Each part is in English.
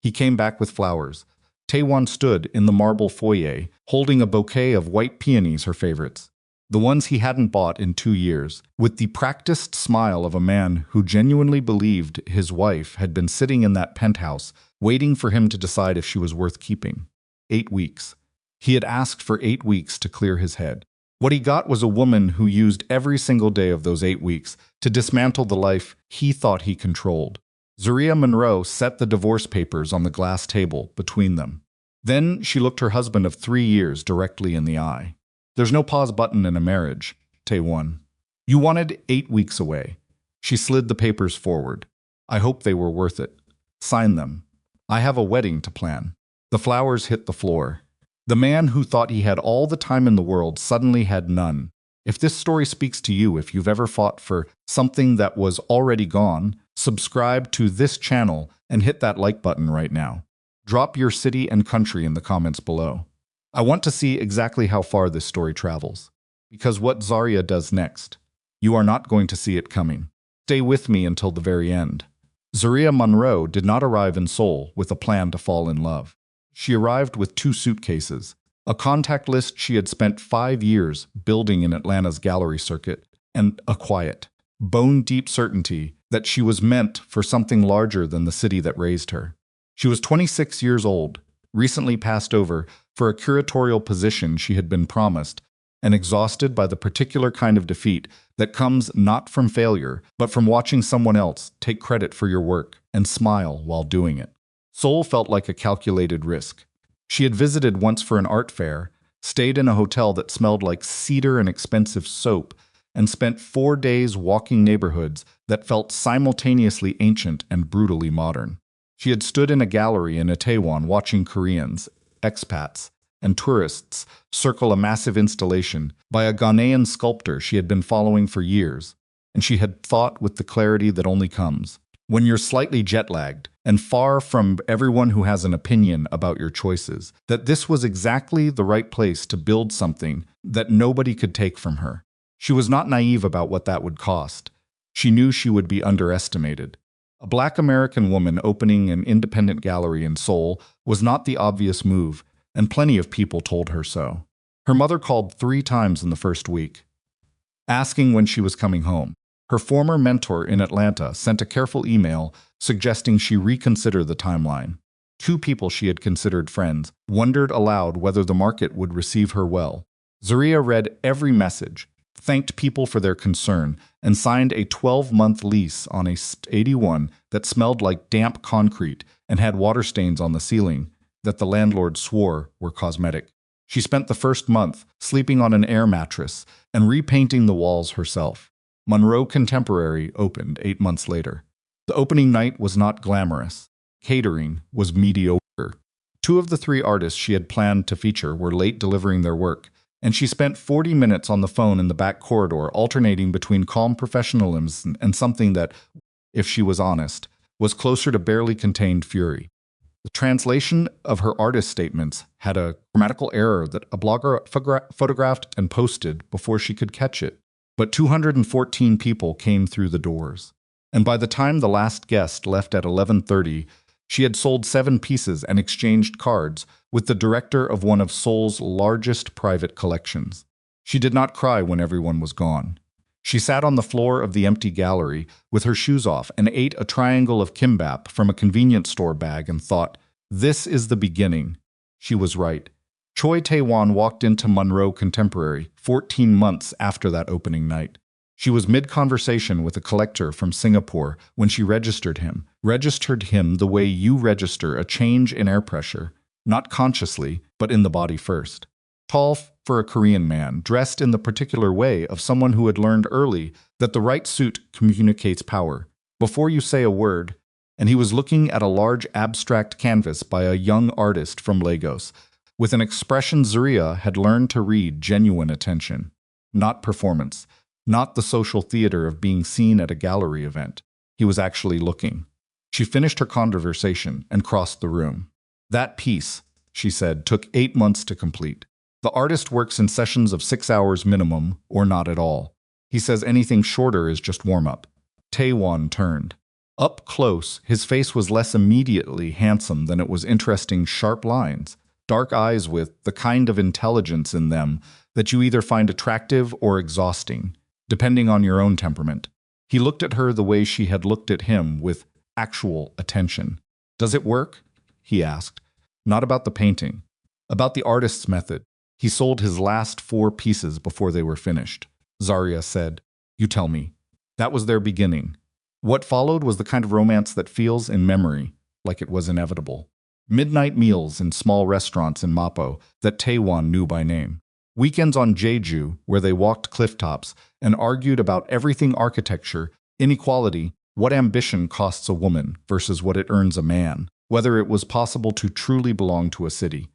He came back with flowers. Taewon stood in the marble foyer, holding a bouquet of white peonies, her favorites. The ones he hadn't bought in 2 years, with the practiced smile of a man who genuinely believed his wife had been sitting in that penthouse, waiting for him to decide if she was worth keeping. 8 weeks. He had asked for 8 weeks to clear his head. What he got was a woman who used every single day of those 8 weeks to dismantle the life he thought he controlled. Zariah Monroe set the divorce papers on the glass table between them. Then she looked her husband of 3 years directly in the eye. There's no pause button in a marriage, Taewon. You wanted 8 weeks away. She slid the papers forward. I hope they were worth it. Sign them. I have a wedding to plan. The flowers hit the floor. The man who thought he had all the time in the world suddenly had none. If this story speaks to you, if you've ever fought for something that was already gone, subscribe to this channel and hit that like button right now. Drop your city and country in the comments below. I want to see exactly how far this story travels. Because what Zariah does next, you are not going to see it coming. Stay with me until the very end. Zariah Monroe did not arrive in Seoul with a plan to fall in love. She arrived with 2 suitcases, a contact list she had spent 5 years building in Atlanta's gallery circuit, and a quiet, bone-deep certainty that she was meant for something larger than the city that raised her. She was 26 years old, recently passed over for a curatorial position she had been promised, and exhausted by the particular kind of defeat that comes not from failure, but from watching someone else take credit for your work and smile while doing it. Seoul felt like a calculated risk. She had visited once for an art fair, stayed in a hotel that smelled like cedar and expensive soap, and spent 4 days walking neighborhoods that felt simultaneously ancient and brutally modern. She had stood in a gallery in Itaewon watching Koreans, expats, and tourists circle a massive installation by a Ghanaian sculptor she had been following for years, and she had thought with the clarity that only comes when you're slightly jet-lagged and far from everyone who has an opinion about your choices, that this was exactly the right place to build something that nobody could take from her. She was not naive about what that would cost. She knew she would be underestimated. A Black American woman opening an independent gallery in Seoul was not the obvious move, and plenty of people told her so. Her mother called 3 times in the first week, asking when she was coming home. Her former mentor in Atlanta sent a careful email suggesting she reconsider the timeline. 2 people she had considered friends wondered aloud whether the market would receive her well. Zariah read every message, thanked people for their concern, and signed a 12-month lease on a 81 that smelled like damp concrete and had water stains on the ceiling that the landlord swore were cosmetic. She spent the first month sleeping on an air mattress and repainting the walls herself. Monroe Contemporary opened 8 months later. The opening night was not glamorous. Catering was mediocre. 2 of the 3 artists she had planned to feature were late delivering their work, and she spent 40 minutes on the phone in the back corridor, alternating between calm professionalism and something that, if she was honest, was closer to barely contained fury. The translation of her artist statements had a grammatical error that a blogger photographed and posted before she could catch it. But 214 people came through the doors. And by the time the last guest left at 11:30, she had sold 7 pieces and exchanged cards with the director of one of Seoul's largest private collections. She did not cry when everyone was gone. She sat on the floor of the empty gallery with her shoes off and ate a triangle of kimbap from a convenience store bag and thought, this is the beginning. She was right. Choi Taewon walked into Monroe Contemporary 14 months after that opening night. She was mid-conversation with a collector from Singapore when she registered him the way you register a change in air pressure, not consciously, but in the body first. Tall for a Korean man, dressed in the particular way of someone who had learned early that the right suit communicates power. Before you say a word, and he was looking at a large abstract canvas by a young artist from Lagos, with an expression Zariah had learned to read genuine attention, not performance, not the social theater of being seen at a gallery event. He was actually looking. She finished her conversation and crossed the room. That piece, she said, took 8 months to complete. The artist works in sessions of 6 hours minimum, or not at all. He says anything shorter is just warm-up. Taewon turned. Up close, his face was less immediately handsome than it was interesting sharp lines, dark eyes with the kind of intelligence in them that you either find attractive or exhausting, depending on your own temperament. He looked at her the way she had looked at him, with actual attention. "Does it work?" he asked. Not about the painting, about the artist's method. He sold his last 4 pieces before they were finished. Zariah said, "You tell me." That was their beginning. What followed was the kind of romance that feels in memory like it was inevitable. Midnight meals in small restaurants in Mapo that Taewon knew by name. Weekends on Jeju where they walked cliff tops and argued about everything architecture, inequality, what ambition costs a woman versus what it earns a man, whether it was possible to truly belong to a city.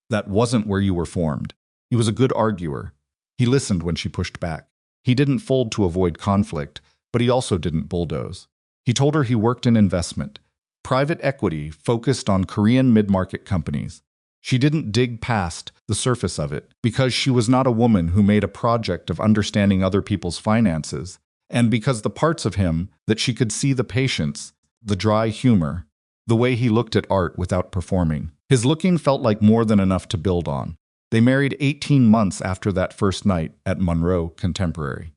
That wasn't where you were formed. He was a good arguer. He listened when she pushed back. He didn't fold to avoid conflict, but he also didn't bulldoze. He told her he worked in investment, private equity focused on Korean mid-market companies. She didn't dig past the surface of it because she was not a woman who made a project of understanding other people's finances, and because the parts of him that she could see, the patience, the dry humor, the way he looked at art without performing. His looking felt like more than enough to build on. They married 18 months after that first night at Monroe Contemporary.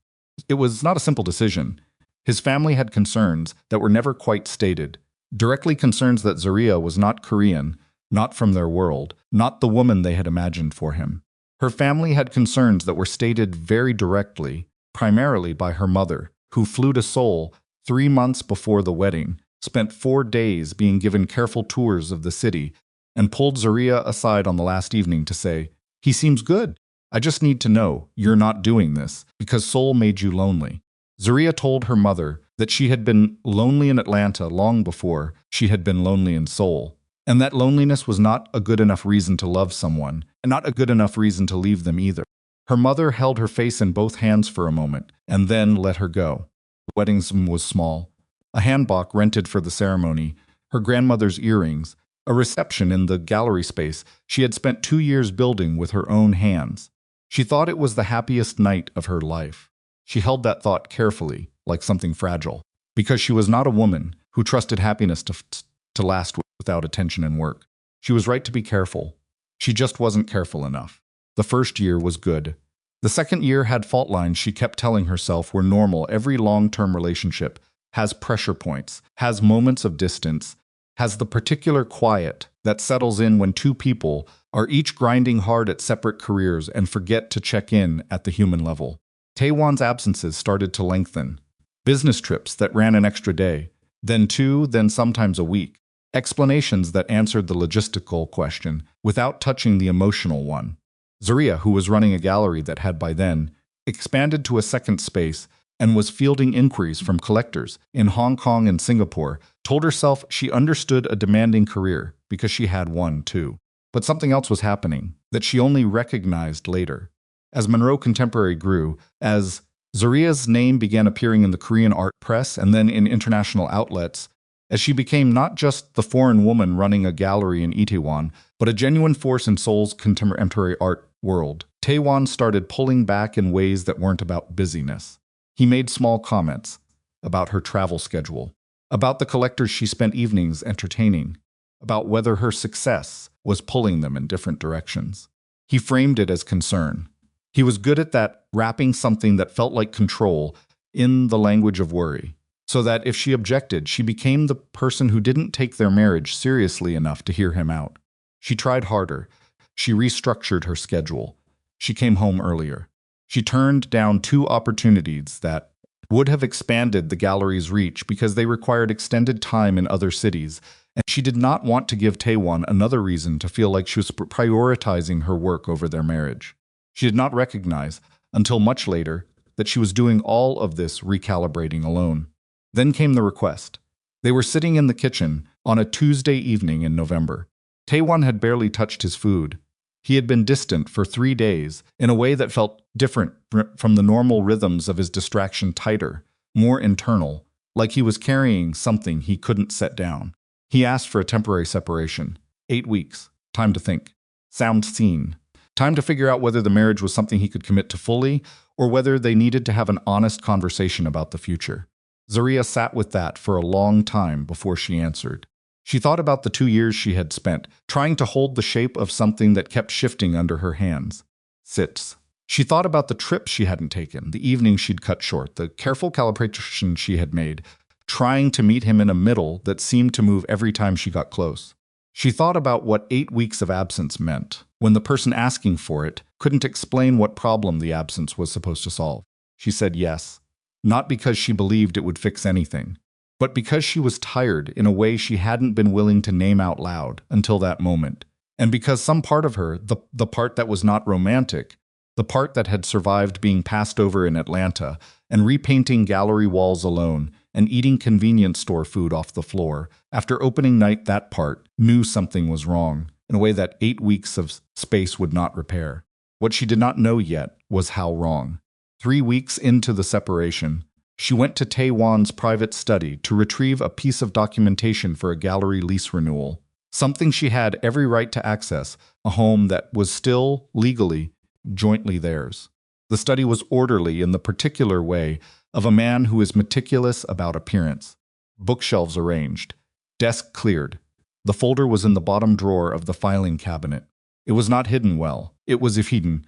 It was not a simple decision. His family had concerns that were never quite stated, directly concerns that Zariah was not Korean, not from their world, not the woman they had imagined for him. Her family had concerns that were stated very directly, primarily by her mother, who flew to Seoul 3 months before the wedding, spent 4 days being given careful tours of the city, and pulled Zariah aside on the last evening to say, "He seems good. I just need to know you're not doing this because Seoul made you lonely." Zariah told her mother that she had been lonely in Atlanta long before she had been lonely in Seoul, and that loneliness was not a good enough reason to love someone, and not a good enough reason to leave them either. Her mother held her face in both hands for a moment, and then let her go. The wedding was small. A hanbok rented for the ceremony, her grandmother's earrings, a reception in the gallery space she had spent 2 years building with her own hands. She thought it was the happiest night of her life. She held that thought carefully, like something fragile, because she was not a woman who trusted happiness to last without attention and work. She was right to be careful. She just wasn't careful enough. The first year was good. The second year had fault lines she kept telling herself were normal. Every long-term relationship has pressure points, has moments of distance, has the particular quiet that settles in when 2 people are each grinding hard at separate careers and forget to check in at the human level. Taewon's absences started to lengthen. Business trips that ran an extra day, then 2, then sometimes a week. Explanations that answered the logistical question without touching the emotional one. Zariah, who was running a gallery that had by then expanded to a second space and was fielding inquiries from collectors in Hong Kong and Singapore, told herself she understood a demanding career because she had one too. But something else was happening that she only recognized later. As Monroe Contemporary grew, as Zariah's name began appearing in the Korean art press and then in international outlets, as she became not just the foreign woman running a gallery in Itaewon, but a genuine force in Seoul's contemporary art world, Taewon started pulling back in ways that weren't about busyness. He made small comments about her travel schedule, about the collectors she spent evenings entertaining, about whether her success was pulling them in different directions. He framed it as concern. He was good at that, wrapping something that felt like control in the language of worry, so that if she objected, she became the person who didn't take their marriage seriously enough to hear him out. She tried harder. She restructured her schedule. She came home earlier. She turned down 2 opportunities that would have expanded the gallery's reach because they required extended time in other cities, and she did not want to give Taewon another reason to feel like she was prioritizing her work over their marriage. She did not recognize, until much later, that she was doing all of this recalibrating alone. Then came the request. They were sitting in the kitchen on a Tuesday evening in November. Taewon had barely touched his food. He had been distant for 3 days in a way that felt different from the normal rhythms of his distraction, tighter, more internal, like he was carrying something he couldn't set down. He asked for a temporary separation. 8 weeks. Time to think. Sound seen. Time to figure out whether the marriage was something he could commit to fully, or whether they needed to have an honest conversation about the future. Zariah sat with that for a long time before she answered. She thought about the 2 years she had spent, trying to hold the shape of something that kept shifting under her hands. Sits. She thought about the trips she hadn't taken, the evenings she'd cut short, the careful calibration she had made, trying to meet him in a middle that seemed to move every time she got close. She thought about what 8 weeks of absence meant, when the person asking for it couldn't explain what problem the absence was supposed to solve. She said yes, not because she believed it would fix anything, but because she was tired in a way she hadn't been willing to name out loud until that moment, and because some part of her, the part that was not romantic, the part that had survived being passed over in Atlanta and repainting gallery walls alone and eating convenience store food off the floor, after opening night that part knew something was wrong in a way that 8 weeks of space would not repair. What she did not know yet was how wrong. 3 weeks into the separation, she went to Taewon's private study to retrieve a piece of documentation for a gallery lease renewal, something she had every right to access, a home that was still, legally, jointly theirs. The study was orderly in the particular way of a man who is meticulous about appearance. Bookshelves arranged, desk cleared. The folder was in the bottom drawer of the filing cabinet. It was not hidden well. It was if hidden,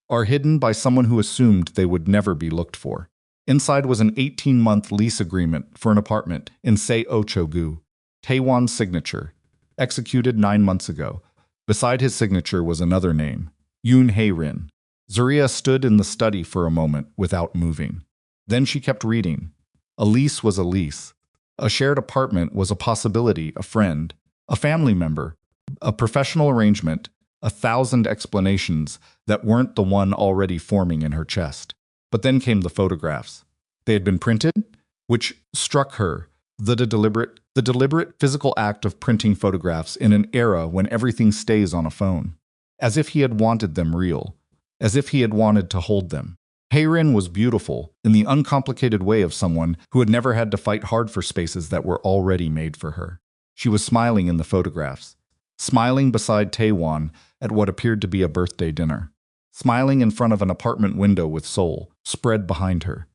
are hidden by someone who assumed they would never be looked for. Inside was an 18-month lease agreement for an apartment in Seochogu. Taewon's signature, executed 9 months ago. Beside his signature was another name, Yoon Hae-rin. Zariah stood in the study for a moment without moving. Then she kept reading. A lease was a lease. A shared apartment was a possibility, a friend, a family member, a professional arrangement, 1,000 explanations that weren't the one already forming in her chest. But then came the photographs. They had been printed, which struck her, the deliberate physical act of printing photographs in an era when everything stays on a phone. As if he had wanted them real, as if he had wanted to hold them. Hae-rin was beautiful in the uncomplicated way of someone who had never had to fight hard for spaces that were already made for her. She was smiling in the photographs, smiling beside Taewon at what appeared to be a birthday dinner, smiling in front of an apartment window with Seoul spread behind her,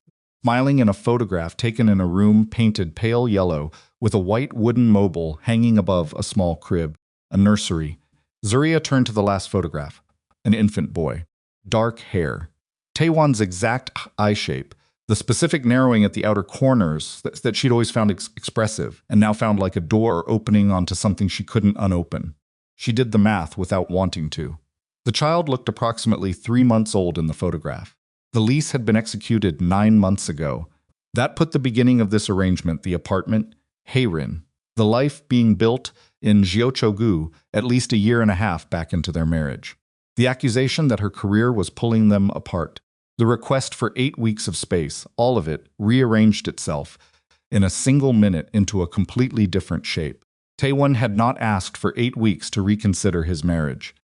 smiling in a photograph taken in a room painted pale yellow with a white wooden mobile hanging above a small crib, a nursery. Zariah turned to the last photograph, an infant boy, dark hair. Taewon's exact eye shape, the specific narrowing at the outer corners that she'd always found expressive, and now found like a door opening onto something she couldn't unopen. She did the math without wanting to. The child looked approximately 3 months old in the photograph. The lease had been executed 9 months ago. That put the beginning of this arrangement, the apartment, Hae-rin, the life being built in Gyeochogu at least a year and a half back into their marriage. The accusation that her career was pulling them apart. The request for 8 weeks of space, all of it rearranged itself in a single minute into a completely different shape. Taewon had not asked for 8 weeks to reconsider his marriage.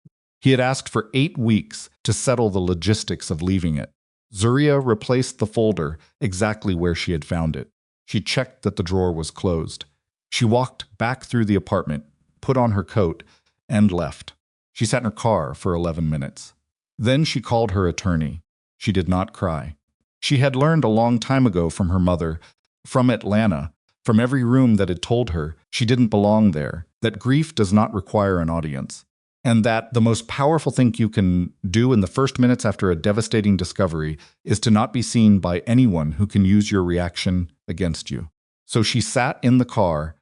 He had asked for 8 weeks to settle the logistics of leaving it. Zariah replaced the folder exactly where she had found it. She checked that the drawer was closed. She walked back through the apartment, put on her coat, and left. She sat in her car for 11 minutes. Then she called her attorney. She did not cry. She had learned a long time ago from her mother, from Atlanta, from every room that had told her she didn't belong there, that grief does not require an audience, and that the most powerful thing you can do in the first minutes after a devastating discovery is to not be seen by anyone who can use your reaction against you. So she sat in the car,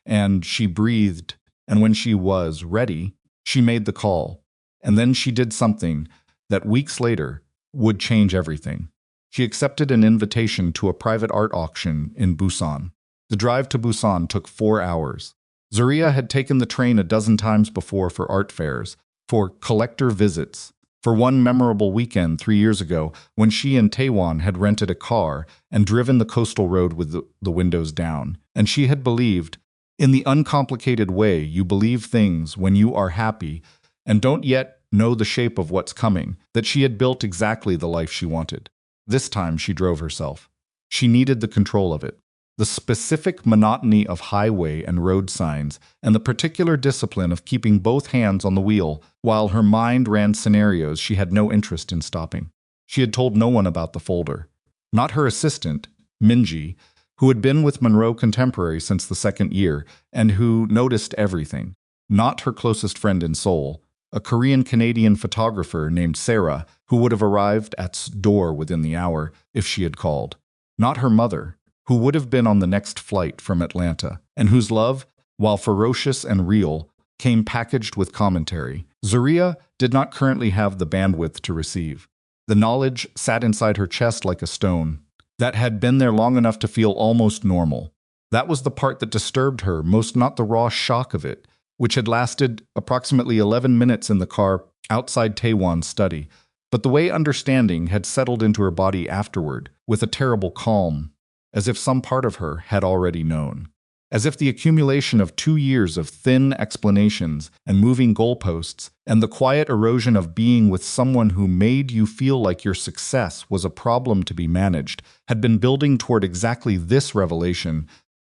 and she breathed, and when she was ready, she made the call, and then she did something that weeks later would change everything. She accepted an invitation to a private art auction in Busan. The drive to Busan took 4 hours. Zariah had taken the train a dozen times before for art fairs, for collector visits, for one memorable weekend 3 years ago when she and Taewon had rented a car and driven the coastal road with the windows down, and she had believed, in the uncomplicated way you believe things when you are happy and don't yet know the shape of what's coming, that she had built exactly the life she wanted. This time she drove herself. She needed the control of it, the specific monotony of highway and road signs, and the particular discipline of keeping both hands on the wheel while her mind ran scenarios she had no interest in stopping. She had told no one about the folder. Not her assistant, Minji, who had been with Monroe Contemporary since the second year and who noticed everything. Not her closest friend in Seoul, a Korean-Canadian photographer named Sarah, who would have arrived at the door within the hour if she had called. Not her mother, who would have been on the next flight from Atlanta, and whose love, while ferocious and real, came packaged with commentary. Zariah did not currently have the bandwidth to receive. The knowledge sat inside her chest like a stone that had been there long enough to feel almost normal. That was the part that disturbed her most, not the raw shock of it, which had lasted approximately 11 minutes in the car outside Taewon's study, but the way understanding had settled into her body afterward, with a terrible calm, as if some part of her had already known. As if the accumulation of 2 years of thin explanations and moving goalposts and the quiet erosion of being with someone who made you feel like your success was a problem to be managed had been building toward exactly this revelation,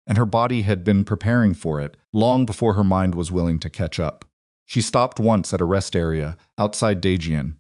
and her body had been preparing for it long before her mind was willing to catch up. She stopped once at a rest area outside Daejeon,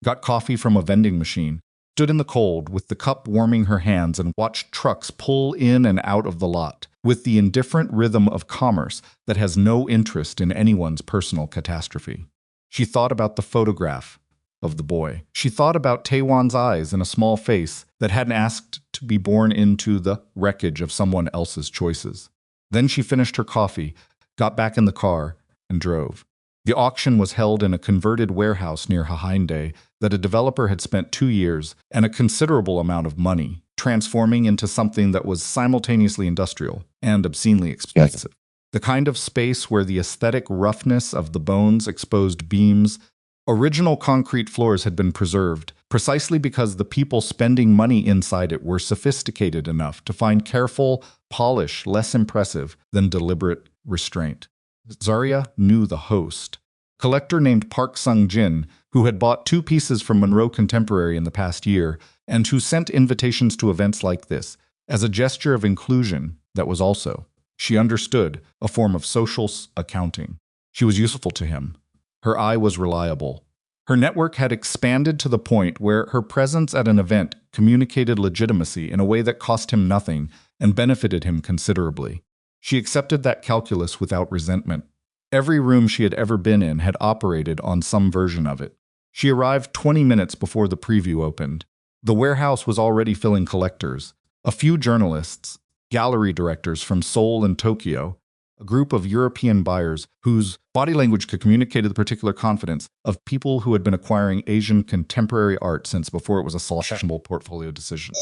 got coffee from a vending machine, stood in the cold with the cup warming her hands, and watched trucks pull in and out of the lot with the indifferent rhythm of commerce that has no interest in anyone's personal catastrophe. She thought about the photograph of the boy. She thought about Taewon's eyes and a small face that hadn't asked to be born into the wreckage of someone else's choices. Then she finished her coffee, got back in the car, and drove. The auction was held in a converted warehouse near Haeundae that a developer had spent 2 years and a considerable amount of money transforming into something that was simultaneously industrial and obscenely expensive. The kind of space where the aesthetic roughness of the bones exposed beams, original concrete floors had been preserved, precisely because the people spending money inside it were sophisticated enough to find careful polish less impressive than deliberate restraint. Zariah knew the host, a collector named Park Sung-jin, who had bought 2 pieces from Monroe Contemporary in the past year, and who sent invitations to events like this as a gesture of inclusion that was also, she understood, a form of social accounting. She was useful to him. Her eye was reliable. Her network had expanded to the point where her presence at an event communicated legitimacy in a way that cost him nothing and benefited him considerably. She accepted that calculus without resentment. Every room she had ever been in had operated on some version of it. She arrived 20 minutes before the preview opened. The warehouse was already filling collectors, a few journalists, gallery directors from Seoul and Tokyo, a group of European buyers whose body language could communicate the particular confidence of people who had been acquiring Asian contemporary art since before it was a fashionable portfolio decision.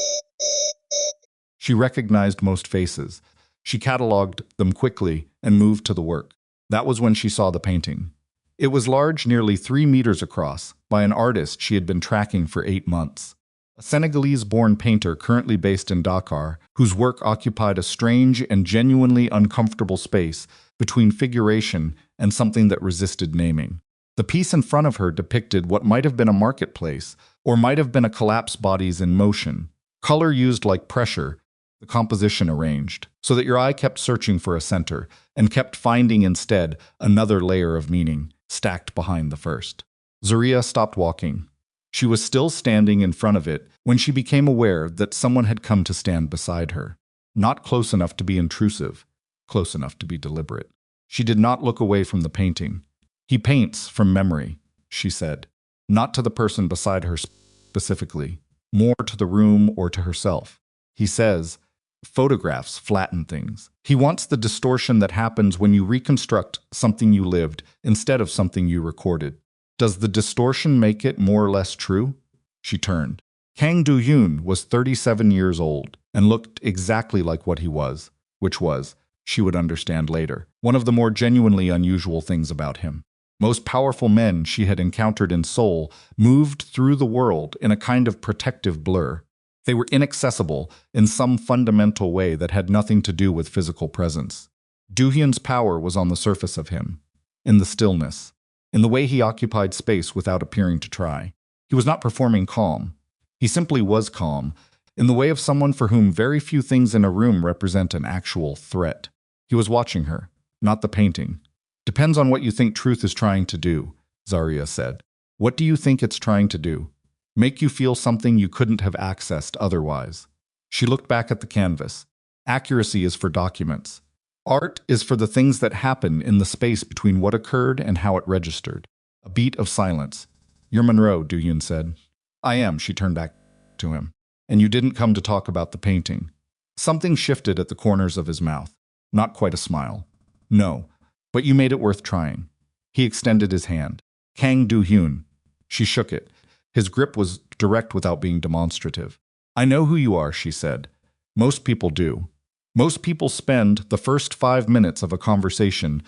She recognized most faces. She cataloged them quickly and moved to the work. That was when she saw the painting. It was large, nearly 3 meters across, by an artist she had been tracking for 8 months. A Senegalese-born painter currently based in Dakar, whose work occupied a strange and genuinely uncomfortable space between figuration and something that resisted naming. The piece in front of her depicted what might have been a marketplace, or might have been a collapsed bodies in motion. Color used like pressure, the composition arranged, so that your eye kept searching for a center, and kept finding instead another layer of meaning, stacked behind the first. Zariah stopped walking. She was still standing in front of it when she became aware that someone had come to stand beside her. Not close enough to be intrusive, close enough to be deliberate. She did not look away from the painting. "He paints from memory," she said, not to the person beside her specifically, more to the room or to herself. "He says, photographs flatten things. He wants the distortion that happens when you reconstruct something you lived instead of something you recorded. Does the distortion make it more or less true?" She turned. Kang Do-hyun was 37 years old and looked exactly like what he was, which was, she would understand later, one of the more genuinely unusual things about him. Most powerful men she had encountered in Seoul moved through the world in a kind of protective blur. They were inaccessible in some fundamental way that had nothing to do with physical presence. Do-hyun's power was on the surface of him, in the stillness, in the way he occupied space without appearing to try. He was not performing calm. He simply was calm, in the way of someone for whom very few things in a room represent an actual threat. He was watching her, not the painting. "Depends on what you think truth is trying to do," Zariah said. "What do you think it's trying to do? Make you feel something you couldn't have accessed otherwise." She looked back at the canvas. Accuracy is for documents. Art is for the things that happen in the space between what occurred and how it registered. A beat of silence. "You're Monroe," Do-hyun said. "I am," she turned back to him. "And you didn't come to talk about the painting." Something shifted at the corners of his mouth. Not quite a smile. "No, but you made it worth trying." He extended his hand. "Kang Do-hyun." She shook it. His grip was direct without being demonstrative. "I know who you are," she said. "Most people do. Most people spend the first 5 minutes of a conversation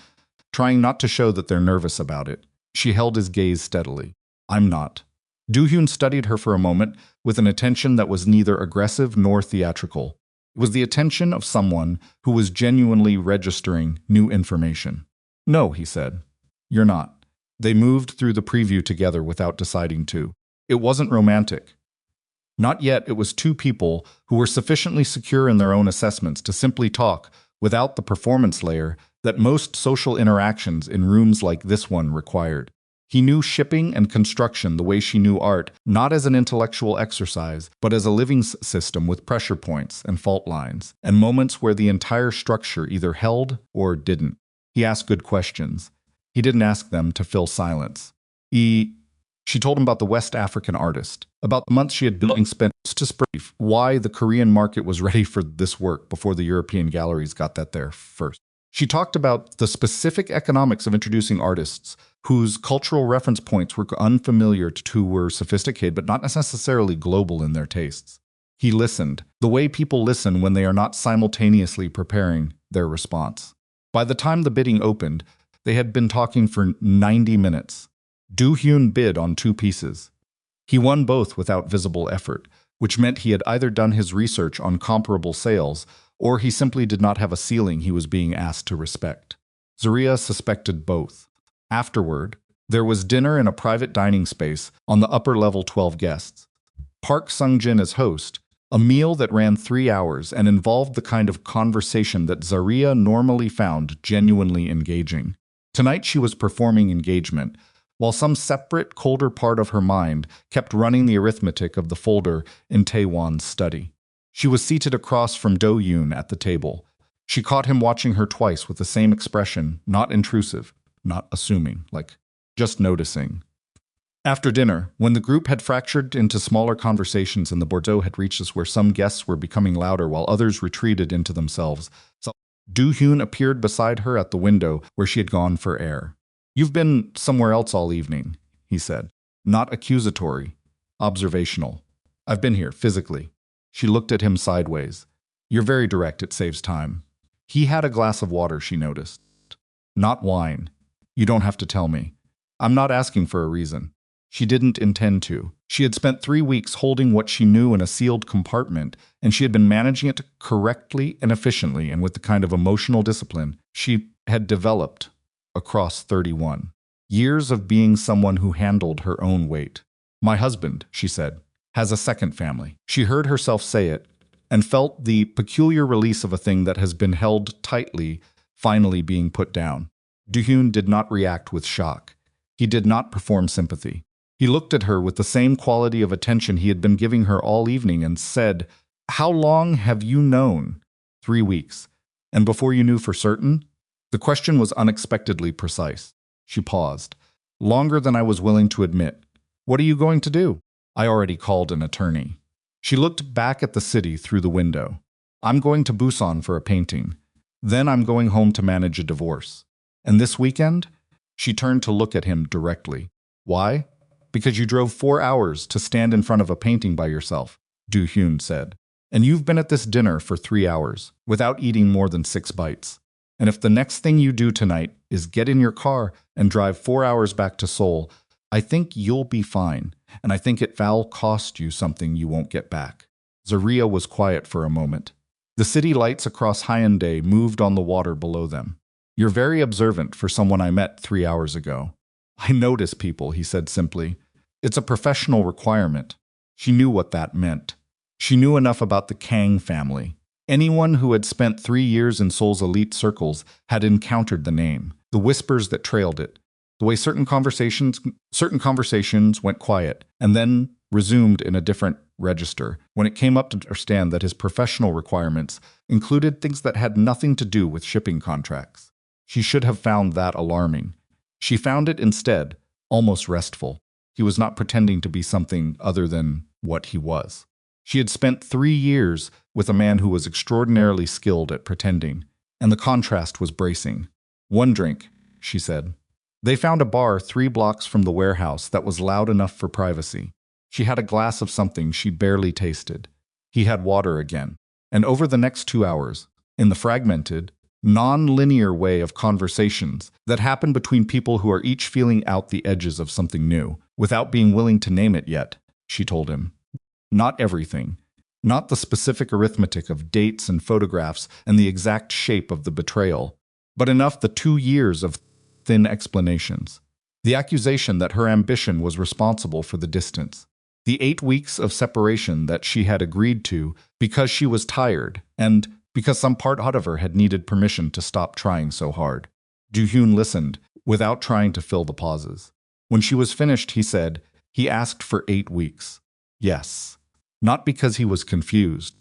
trying not to show that they're nervous about it." She held his gaze steadily. "I'm not." Do-hyun studied her for a moment with an attention that was neither aggressive nor theatrical. It was the attention of someone who was genuinely registering new information. "No," he said. "You're not." They moved through the preview together without deciding to. It wasn't romantic. Not yet. It was two people who were sufficiently secure in their own assessments to simply talk without the performance layer that most social interactions in rooms like this one required. He knew shipping and construction the way she knew art, not as an intellectual exercise, but as a living system with pressure points and fault lines, and moments where the entire structure either held or didn't. He asked good questions. He didn't ask them to fill silence. She told him about the West African artist, about the months she had been spent to brief, why the Korean market was ready for this work before the European galleries got that there first. She talked about the specific economics of introducing artists whose cultural reference points were unfamiliar to who were sophisticated but not necessarily global in their tastes. He listened, the way people listen when they are not simultaneously preparing their response. By the time the bidding opened, they had been talking for 90 minutes. Do-hyun bid on 2 pieces. He won both without visible effort, which meant he had either done his research on comparable sales or he simply did not have a ceiling he was being asked to respect. Zariah suspected both. Afterward, there was dinner in a private dining space on the upper level 12 guests. Park Sung-jin as host, a meal that ran 3 hours and involved the kind of conversation that Zariah normally found genuinely engaging. Tonight she was performing engagement, while some separate, colder part of her mind kept running the arithmetic of the folder in Taewon's study. She was seated across from Do-hyun at the table. She caught him watching her twice with the same expression, not intrusive, not assuming, like just noticing. After dinner, when the group had fractured into smaller conversations and the Bordeaux had reached us where some guests were becoming louder while others retreated into themselves, Do-hyun appeared beside her at the window where she had gone for air. "You've been somewhere else all evening," he said. Not accusatory, observational. "I've been here, physically." She looked at him sideways. "You're very direct, it saves time." He had a glass of water, she noticed. "Not wine. You don't have to tell me. I'm not asking for a reason." She didn't intend to. She had spent 3 weeks holding what she knew in a sealed compartment, and she had been managing it correctly and efficiently and with the kind of emotional discipline she had developed across 31 years of being someone who handled her own weight. "My husband," she said, "has a second family." She heard herself say it and felt the peculiar release of a thing that has been held tightly finally being put down. Do-hyun did not react with shock. He did not perform sympathy. He looked at her with the same quality of attention he had been giving her all evening and said, "How long have you known?" 3 weeks. "And before you knew for certain?" The question was unexpectedly precise. She paused. "Longer than I was willing to admit." "What are you going to do?" "I already called an attorney." She looked back at the city through the window. "I'm going to Busan for a painting. Then I'm going home to manage a divorce. And this weekend?" She turned to look at him directly. "Why?" "Because you drove 4 hours to stand in front of a painting by yourself," Do-hyun said. "And you've been at this dinner for 3 hours, without eating more than 6 bites. And if the next thing you do tonight is get in your car and drive 4 hours back to Seoul, I think you'll be fine, and I think it'll cost you something you won't get back." Zariah was quiet for a moment. The city lights across Hyundai moved on the water below them. "You're very observant for someone I met 3 hours ago." "I notice people," he said simply. "It's a professional requirement." She knew what that meant. She knew enough about the Kang family. Anyone who had spent 3 years in Seoul's elite circles had encountered the name, the whispers that trailed it, the way certain conversations went quiet and then resumed in a different register when it came up to understand that his professional requirements included things that had nothing to do with shipping contracts. She should have found that alarming. She found it instead almost restful. He was not pretending to be something other than what he was. She had spent 3 years with a man who was extraordinarily skilled at pretending, and the contrast was bracing. "One drink," she said. They found a bar 3 blocks from the warehouse that was loud enough for privacy. She had a glass of something she barely tasted. He had water again. And over the next 2 hours, in the fragmented, non-linear way of conversations that happen between people who are each feeling out the edges of something new, without being willing to name it yet, she told him. Not everything. Not the specific arithmetic of dates and photographs and the exact shape of the betrayal, but enough the 2 years of thin explanations. The accusation that her ambition was responsible for the distance. The 8 weeks of separation that she had agreed to because she was tired and because some part of her had needed permission to stop trying so hard. Do-hyun listened, without trying to fill the pauses. When she was finished, he said, he asked for 8 weeks. Yes. Not because he was confused.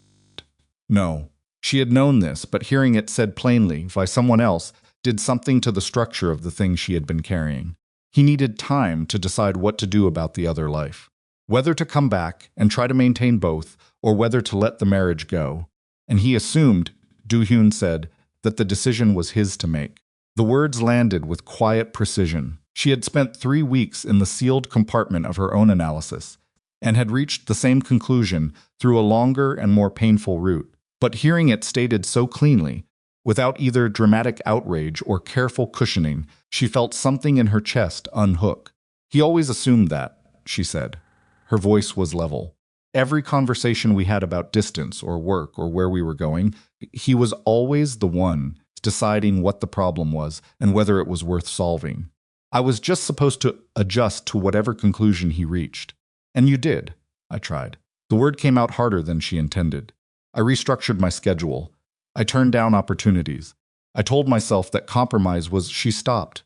No. She had known this, but hearing it said plainly by someone else did something to the structure of the thing she had been carrying. He needed time to decide what to do about the other life. Whether to come back and try to maintain both, or whether to let the marriage go. And he assumed, Do-hyun said, that the decision was his to make. The words landed with quiet precision. She had spent 3 weeks in the sealed compartment of her own analysis, and had reached the same conclusion through a longer and more painful route. But hearing it stated so cleanly, without either dramatic outrage or careful cushioning, she felt something in her chest unhook. He always assumed that, she said. Her voice was level. Every conversation we had about distance or work or where we were going, he was always the one deciding what the problem was and whether it was worth solving. I was just supposed to adjust to whatever conclusion he reached. And you did, I tried. The word came out harder than she intended. I restructured my schedule. I turned down opportunities. I told myself that compromise was. She stopped.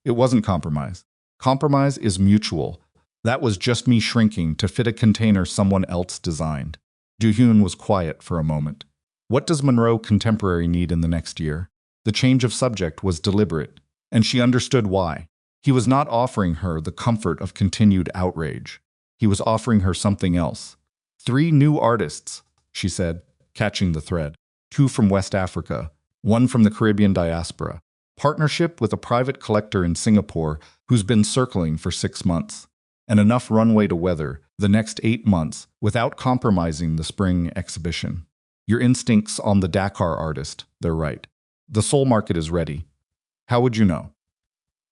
It wasn't compromise. Compromise is mutual. That was just me shrinking to fit a container someone else designed. Do-hyun was quiet for a moment. What does Monroe Contemporary need in the next year? The change of subject was deliberate, and she understood why. He was not offering her the comfort of continued outrage. He was offering her something else. 3 new artists, she said, catching the thread. 2 from West Africa, 1 from the Caribbean diaspora. Partnership with a private collector in Singapore who's been circling for 6 months. And enough runway to weather the next 8 months without compromising the spring exhibition. Your instincts on the Dakar artist, they're right. The soul market is ready. How would you know?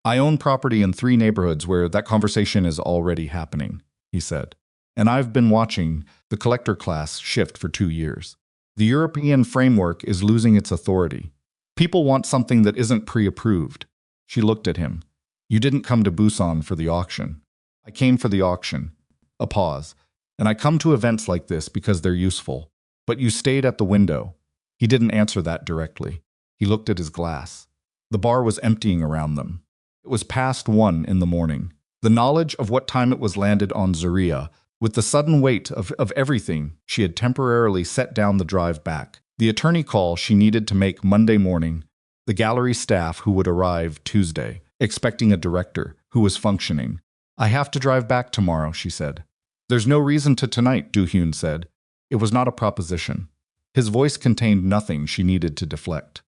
I own property in 3 neighborhoods where that conversation is already happening, he said. And I've been watching the collector class shift for 2 years. The European framework is losing its authority. People want something that isn't pre-approved. She looked at him. You didn't come to Busan for the auction. I came for the auction. A pause. And I come to events like this because they're useful. But you stayed at the window. He didn't answer that directly. He looked at his glass. The bar was emptying around them. It was past 1 in the morning. The knowledge of what time it was landed on Zariah, with the sudden weight of everything, she had temporarily set down the drive back. The attorney call she needed to make Monday morning, the gallery staff who would arrive Tuesday, expecting a director who was functioning. I have to drive back tomorrow, she said. There's no reason to tonight, Do-hyun said. It was not a proposition. His voice contained nothing she needed to deflect.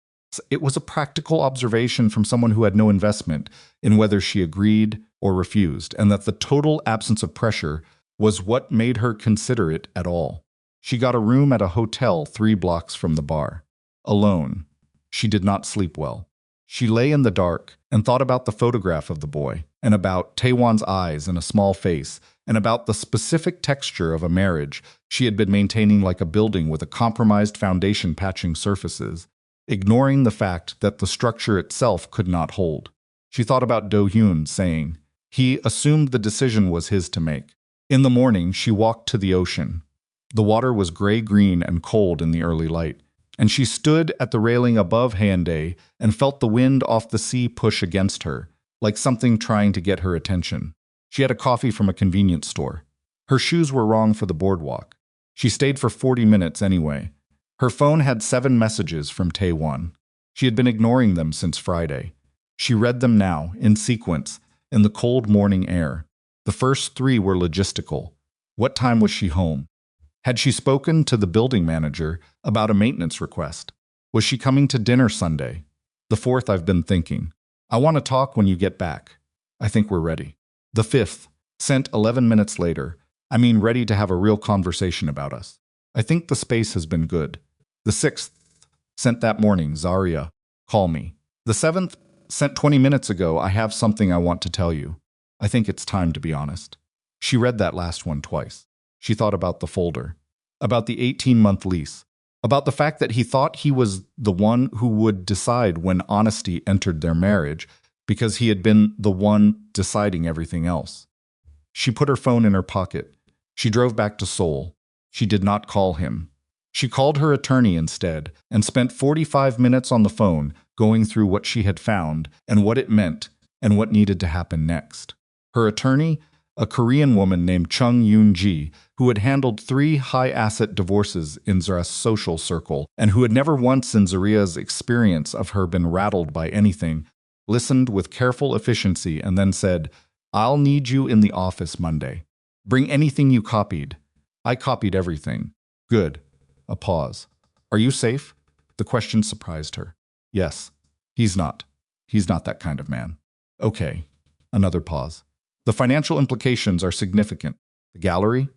It was a practical observation from someone who had no investment in whether she agreed or refused, and that the total absence of pressure was what made her consider it at all. She got a room at a hotel 3 blocks from the bar. Alone. She did not sleep well. She lay in the dark and thought about the photograph of the boy, and about Taewon's eyes and a small face, and about the specific texture of a marriage she had been maintaining like a building with a compromised foundation patching surfaces, ignoring the fact that the structure itself could not hold. She thought about Do-hyun saying, he assumed the decision was his to make. In the morning, she walked to the ocean. The water was gray-green and cold in the early light, and she stood at the railing above Hyundai and felt the wind off the sea push against her, like something trying to get her attention. She had a coffee from a convenience store. Her shoes were wrong for the boardwalk. She stayed for 40 minutes anyway. Her phone had 7 messages from Taewon. She had been ignoring them since Friday. She read them now, in sequence, in the cold morning air. The first 3 were logistical. What time was she home? Had she spoken to the building manager about a maintenance request? Was she coming to dinner Sunday? The 4th, I've been thinking. I want to talk when you get back. I think we're ready. The 5th, sent 11 minutes later. I mean, ready to have a real conversation about us. I think the space has been good. The 6th, sent that morning. Zariah, call me. The 7th, sent 20 minutes ago. I have something I want to tell you. I think it's time to be honest. She read that last one twice. She thought about the folder, about the 18-month lease, about the fact that he thought he was the one who would decide when honesty entered their marriage because he had been the one deciding everything else. She put her phone in her pocket. She drove back to Seoul. She did not call him. She called her attorney instead and spent 45 minutes on the phone going through what she had found and what it meant and what needed to happen next. Her attorney, a Korean woman named Chung Yoon-ji, who had handled 3 high-asset divorces in Zariah's social circle and who had never once in Zariah's experience of her been rattled by anything, listened with careful efficiency and then said, I'll need you in the office Monday. Bring anything you copied. I copied everything. Good. A pause. Are you safe? The question surprised her. Yes. He's not. He's not that kind of man. Okay. Another pause. The financial implications are significant. The gallery?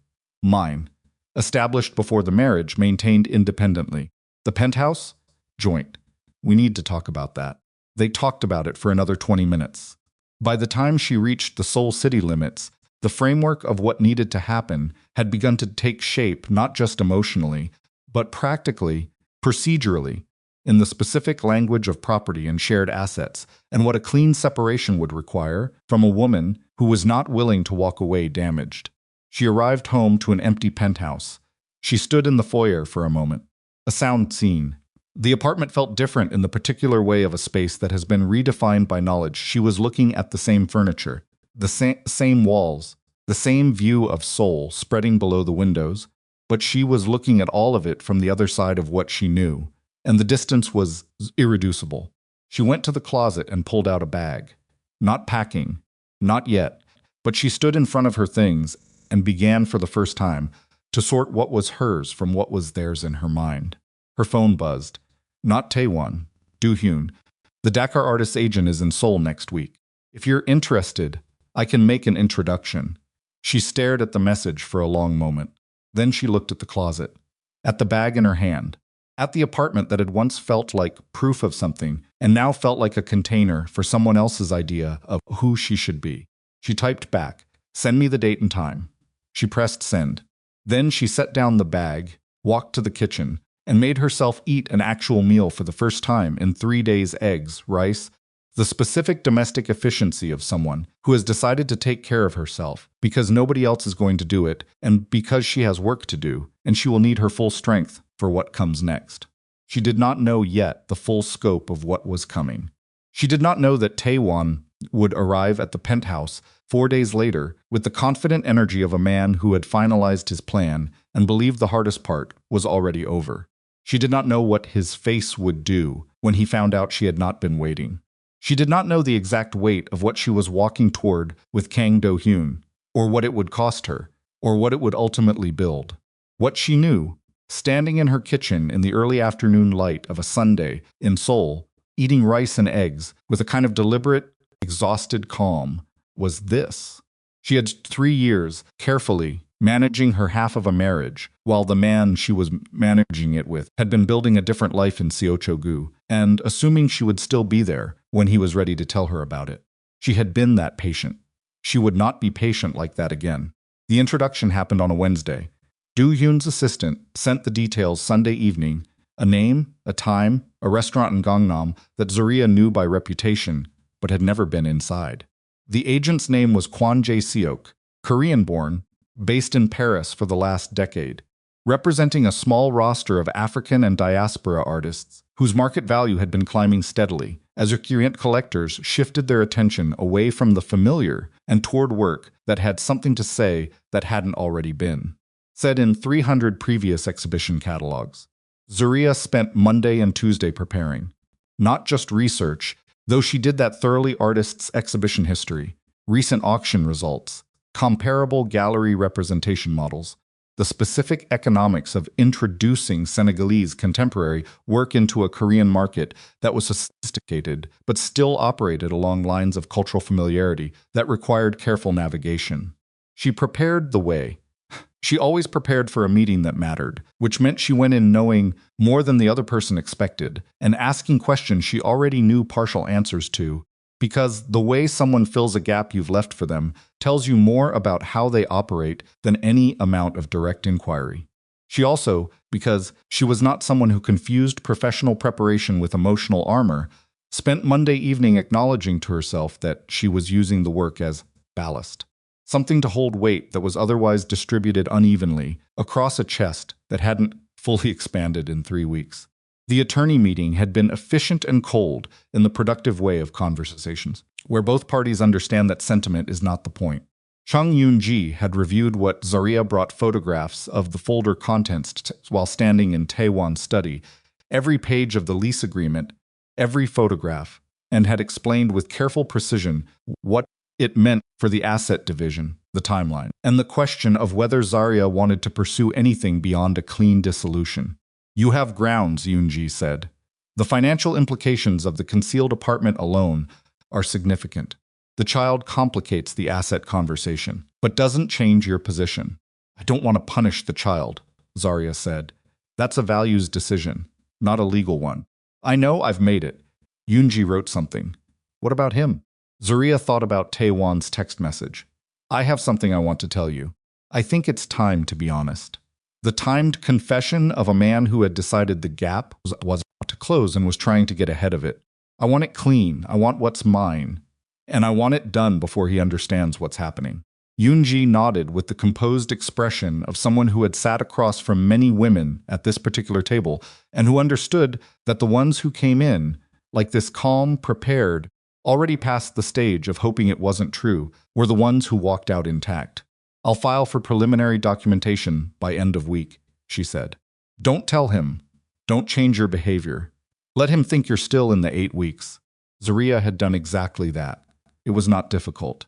Mine. Established before the marriage, maintained independently. The penthouse? Joint. We need to talk about that. They talked about it for another 20 minutes. By the time she reached the Seoul city limits, the framework of what needed to happen had begun to take shape not just emotionally, but practically, procedurally, in the specific language of property and shared assets, and what a clean separation would require from a woman who was not willing to walk away damaged. She arrived home to an empty penthouse. She stood in the foyer for a moment. A sound scene. The apartment felt different in the particular way of a space that has been redefined by knowledge. She was looking at the same furniture, the same walls, the same view of Seoul spreading below the windows, but she was looking at all of it from the other side of what she knew, and the distance was irreducible. She went to the closet and pulled out a bag. Not packing, not yet, but she stood in front of her things and began for the first time to sort what was hers from what was theirs in her mind. Her phone buzzed. Not Taewon, Do-hyun. The Dakar artist's agent is in Seoul next week. If you're interested, I can make an introduction. She stared at the message for a long moment. Then she looked at the closet, at the bag in her hand, at the apartment that had once felt like proof of something and now felt like a container for someone else's idea of who she should be. She typed back, "Send me the date and time." She pressed send. Then she set down the bag, walked to the kitchen, and made herself eat an actual meal for the first time in 3 days: eggs, rice, the specific domestic efficiency of someone who has decided to take care of herself because nobody else is going to do it and because she has work to do and she will need her full strength for what comes next. She did not know yet the full scope of what was coming. She did not know that Taewon would arrive at the penthouse 4 days later with the confident energy of a man who had finalized his plan and believed the hardest part was already over. She did not know what his face would do when he found out she had not been waiting. She did not know the exact weight of what she was walking toward with Kang Do-hyun, or what it would cost her, or what it would ultimately build. What she knew, standing in her kitchen in the early afternoon light of a Sunday in Seoul, eating rice and eggs with a kind of deliberate, exhausted calm, was this. She had 3 years, carefully, managing her half of a marriage, while the man she was managing it with had been building a different life in Seochogu, and assuming she would still be there when he was ready to tell her about it. She had been that patient. She would not be patient like that again. The introduction happened on a Wednesday. Do-hyun's assistant sent the details Sunday evening, a name, a time, a restaurant in Gangnam that Zariah knew by reputation, but had never been inside. The agent's name was Kwon Jae-seok, Korean-born, based in Paris for the last decade, representing a small roster of African and diaspora artists whose market value had been climbing steadily as recurrent collectors shifted their attention away from the familiar and toward work that had something to say that hadn't already been said in 300 previous exhibition catalogs. Zariah spent Monday and Tuesday preparing, not just research, though she did that thoroughly, artists' exhibition history, recent auction results, comparable gallery representation models, the specific economics of introducing Senegalese contemporary work into a Korean market that was sophisticated but still operated along lines of cultural familiarity that required careful navigation. She prepared the way. She always prepared for a meeting that mattered, which meant she went in knowing more than the other person expected and asking questions she already knew partial answers to, because the way someone fills a gap you've left for them tells you more about how they operate than any amount of direct inquiry. She also, because she was not someone who confused professional preparation with emotional armor, spent Monday evening acknowledging to herself that she was using the work as ballast. Something to hold weight that was otherwise distributed unevenly across a chest that hadn't fully expanded in 3 weeks. The attorney meeting had been efficient and cold in the productive way of conversations, where both parties understand that sentiment is not the point. Chung Yoon-ji had reviewed what Zariah brought photographs of the folder contents while standing in Taewon's study, every page of the lease agreement, every photograph, and had explained with careful precision what it meant for the asset division, the timeline, and the question of whether Zariah wanted to pursue anything beyond a clean dissolution. "You have grounds," Yoon-ji said. "The financial implications of the concealed apartment alone are significant. The child complicates the asset conversation, but doesn't change your position." "I don't want to punish the child," Zariah said. "That's a values decision, not a legal one." "I know, I've made it." Yoon-ji wrote something. "What about him?" Zariah thought about Taewon's text message. "I have something I want to tell you. I think it's time to be honest." The timed confession of a man who had decided the gap was about to close and was trying to get ahead of it. "I want it clean. I want what's mine. And I want it done before he understands what's happening." Yoon-ji nodded with the composed expression of someone who had sat across from many women at this particular table and who understood that the ones who came in, like this calm, prepared, already past the stage of hoping it wasn't true, were the ones who walked out intact. "I'll file for preliminary documentation by end of week," she said. "Don't tell him. Don't change your behavior. Let him think you're still in the 8 weeks." Zariah had done exactly that. It was not difficult.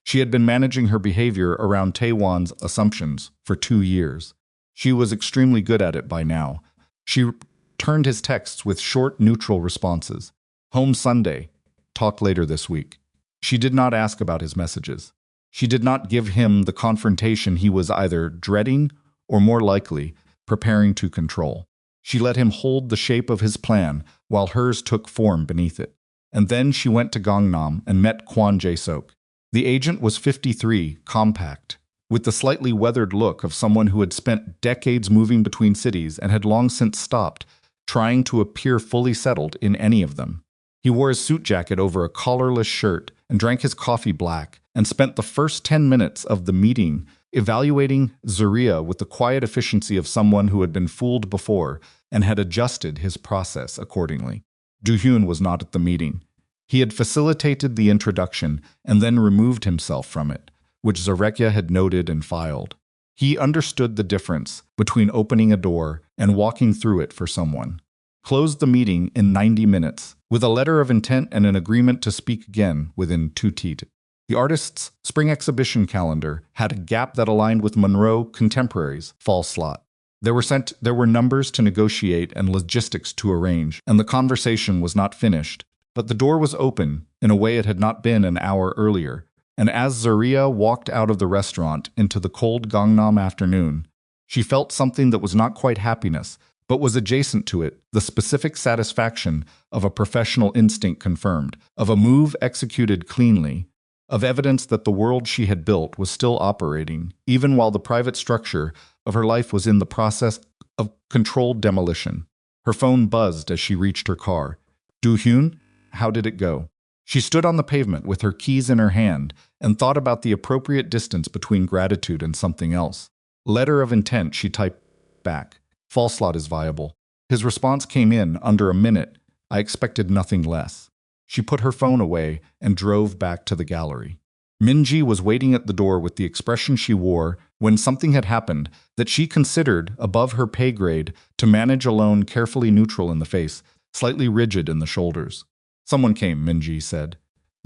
She had been managing her behavior around Taewon's assumptions for 2 years. She was extremely good at it by now. She returned his texts with short, neutral responses. "Home Sunday. Talk later this week." She did not ask about his messages. She did not give him the confrontation he was either dreading or, more likely, preparing to control. She let him hold the shape of his plan while hers took form beneath it. And then she went to Gangnam and met Kwon Jae-sok. The agent was 53, compact, with the slightly weathered look of someone who had spent decades moving between cities and had long since stopped trying to appear fully settled in any of them. He wore his suit jacket over a collarless shirt and drank his coffee black and spent the first 10 minutes of the meeting evaluating Zariah with the quiet efficiency of someone who had been fooled before and had adjusted his process accordingly. Do-hyun was not at the meeting. He had facilitated the introduction and then removed himself from it, which Zariah had noted and filed. He understood the difference between opening a door and walking through it for someone. Closed the meeting in 90 minutes, with a letter of intent and an agreement to speak again within 2 teeth. The artist's spring exhibition calendar had a gap that aligned with Monroe Contemporary's fall slot. There were numbers to negotiate and logistics to arrange, and the conversation was not finished. But the door was open in a way it had not been an hour earlier, and as Zariah walked out of the restaurant into the cold Gangnam afternoon, she felt something that was not quite happiness, but was adjacent to it, the specific satisfaction of a professional instinct confirmed, of a move executed cleanly, of evidence that the world she had built was still operating, even while the private structure of her life was in the process of controlled demolition. Her phone buzzed as she reached her car. "Do-hyun, how did it go?" She stood on the pavement with her keys in her hand and thought about the appropriate distance between gratitude and something else. "Letter of intent," she typed back. "Fall slot is viable." His response came in under a minute. "I expected nothing less." She put her phone away and drove back to the gallery. Minji was waiting at the door with the expression she wore when something had happened that she considered above her pay grade to manage alone, carefully neutral in the face, slightly rigid in the shoulders. Someone came, Minji said.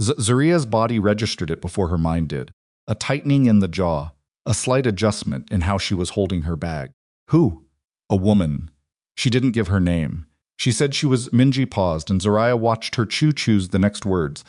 Zariah's body registered it before her mind did. A tightening in the jaw, a slight adjustment in how she was holding her bag. Who? A woman. She didn't give her name. She said she was. Minji paused, and Zariah watched her choose the next words,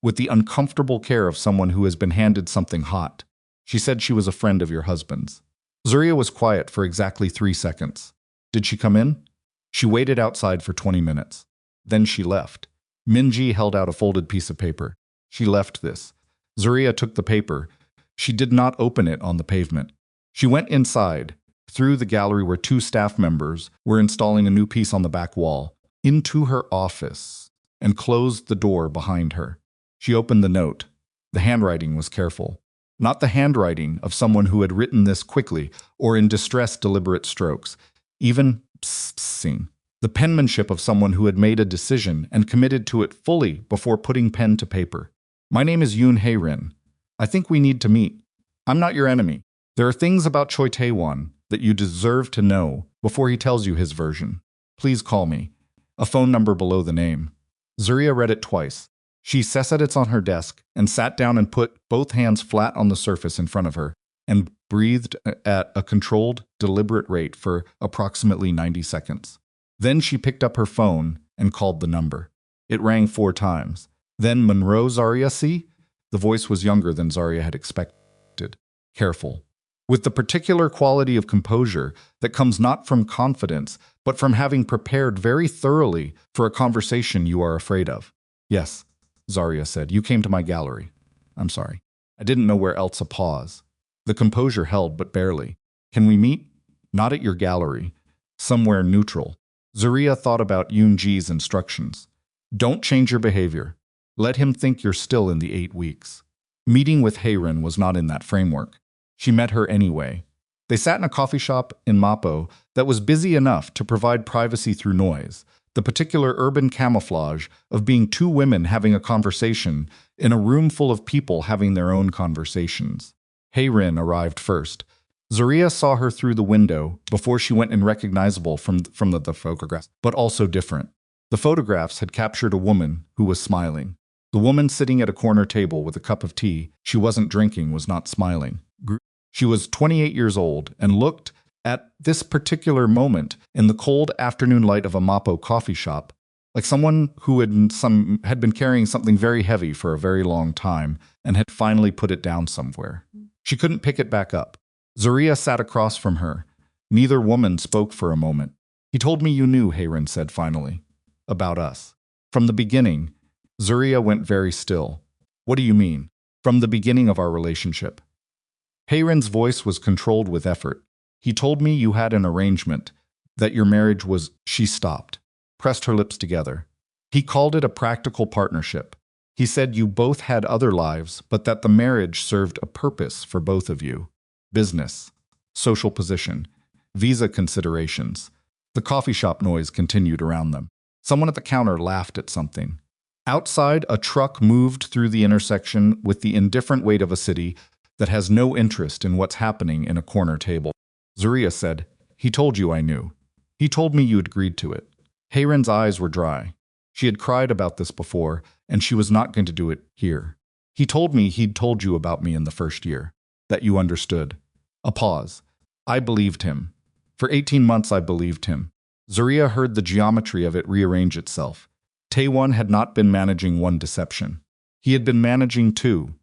with the uncomfortable care of someone who has been handed something hot. She said she was a friend of your husband's. Zariah was quiet for exactly 3 seconds. Did she come in? She waited outside for 20 minutes. Then she left. Minji held out a folded piece of paper. She left this. Zariah took the paper. She did not open it on the pavement. She went inside, through the gallery where 2 staff members were installing a new piece on the back wall, into her office, and closed the door behind her. She opened the note. The handwriting was careful. Not the handwriting of someone who had written this quickly or in distressed, deliberate strokes. Even the penmanship of someone who had made a decision and committed to it fully before putting pen to paper. My name is Yoon Hae-rin. I think we need to meet. I'm not your enemy. There are things about Choi Tae-won that you deserve to know before he tells you his version. Please call me. A phone number below the name. Zariah read it twice. She set it on her desk and sat down and put both hands flat on the surface in front of her and breathed at a controlled, deliberate rate for approximately 90 seconds. Then she picked up her phone and called the number. It rang 4 times. Then Monroe Zariah C? The voice was younger than Zariah had expected. Careful. With the particular quality of composure that comes not from confidence, but from having prepared very thoroughly for a conversation you are afraid of. Yes, Zariah said. You came to my gallery. I'm sorry. I didn't know where else. A pause. The composure held, but barely. Can we meet? Not at your gallery. Somewhere neutral. Zariah thought about Yoon-ji's instructions. Don't change your behavior. Let him think you're still in the 8 weeks. Meeting with Hae-rin was not in that framework. She met her anyway. They sat in a coffee shop in Mapo that was busy enough to provide privacy through noise, the particular urban camouflage of being 2 women having a conversation in a room full of people having their own conversations. Hae-rin arrived first. Zariah saw her through the window before she went unrecognizable from the photographs, but also different. The photographs had captured a woman who was smiling. The woman sitting at a corner table with a cup of tea she wasn't drinking was not smiling. She was 28 years old and looked, at this particular moment, in the cold afternoon light of a Mapo coffee shop, like someone who had been carrying something very heavy for a very long time and had finally put it down somewhere. She couldn't pick it back up. Zariah sat across from her. Neither woman spoke for a moment. He told me you knew, Hae-rin said finally. About us. From the beginning. Zariah went very still. What do you mean? From the beginning of our relationship. Hae-rin's voice was controlled with effort. He told me you had an arrangement, that your marriage was. She stopped, pressed her lips together. He called it a practical partnership. He said you both had other lives, but that the marriage served a purpose for both of you. Business, social position, visa considerations. The coffee shop noise continued around them. Someone at the counter laughed at something. Outside, a truck moved through the intersection with the indifferent weight of a city that has no interest in what's happening in a corner table. Zariah said, he told you I knew. He told me you'd agreed to it. Hae-rin's eyes were dry. She had cried about this before, and she was not going to do it here. He told me he'd told you about me in the first year. That you understood. A pause. I believed him. For 18 months I believed him. Zariah heard the geometry of it rearrange itself. Tae-won had not been managing one deception. He had been managing 2.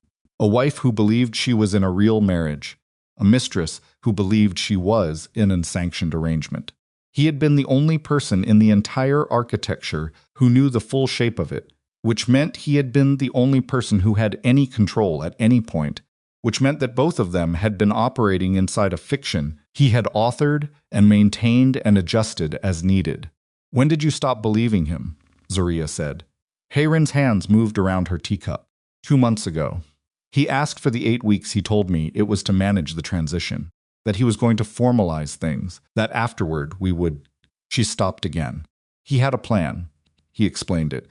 A wife who believed she was in a real marriage. A mistress who believed she was in an unsanctioned arrangement. He had been the only person in the entire architecture who knew the full shape of it, which meant he had been the only person who had any control at any point, which meant that both of them had been operating inside a fiction he had authored and maintained and adjusted as needed. When did you stop believing him? Zariah said. Hae-rin's hands moved around her teacup. 2 months ago. He asked for the 8 weeks. He told me it was to manage the transition, that he was going to formalize things, that afterward we would. She stopped again. He had a plan. He explained it.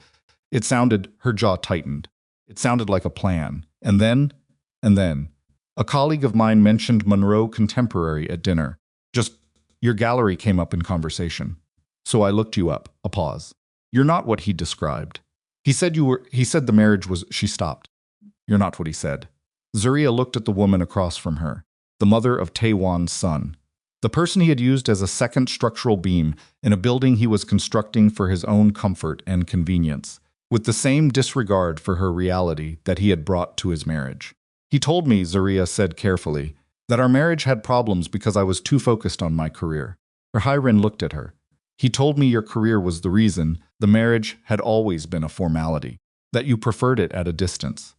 Her jaw tightened. It sounded like a plan. And then, a colleague of mine mentioned Monroe Contemporary at dinner. Just, your gallery came up in conversation. So I looked you up. A pause. You're not what he described. He said the marriage was, she stopped. You're not what he said. Zariah looked at the woman across from her, the mother of Taewon's son, the person he had used as a second structural beam in a building he was constructing for his own comfort and convenience, with the same disregard for her reality that he had brought to his marriage. He told me, Zariah said carefully, that our marriage had problems because I was too focused on my career. Hae-rin looked at her. He told me your career was the reason the marriage had always been a formality, that you preferred it at a distance.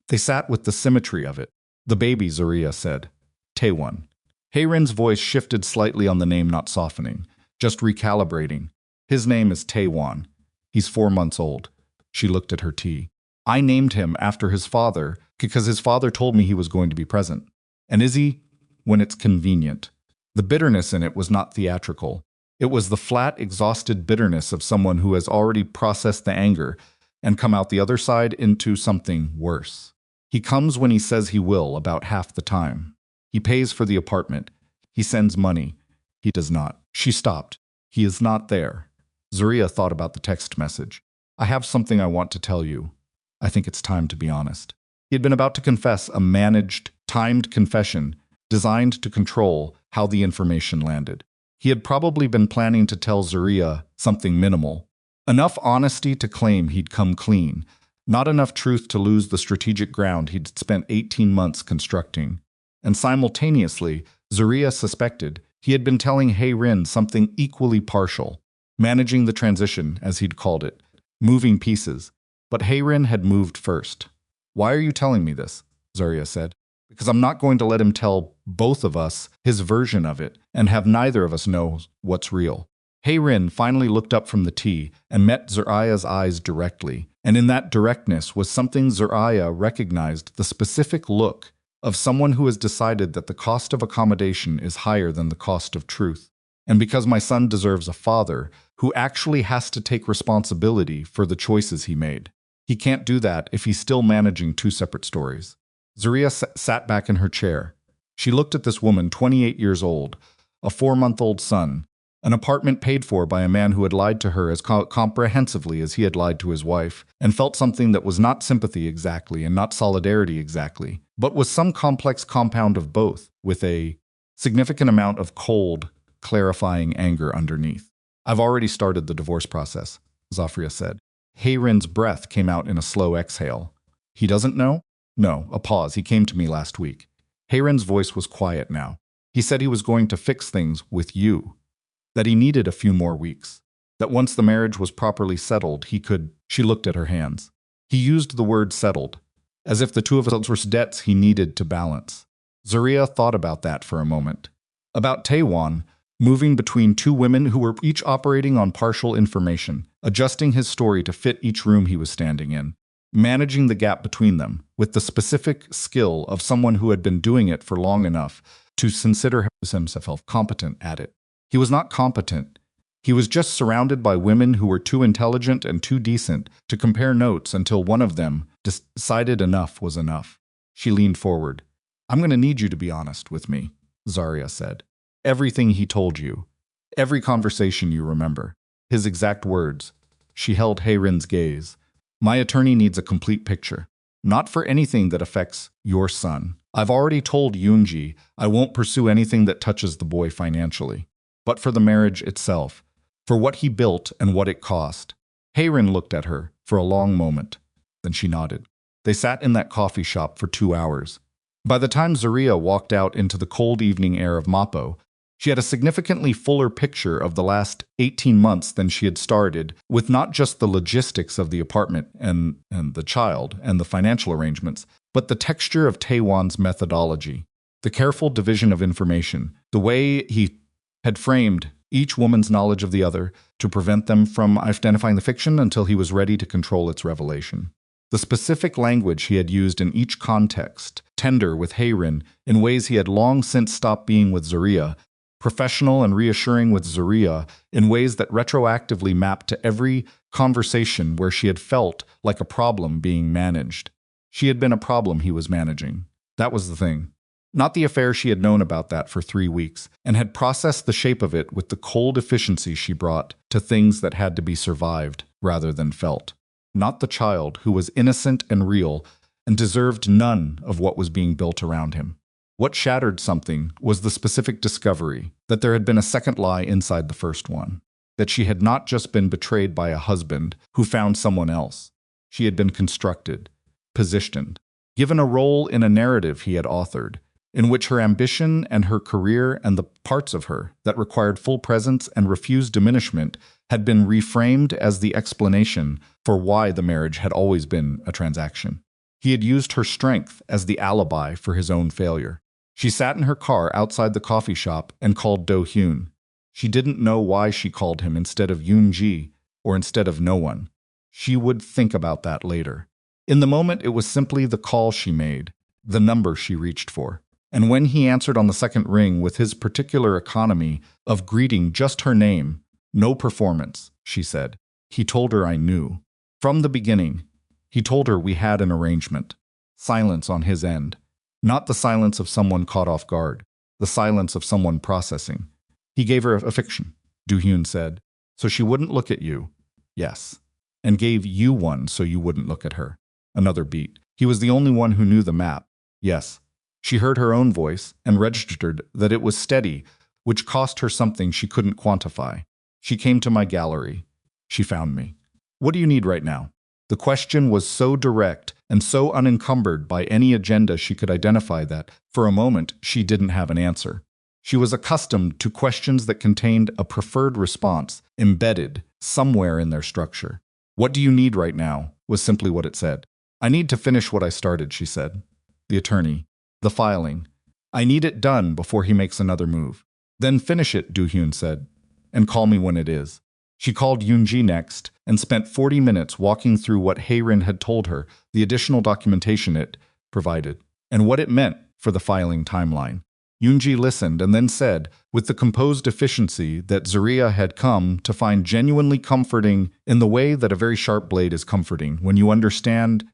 They sat with the symmetry of it. The baby, Zariah said. Taewon. Hae-rin's voice shifted slightly on the name, not softening, just recalibrating. His name is Taewon. He's 4 months old. She looked at her tea. I named him after his father because his father told me he was going to be present. And is he? When it's convenient. The bitterness in it was not theatrical. It was the flat, exhausted bitterness of someone who has already processed the anger and come out the other side into something worse. He comes when he says he will about half the time. He pays for the apartment. He sends money. He does not. She stopped. He is not there. Zariah thought about the text message. I have something I want to tell you. I think it's time to be honest. He had been about to confess a managed, timed confession designed to control how the information landed. He had probably been planning to tell Zariah something minimal. Enough honesty to claim he'd come clean, not enough truth to lose the strategic ground he'd spent 18 months constructing. And simultaneously, Zariah suspected he had been telling Hae-rin something equally partial, managing the transition, as he'd called it, moving pieces. But Hae-rin had moved first. Why are you telling me this? Zariah said. Because I'm not going to let him tell both of us his version of it and have neither of us know what's real. Hae-rin finally looked up from the tea and met Zariah's eyes directly, and in that directness was something Zariah recognized, the specific look of someone who has decided that the cost of accommodation is higher than the cost of truth. And because my son deserves a father who actually has to take responsibility for the choices he made. He can't do that if he's still managing 2 separate stories. Zariah sat back in her chair. She looked at this woman, 28 years old, a 4-month-old son, an apartment paid for by a man who had lied to her as comprehensively as he had lied to his wife, and felt something that was not sympathy exactly and not solidarity exactly, but was some complex compound of both, with a significant amount of cold, clarifying anger underneath. I've already started the divorce process, Zariah said. Hae-rin's breath came out in a slow exhale. He doesn't know? No, a pause. He came to me last week. Hae-rin's voice was quiet now. He said he was going to fix things with you. That he needed a few more weeks. That once the marriage was properly settled, he could… She looked at her hands. He used the word settled, as if the two of us were debts he needed to balance. Zariah thought about that for a moment. About Taewon, moving between 2 women who were each operating on partial information, adjusting his story to fit each room he was standing in, managing the gap between them with the specific skill of someone who had been doing it for long enough to consider himself competent at it. He was not competent. He was just surrounded by women who were too intelligent and too decent to compare notes until one of them decided enough was enough. She leaned forward. I'm going to need you to be honest with me, Zariah said. Everything he told you. Every conversation you remember. His exact words. She held Hae-rin's gaze. My attorney needs a complete picture. Not for anything that affects your son. I've already told Yoonji I won't pursue anything that touches the boy financially. But for the marriage itself. For what he built and what it cost. Hae-rin looked at her for a long moment. Then she nodded. They sat in that coffee shop for 2 hours. By the time Zariah walked out into the cold evening air of Mappo, she had a significantly fuller picture of the last 18 months than she had started, with not just the logistics of the apartment and the child and the financial arrangements, but the texture of Taewon's methodology, the careful division of information, the way he had framed each woman's knowledge of the other to prevent them from identifying the fiction until he was ready to control its revelation. The specific language he had used in each context, tender with Hae-rin in ways he had long since stopped being with Zariah, professional and reassuring with Zariah in ways that retroactively mapped to every conversation where she had felt like a problem being managed. She had been a problem he was managing. That was the thing. Not the affair she had known about that for 3 weeks, and had processed the shape of it with the cold efficiency she brought to things that had to be survived rather than felt. Not the child who was innocent and real and deserved none of what was being built around him. What shattered something was the specific discovery that there had been a second lie inside the first one, that she had not just been betrayed by a husband who found someone else. She had been constructed, positioned, given a role in a narrative he had authored, in which her ambition and her career and the parts of her that required full presence and refused diminishment had been reframed as the explanation for why the marriage had always been a transaction. He had used her strength as the alibi for his own failure. She sat in her car outside the coffee shop and called Do-hyun. She didn't know why she called him instead of Yoon-ji or instead of no one. She would think about that later. In the moment, it was simply the call she made, the number she reached for. And when he answered on the second ring with his particular economy of greeting just her name, no performance, she said, he told her I knew. From the beginning, he told her we had an arrangement. Silence on his end. Not the silence of someone caught off guard, the silence of someone processing. He gave her a fiction, Do-hyun said, so she wouldn't look at you. Yes. And gave you one so you wouldn't look at her. Another beat. He was the only one who knew the map. Yes. She heard her own voice and registered that it was steady, which cost her something she couldn't quantify. She came to my gallery. She found me. What do you need right now? The question was so direct and so unencumbered by any agenda she could identify that, for a moment, she didn't have an answer. She was accustomed to questions that contained a preferred response embedded somewhere in their structure. What do you need right now? Was simply what it said. I need to finish what I started, she said. The attorney. The filing. I need it done before he makes another move. Then finish it, Do-hyun said, and call me when it is. She called Yoon-ji next and spent 40 minutes walking through what Hae-rin had told her, the additional documentation it provided, and what it meant for the filing timeline. Yoon-ji listened and then said, with the composed efficiency that Zariah had come to find genuinely comforting in the way that a very sharp blade is comforting when you understand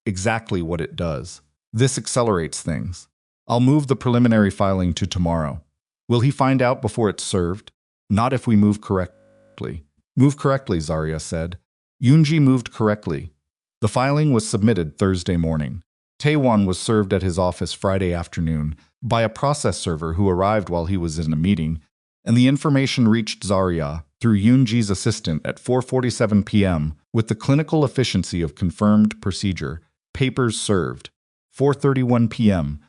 exactly what it does. This accelerates things. I'll move the preliminary filing to tomorrow. Will he find out before it's served? Not if we move correctly. Move correctly, Zariah said. Yoon-ji moved correctly. The filing was submitted Thursday morning. Taewon was served at his office Friday afternoon by a process server who arrived while he was in a meeting, and the information reached Zariah through Yoon-ji's assistant at 4:47 p.m. with the clinical efficiency of confirmed procedure. Papers served. 4:31 p.m.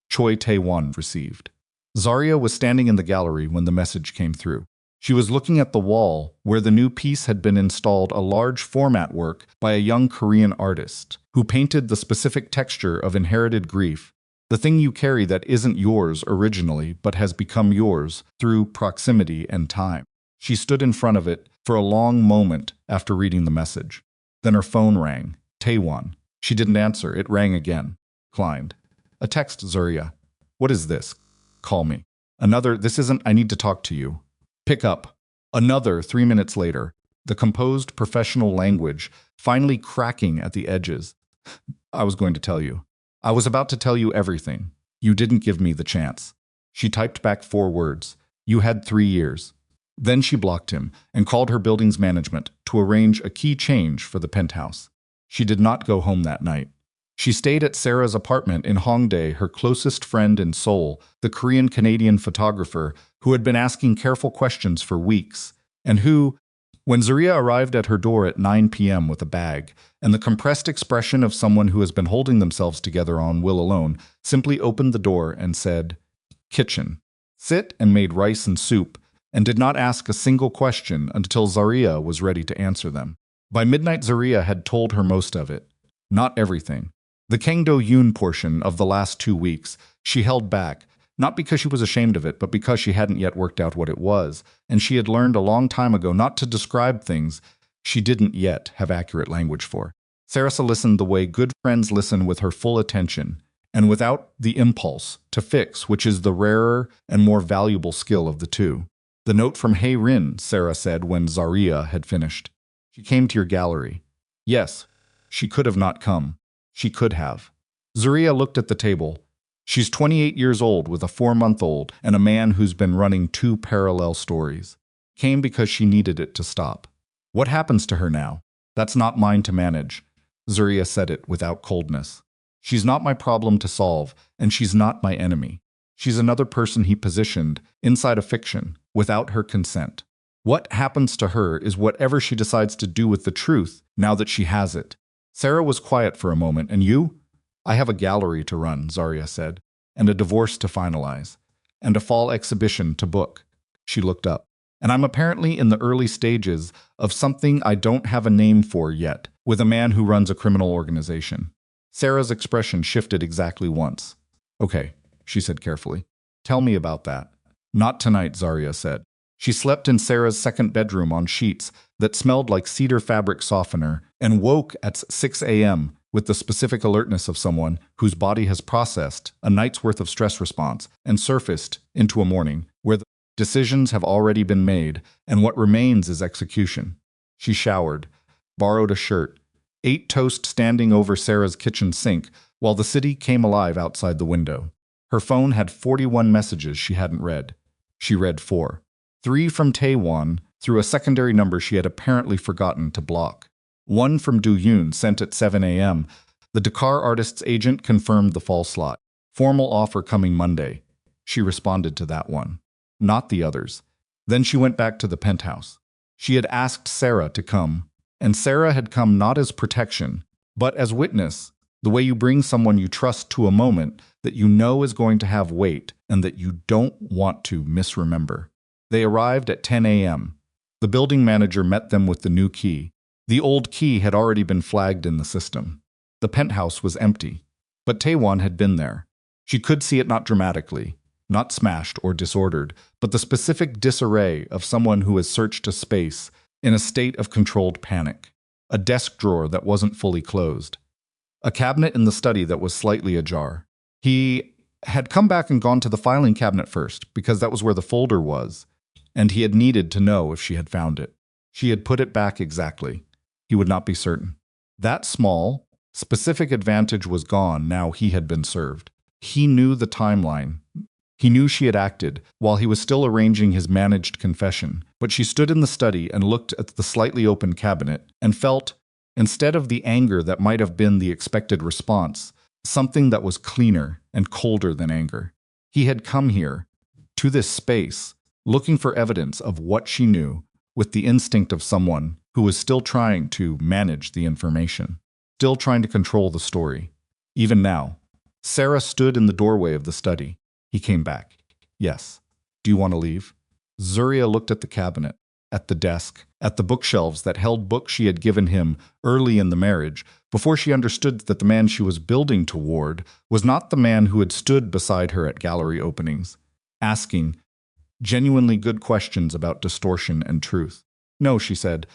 Choi Taewon received. Zariah was standing in the gallery when the message came through. She was looking at the wall where the new piece had been installed, a large format work by a young Korean artist who painted the specific texture of inherited grief, the thing you carry that isn't yours originally but has become yours through proximity and time. She stood in front of it for a long moment after reading the message. Then her phone rang. Taewon. She didn't answer. It rang again. Declined. A text, Zariah. What is this? Call me. Another, this isn't, I need to talk to you. Pick up. Another 3 minutes later, the composed professional language finally cracking at the edges. I was going to tell you. I was about to tell you everything. You didn't give me the chance. She typed back 4 words. You had 3 years. Then she blocked him and called her building's management to arrange a key change for the penthouse. She did not go home that night. She stayed at Sarah's apartment in Hongdae, her closest friend in Seoul, the Korean-Canadian photographer who had been asking careful questions for weeks, and who, when Zariah arrived at her door at 9 p.m. with a bag and the compressed expression of someone who has been holding themselves together on will alone, simply opened the door and said, "Kitchen." Sit and made rice and soup, and did not ask a single question until Zariah was ready to answer them. By midnight, Zariah had told her most of it. Not everything. The Kang Do-hyun portion of the last 2 weeks she held back, not because she was ashamed of it, but because she hadn't yet worked out what it was, and she had learned a long time ago not to describe things she didn't yet have accurate language for. Sarah listened the way good friends listen, with her full attention, and without the impulse to fix, which is the rarer and more valuable skill of the two. The note from Hey Rin, Sarah said when Zariah had finished. She came to your gallery. Yes, she could have not come. She could have. Zariah looked at the table. She's 28 years old with a 4-month-old and a man who's been running 2 parallel stories. Came because she needed it to stop. What happens to her now? That's not mine to manage. Zariah said it without coldness. She's not my problem to solve, and she's not my enemy. She's another person he positioned inside a fiction without her consent. What happens to her is whatever she decides to do with the truth now that she has it. Sarah was quiet for a moment. And you? I have a gallery to run, Zariah said, and a divorce to finalize, and a fall exhibition to book. She looked up. And I'm apparently in the early stages of something I don't have a name for yet, with a man who runs a criminal organization. Sarah's expression shifted exactly once. Okay, she said carefully. Tell me about that. Not tonight, Zariah said. She slept in Sarah's second bedroom on sheets that smelled like cedar fabric softener and woke at 6 a.m. with the specific alertness of someone whose body has processed a night's worth of stress response and surfaced into a morning where the decisions have already been made and what remains is execution. She showered, borrowed a shirt, ate toast standing over Sarah's kitchen sink while the city came alive outside the window. Her phone had 41 messages she hadn't read. She read 4. 3 from Taewon through a secondary number she had apparently forgotten to block. 1 from Do-hyun sent at 7 a.m. The Dakar artist's agent confirmed the fall slot. Formal offer coming Monday. She responded to that one. Not the others. Then she went back to the penthouse. She had asked Sarah to come, and Sarah had come not as protection, but as witness, the way you bring someone you trust to a moment that you know is going to have weight and that you don't want to misremember. They arrived at 10 a.m. The building manager met them with the new key. The old key had already been flagged in the system. The penthouse was empty, but Taewon had been there. She could see it not dramatically, not smashed or disordered, but the specific disarray of someone who has searched a space in a state of controlled panic. A desk drawer that wasn't fully closed. A cabinet in the study that was slightly ajar. He had come back and gone to the filing cabinet first, because that was where the folder was, and he had needed to know if she had found it. She had put it back exactly. He would not be certain. That small, specific advantage was gone now he had been served. He knew the timeline. He knew she had acted while he was still arranging his managed confession, but she stood in the study and looked at the slightly open cabinet and felt, instead of the anger that might have been the expected response, something that was cleaner and colder than anger. He had come here, to this space, looking for evidence of what she knew, with the instinct of someone who was still trying to manage the information, still trying to control the story. Even now, Sarah stood in the doorway of the study. He came back. Yes. Do you want to leave? Zariah looked at the cabinet, at the desk, at the bookshelves that held books she had given him early in the marriage, before she understood that the man she was building toward was not the man who had stood beside her at gallery openings, asking genuinely good questions about distortion and truth. No, she said,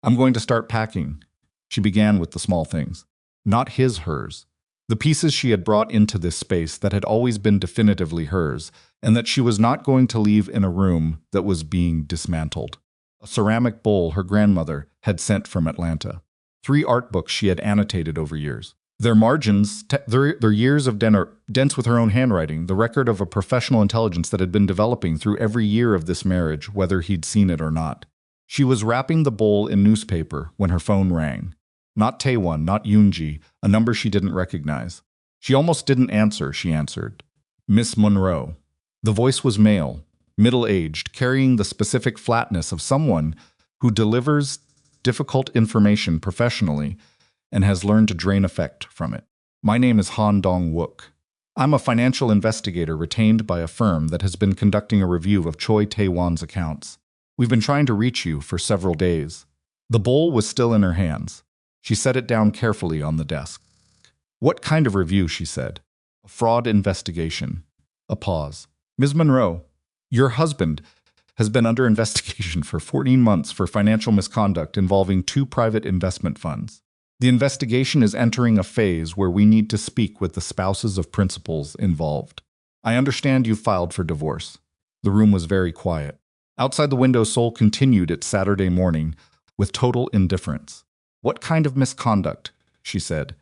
I'm going to start packing. She began with the small things. Not hers. The pieces she had brought into this space that had always been definitively hers, and that she was not going to leave in a room that was being dismantled. A ceramic bowl her grandmother had sent from Atlanta. 3 art books she had annotated over years. Their margins, their years of dense with her own handwriting, the record of a professional intelligence that had been developing through every year of this marriage, whether he'd seen it or not. She was wrapping the bowl in newspaper when her phone rang. Not Taewon, not Yoonji, a number she didn't recognize. She almost didn't answer, she answered. Miss Monroe. The voice was male, middle-aged, carrying the specific flatness of someone who delivers difficult information professionally and has learned to drain effect from it. My name is Han Dong-wook. I'm a financial investigator retained by a firm that has been conducting a review of Choi Taewon's accounts. We've been trying to reach you for several days. The bowl was still in her hands. She set it down carefully on the desk. What kind of review, she said. A fraud investigation. A pause. Ms. Monroe, your husband has been under investigation for 14 months for financial misconduct involving 2 private investment funds. The investigation is entering a phase where we need to speak with the spouses of principals involved. I understand you filed for divorce. The room was very quiet. Outside the window, Seoul continued its Saturday morning with total indifference. What kind of misconduct? She said.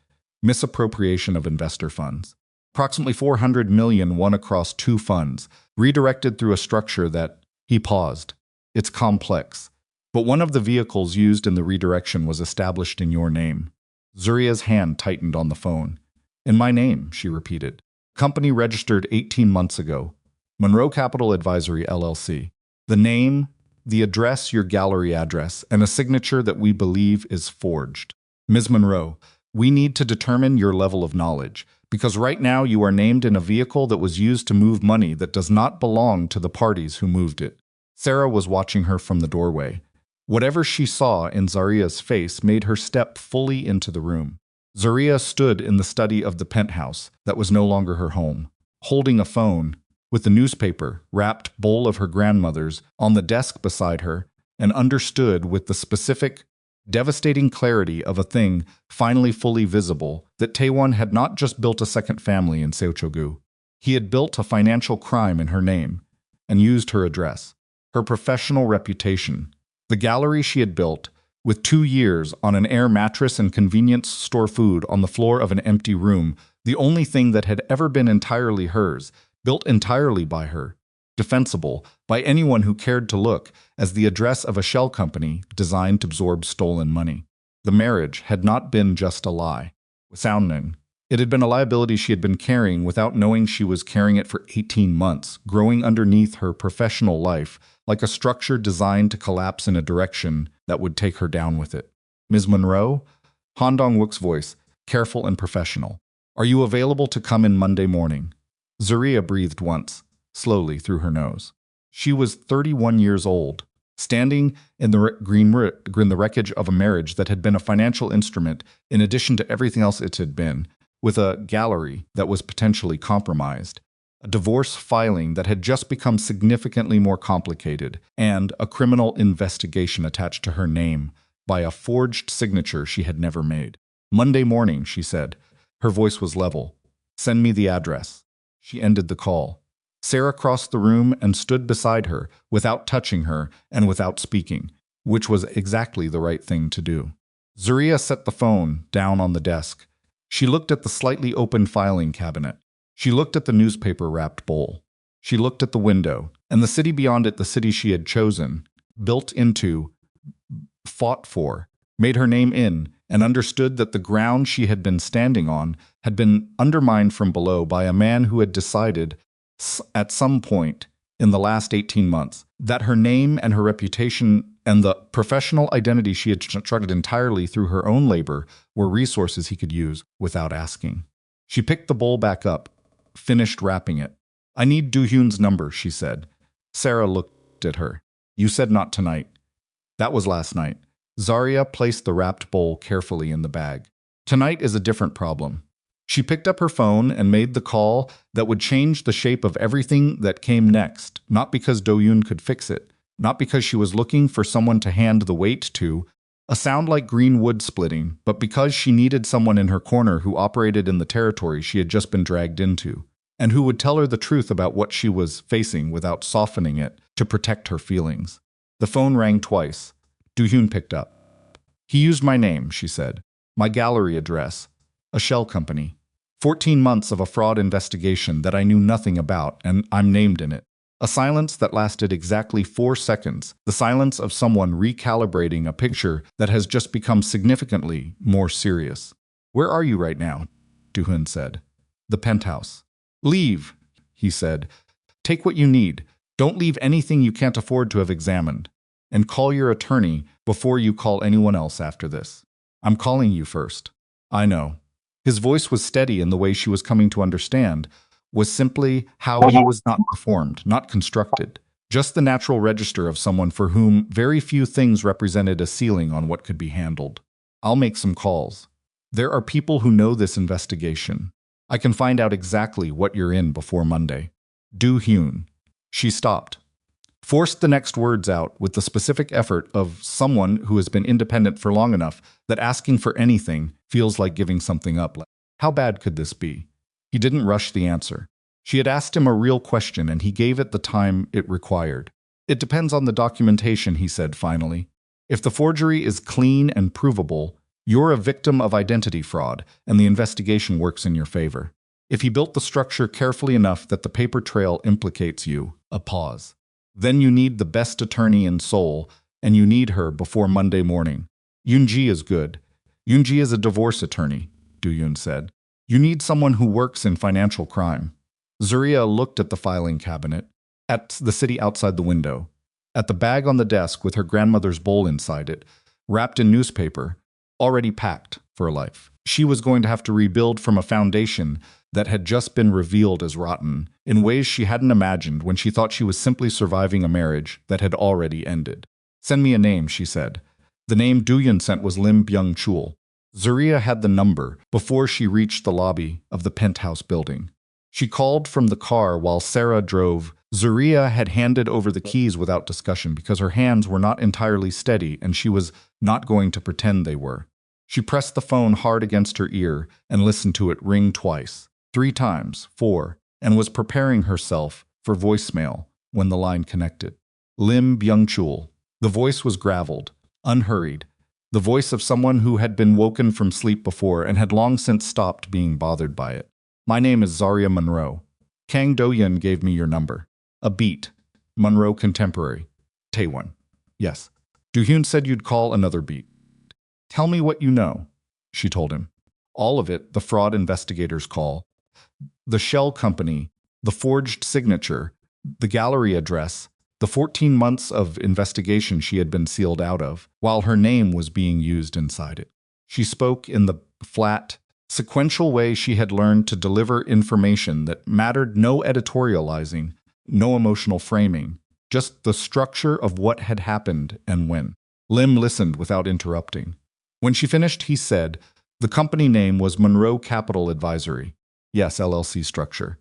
Misappropriation of investor funds. Approximately 400 million won across 2 funds, redirected through a structure that, he paused. It's complex. But one of the vehicles used in the redirection was established in your name. Zariah's hand tightened on the phone. In my name, she repeated. Company registered 18 months ago. Monroe Capital Advisory, LLC. The name, the address, your gallery address, and a signature that we believe is forged. Ms. Monroe, we need to determine your level of knowledge, because right now you are named in a vehicle that was used to move money that does not belong to the parties who moved it. Sarah was watching her from the doorway. Whatever she saw in Zariah's face made her step fully into the room. Zariah stood in the study of the penthouse that was no longer her home, holding a phone, with the newspaper, wrapped bowl of her grandmother's, on the desk beside her, and understood with the specific, devastating clarity of a thing finally fully visible that Taewon had not just built a second family in Seochogu. He had built a financial crime in her name, and used her address, her professional reputation, the gallery she had built, with 2 years on an air mattress and convenience store food on the floor of an empty room, the only thing that had ever been entirely hers, built entirely by her, defensible by anyone who cared to look, as the address of a shell company designed to absorb stolen money. The marriage had not been just a lie. Sounding. It had been a liability she had been carrying without knowing she was carrying it for 18 months, growing underneath her professional life, like a structure designed to collapse in a direction that would take her down with it. Ms. Monroe? Han Dong-wook's voice, careful and professional. Are you available to come in Monday morning? Zariah breathed once, slowly through her nose. She was 31 years old, standing in the wreckage of a marriage that had been a financial instrument in addition to everything else it had been, with a gallery that was potentially compromised, a divorce filing that had just become significantly more complicated, and a criminal investigation attached to her name by a forged signature she had never made. Monday morning, she said. Her voice was level. Send me the address. She ended the call. Sarah crossed the room and stood beside her, without touching her and without speaking, which was exactly the right thing to do. Zariah set the phone down on the desk. She looked at the slightly open filing cabinet. She looked at the newspaper-wrapped bowl. She looked at the window, and the city beyond it, the city she had chosen, built into, fought for, made her name in, and understood that the ground she had been standing on had been undermined from below by a man who had decided, at some point in the last 18 months, that her name and her reputation and the professional identity she had constructed entirely through her own labor were resources he could use without asking. She picked the bowl back up, finished wrapping it. I need Do-hyun's number, she said. Sarah looked at her. You said not tonight. That was last night. Zariah placed the wrapped bowl carefully in the bag. Tonight is a different problem. She picked up her phone and made the call that would change the shape of everything that came next, not because Do-hyun could fix it, not because she was looking for someone to hand the weight to, a sound like green wood splitting, but because she needed someone in her corner who operated in the territory she had just been dragged into, and who would tell her the truth about what she was facing without softening it to protect her feelings. The phone rang twice. Do-hyun picked up. He used my name, she said. My gallery address. A shell company. 14 months of a fraud investigation that I knew nothing about, and I'm named in it. A silence that lasted exactly 4 seconds, the silence of someone recalibrating a picture that has just become significantly more serious. Where are you right now? Do-hyun said. The penthouse. Leave, he said. Take what you need. Don't leave anything you can't afford to have examined. And call your attorney before you call anyone else after this. I'm calling you first. I know. His voice was steady in the way she was coming to understand, was simply how he was not performed, not constructed. Just the natural register of someone for whom very few things represented a ceiling on what could be handled. I'll make some calls. There are people who know this investigation. I can find out exactly what you're in before Monday. Do-hyun. She stopped. Forced the next words out with the specific effort of someone who has been independent for long enough that asking for anything feels like giving something up. How bad could this be? He didn't rush the answer. She had asked him a real question, and he gave it the time it required. It depends on the documentation, he said finally. If the forgery is clean and provable, you're a victim of identity fraud, and the investigation works in your favor. If he built the structure carefully enough that the paper trail implicates you, a pause. Then you need the best attorney in Seoul, and you need her before Monday morning. Yoon-ji is good. Yoon-ji is a divorce attorney, Do-hyun said. You need someone who works in financial crime. Zariah looked at the filing cabinet, at the city outside the window, at the bag on the desk with her grandmother's bowl inside it, wrapped in newspaper, already packed for life. She was going to have to rebuild from a foundation that had just been revealed as rotten, in ways she hadn't imagined when she thought she was simply surviving a marriage that had already ended. Send me a name, she said. The name Do-hyun sent was Lim Byung-chul. Zariah had the number before she reached the lobby of the penthouse building. She called from the car while Sarah drove. Zariah had handed over the keys without discussion because her hands were not entirely steady and she was not going to pretend they were. She pressed the phone hard against her ear and listened to it ring twice, 3 times, 4, and was preparing herself for voicemail when the line connected. Lim Byung-chul. The voice was graveled, unhurried, the voice of someone who had been woken from sleep before and had long since stopped being bothered by it. My name is Zariah Monroe. Kang Do-hyun gave me your number. A beat. Monroe Contemporary. Taewon. Yes. Do-hyun said you'd call another beat. Tell me what you know, she told him. All of it, the fraud investigators call. The shell company, the forged signature, the gallery address, the 14 months of investigation she had been sealed out of, while her name was being used inside it. She spoke in the flat, sequential way she had learned to deliver information that mattered no editorializing, no emotional framing, just the structure of what had happened and when. Lim listened without interrupting. When she finished, he said, the company name was Monroe Capital Advisory. Yes, LLC structure.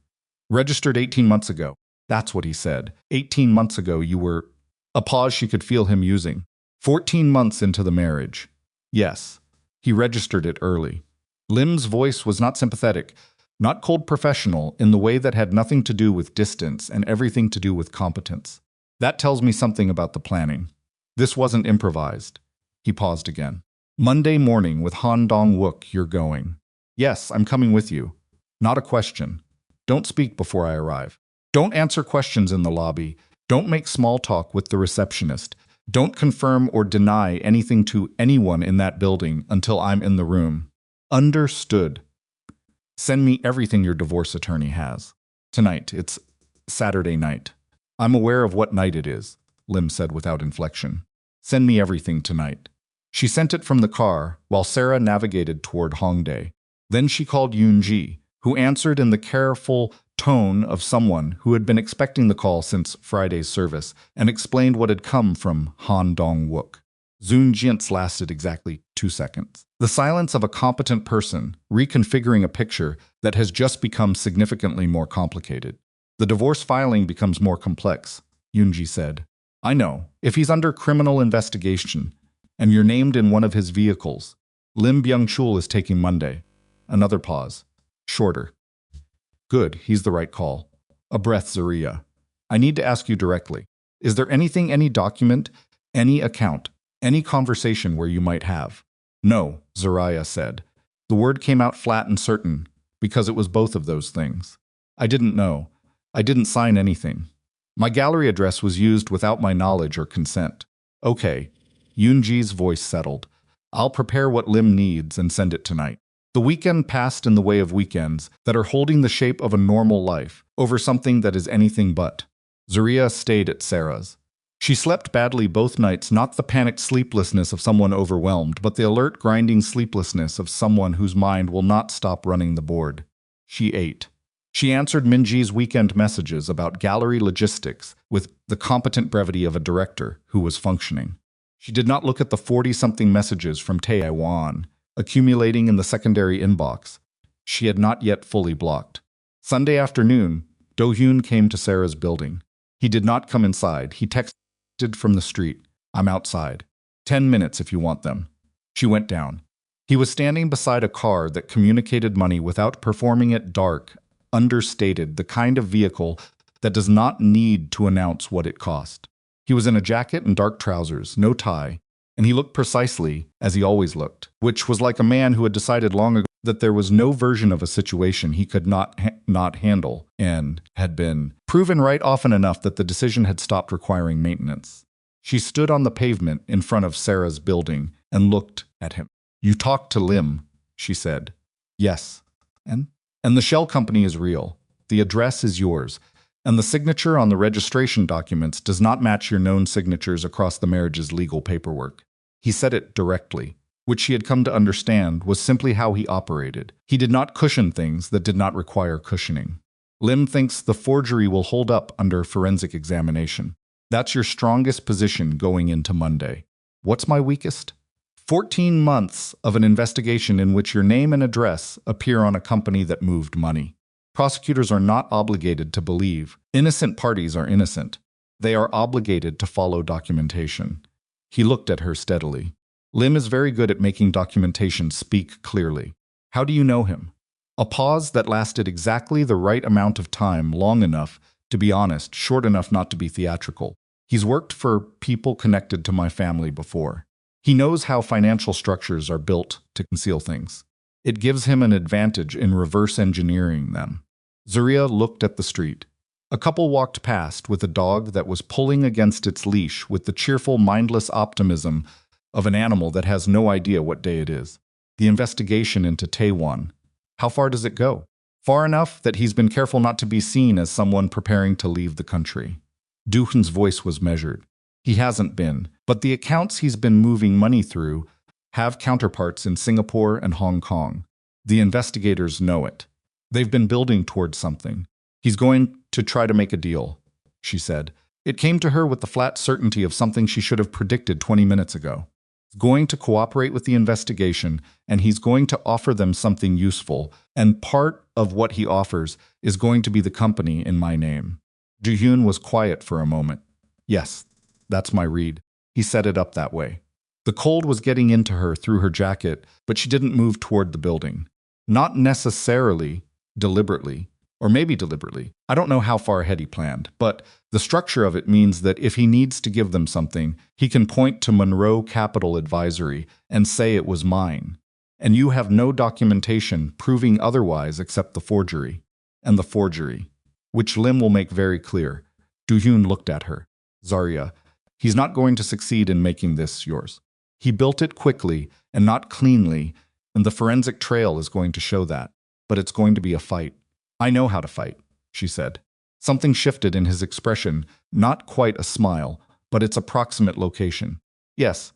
Registered 18 months ago. That's what he said. 18 months ago you were… A pause she could feel him using. 14 months into the marriage. Yes. He registered it early. Lim's voice was not sympathetic, not cold professional in the way that had nothing to do with distance and everything to do with competence. That tells me something about the planning. This wasn't improvised. He paused again. Monday morning with Han Dong-wook, you're going. Yes, I'm coming with you. Not a question. Don't speak before I arrive. Don't answer questions in the lobby. Don't make small talk with the receptionist. Don't confirm or deny anything to anyone in that building until I'm in the room. Understood. Send me everything your divorce attorney has. Tonight. It's Saturday night. I'm aware of what night it is, Lim said without inflection. Send me everything tonight. She sent it from the car while Sarah navigated toward Hongdae. Then she called Yoon-ji, who answered in the careful tone of someone who had been expecting the call since Friday's service, and explained what had come from Han Dong-wook. Zoom-jian's lasted exactly 2 seconds. The silence of a competent person reconfiguring a picture that has just become significantly more complicated. The divorce filing becomes more complex, Yoon-ji said. I know. If he's under criminal investigation, and you're named in one of his vehicles, Lim Byung-chul is taking Monday. Another pause. Shorter. Good, he's the right call. A breath, Zariah. I need to ask you directly. Is there anything, any document, any account, any conversation where you might have? No, Zariah said. The word came out flat and certain, because it was both of those things. I didn't know. I didn't sign anything. My gallery address was used without my knowledge or consent. Okay. Yoon-ji's voice settled. I'll prepare what Lim needs and send it tonight. The weekend passed in the way of weekends that are holding the shape of a normal life over something that is anything but. Zariah stayed at Sarah's. She slept badly both nights, not the panicked sleeplessness of someone overwhelmed, but the alert, grinding sleeplessness of someone whose mind will not stop running the board. She ate. She answered Minji's weekend messages about gallery logistics with the competent brevity of a director who was functioning. She did not look at the 40-something messages from Taewon, accumulating in the secondary inbox. She had not yet fully blocked. Sunday afternoon, Do-hyun came to Sarah's building. He did not come inside. He texted from the street. I'm outside. 10 minutes if you want them. She went down. He was standing beside a car that communicated money without performing it dark, understated, the kind of vehicle that does not need to announce what it cost. He was in a jacket and dark trousers, no tie, and he looked precisely as he always looked, which was like a man who had decided long ago that there was no version of a situation he could not handle, and had been proven right often enough that the decision had stopped requiring maintenance. She stood on the pavement in front of Sarah's building and looked at him. You talked to Lim, she said. Yes. And the shell company is real. The address is yours. And the signature on the registration documents does not match your known signatures across the marriage's legal paperwork. He said it directly, which she had come to understand was simply how he operated. He did not cushion things that did not require cushioning. Lim thinks the forgery will hold up under forensic examination. That's your strongest position going into Monday. What's my weakest? 14 months of an investigation in which your name and address appear on a company that moved money. Prosecutors are not obligated to believe. Innocent parties are innocent. They are obligated to follow documentation. He looked at her steadily. Lim is very good at making documentation speak clearly. How do you know him? A pause that lasted exactly the right amount of time, long enough to be honest, short enough not to be theatrical. He's worked for people connected to my family before. He knows how financial structures are built to conceal things. It gives him an advantage in reverse engineering them. Zariah looked at the street. A couple walked past with a dog that was pulling against its leash with the cheerful, mindless optimism of an animal that has no idea what day it is. The investigation into Taewon. How far does it go? Far enough that he's been careful not to be seen as someone preparing to leave the country. Do-hyun's voice was measured. He hasn't been, but the accounts he's been moving money through have counterparts in Singapore and Hong Kong. The investigators know it. They've been building towards something. He's going to try to make a deal, she said. It came to her with the flat certainty of something she should have predicted 20 minutes ago. He's going to cooperate with the investigation, and he's going to offer them something useful, and part of what he offers is going to be the company in my name. Do-hyun was quiet for a moment. Yes, that's my read. He set it up that way. The cold was getting into her through her jacket, but she didn't move toward the building. Not necessarily deliberately, or maybe deliberately. I don't know how far ahead he planned, but the structure of it means that if he needs to give them something, he can point to Monroe Capital Advisory and say it was mine. And you have no documentation proving otherwise except the forgery. And the forgery, which Lim will make very clear. Do-hyun looked at her. Zariah, he's not going to succeed in making this yours. He built it quickly and not cleanly, and the forensic trail is going to show that. But it's going to be a fight. I know how to fight, she said. Something shifted in his expression, not quite a smile, but its approximate location. Yes,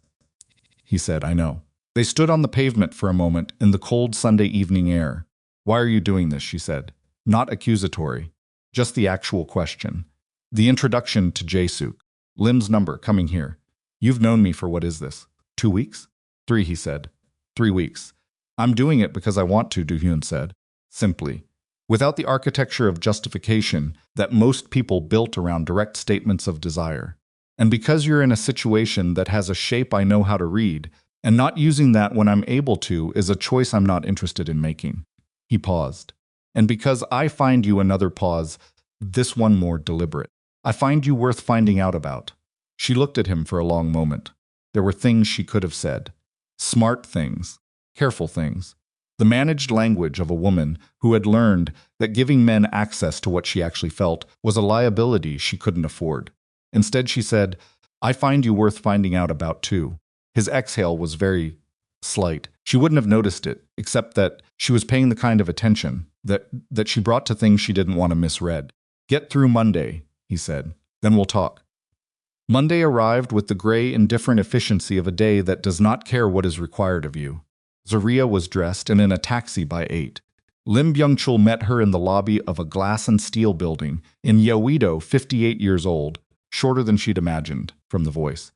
he said, I know. They stood on the pavement for a moment in the cold Sunday evening air. Why are you doing this, she said. Not accusatory, just the actual question. The introduction to Jae-suk. Lim's number, coming here. You've known me for what is this? 2 weeks? 3, he said. 3 weeks. I'm doing it because I want to, Do-hyun said. Simply. Without the architecture of justification that most people built around direct statements of desire. And because you're in a situation that has a shape I know how to read, and not using that when I'm able to is a choice I'm not interested in making. He paused. And because I find you another pause, this one more deliberate. I find you worth finding out about. She looked at him for a long moment. There were things she could have said. Smart things. Careful things. The managed language of a woman who had learned that giving men access to what she actually felt was a liability she couldn't afford. Instead, she said, I find you worth finding out about too. His exhale was very slight. She wouldn't have noticed it, except that she was paying the kind of attention that she brought to things she didn't want to misread. Get through Monday, he said. Then we'll talk. Monday arrived with the gray, indifferent efficiency of a day that does not care what is required of you. Zariah was dressed and in a taxi by 8. Lim Byung-chul met her in the lobby of a glass and steel building in Yeouido, 58 years old, shorter than she'd imagined, from the voice.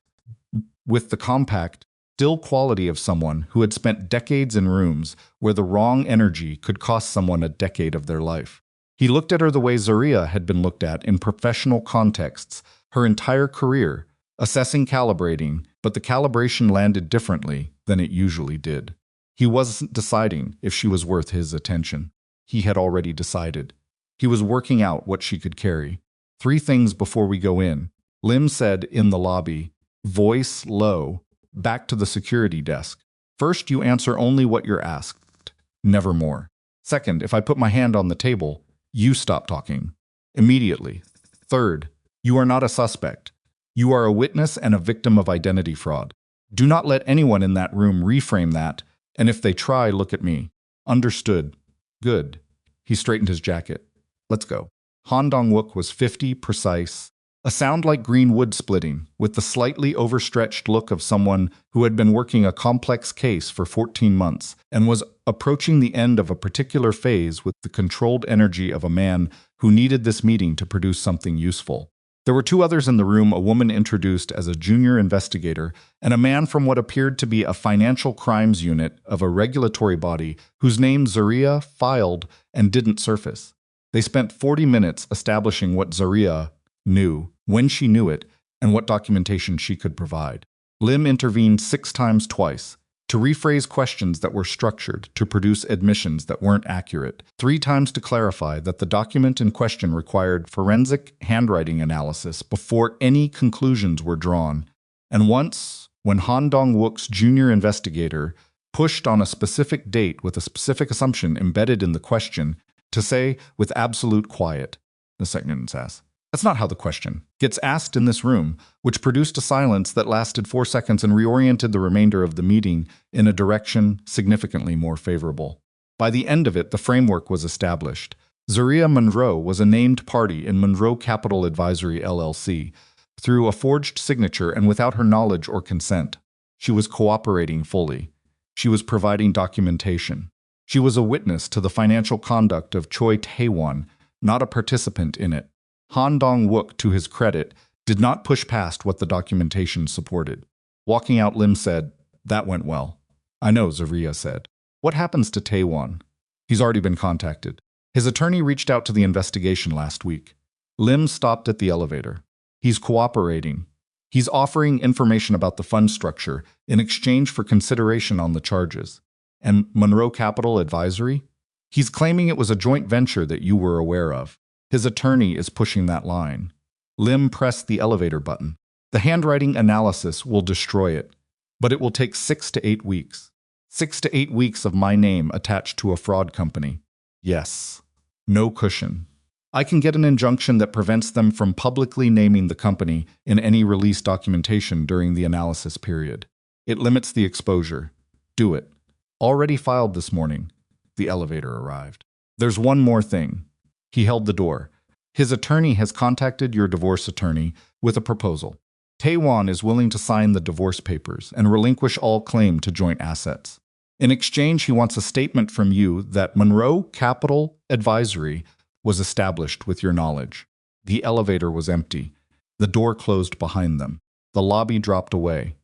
With the compact, still quality of someone who had spent decades in rooms where the wrong energy could cost someone a decade of their life. He looked at her the way Zariah had been looked at in professional contexts, her entire career, assessing, calibrating, but the calibration landed differently than it usually did. He wasn't deciding if she was worth his attention. He had already decided. He was working out what she could carry. 3 things before we go in, Lim said in the lobby, voice low, back to the security desk. First, you answer only what you're asked, never more. Second, if I put my hand on the table, you stop talking. Immediately. Third, you are not a suspect. You are a witness and a victim of identity fraud. Do not let anyone in that room reframe that, and if they try, look at me. Understood. Good. He straightened his jacket. Let's go. Han Dong-wook was 50, precise, a sound like green wood splitting, with the slightly overstretched look of someone who had been working a complex case for 14 months and was approaching the end of a particular phase with the controlled energy of a man who needed this meeting to produce something useful. There were 2 others in the room, a woman introduced as a junior investigator, and a man from what appeared to be a financial crimes unit of a regulatory body whose name Zariah filed and didn't surface. They spent 40 minutes establishing what Zariah knew, when she knew it, and what documentation she could provide. Lim intervened 6 times twice, to rephrase questions that were structured, to produce admissions that weren't accurate, 3 times to clarify that the document in question required forensic handwriting analysis before any conclusions were drawn, and once, when Han Dong-wook's junior investigator pushed on a specific date with a specific assumption embedded in the question, to say with absolute quiet, the sentence asked. That's not how the question gets asked in this room, which produced a silence that lasted 4 seconds and reoriented the remainder of the meeting in a direction significantly more favorable. By the end of it, the framework was established. Zariah Monroe was a named party in Monroe Capital Advisory LLC through a forged signature and without her knowledge or consent. She was cooperating fully. She was providing documentation. She was a witness to the financial conduct of Choi Tae-won, not a participant in it. Han Dong-wook, to his credit, did not push past what the documentation supported. Walking out, Lim said, "That went well." "I know," Zariah said. "What happens to Tae-won?" "He's already been contacted. His attorney reached out to the investigation last week." Lim stopped at the elevator. "He's cooperating. He's offering information about the fund structure in exchange for consideration on the charges. And Monroe Capital Advisory? He's claiming it was a joint venture that you were aware of. His attorney is pushing that line." Lim pressed the elevator button. "The handwriting analysis will destroy it, but it will take 6 to 8 weeks. 6 to 8 weeks of my name attached to a fraud company. Yes. No cushion. I can get an injunction that prevents them from publicly naming the company in any release documentation during the analysis period. It limits the exposure. Do it. Already filed this morning." The elevator arrived. "There's one more thing." He held the door. "His attorney has contacted your divorce attorney with a proposal. Tae-won is willing to sign the divorce papers and relinquish all claim to joint assets. In exchange, he wants a statement from you that Monroe Capital Advisory was established with your knowledge." The elevator was empty. The door closed behind them. The lobby dropped away.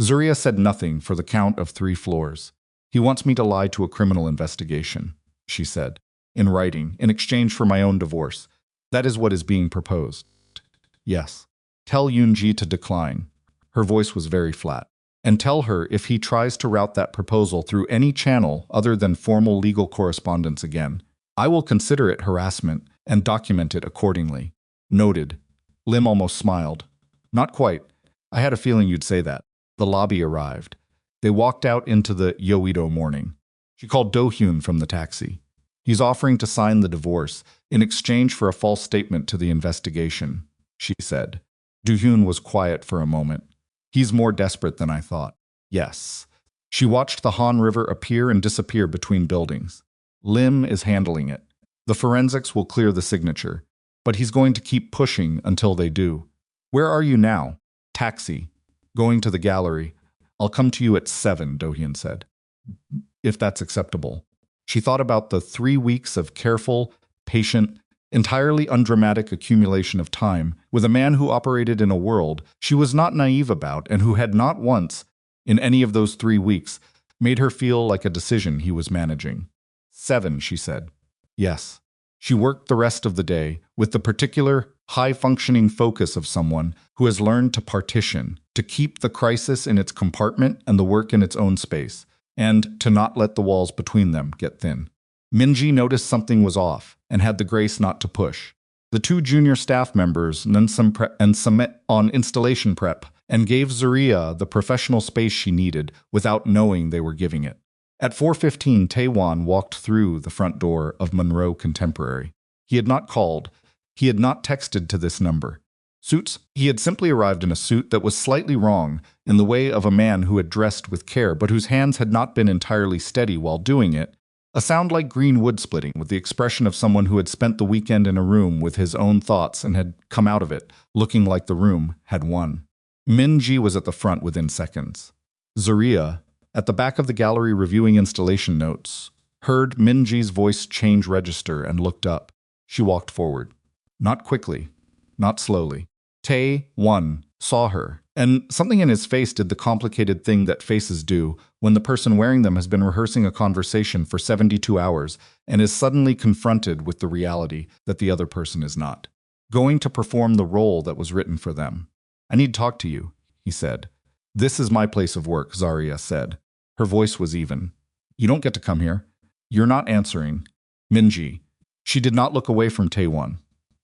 Zariah said nothing for the count of 3 floors. "He wants me to lie to a criminal investigation," she said. "In writing, in exchange for my own divorce. That is what is being proposed." "Yes. Tell Yoon-ji to decline." Her voice was very flat. "And tell her if he tries to route that proposal through any channel other than formal legal correspondence again, I will consider it harassment and document it accordingly." "Noted." Lim almost smiled. "Not quite. I had a feeling you'd say that." The lobby arrived. They walked out into the Yoido morning. She called Do-hyun from the taxi. "He's offering to sign the divorce in exchange for a false statement to the investigation," she said. Do-hyun was quiet for a moment. "He's more desperate than I thought." "Yes." She watched the Han River appear and disappear between buildings. "Lim is handling it. The forensics will clear the signature, but he's going to keep pushing until they do." "Where are you now?" "Taxi. Going to the gallery. I'll come to you at 7, Do-hyun said. "If that's acceptable." She thought about the 3 weeks of careful, patient, entirely undramatic accumulation of time with a man who operated in a world she was not naive about and who had not once, in any of those 3 weeks, made her feel like a decision he was managing. 7, she said. "Yes." She worked the rest of the day with the particular high-functioning focus of someone who has learned to partition, to keep the crisis in its compartment and the work in its own space, and to not let the walls between them get thin. Minji noticed something was off and had the grace not to push. The two junior staff members, Nunsum and Samet, on installation prep, and gave Zariah the professional space she needed without knowing they were giving it. At 4:15, Taewon walked through the front door of Monroe Contemporary. He had not called. He had not texted to this number. Suits? He had simply arrived in a suit that was slightly wrong, in the way of a man who had dressed with care but whose hands had not been entirely steady while doing it. A sound like green wood splitting, with the expression of someone who had spent the weekend in a room with his own thoughts and had come out of it, looking like the room had won. Minji was at the front within seconds. Zariah, at the back of the gallery reviewing installation notes, heard Minji's voice change register and looked up. She walked forward. Not quickly, not slowly. Tae-won saw her, and something in his face did the complicated thing that faces do when the person wearing them has been rehearsing a conversation for 72 hours and is suddenly confronted with the reality that the other person is not going to perform the role that was written for them. "I need to talk to you," he said. "This is my place of work," Zariah said. Her voice was even. "You don't get to come here. You're not answering." Minji. She did not look away from Taewon.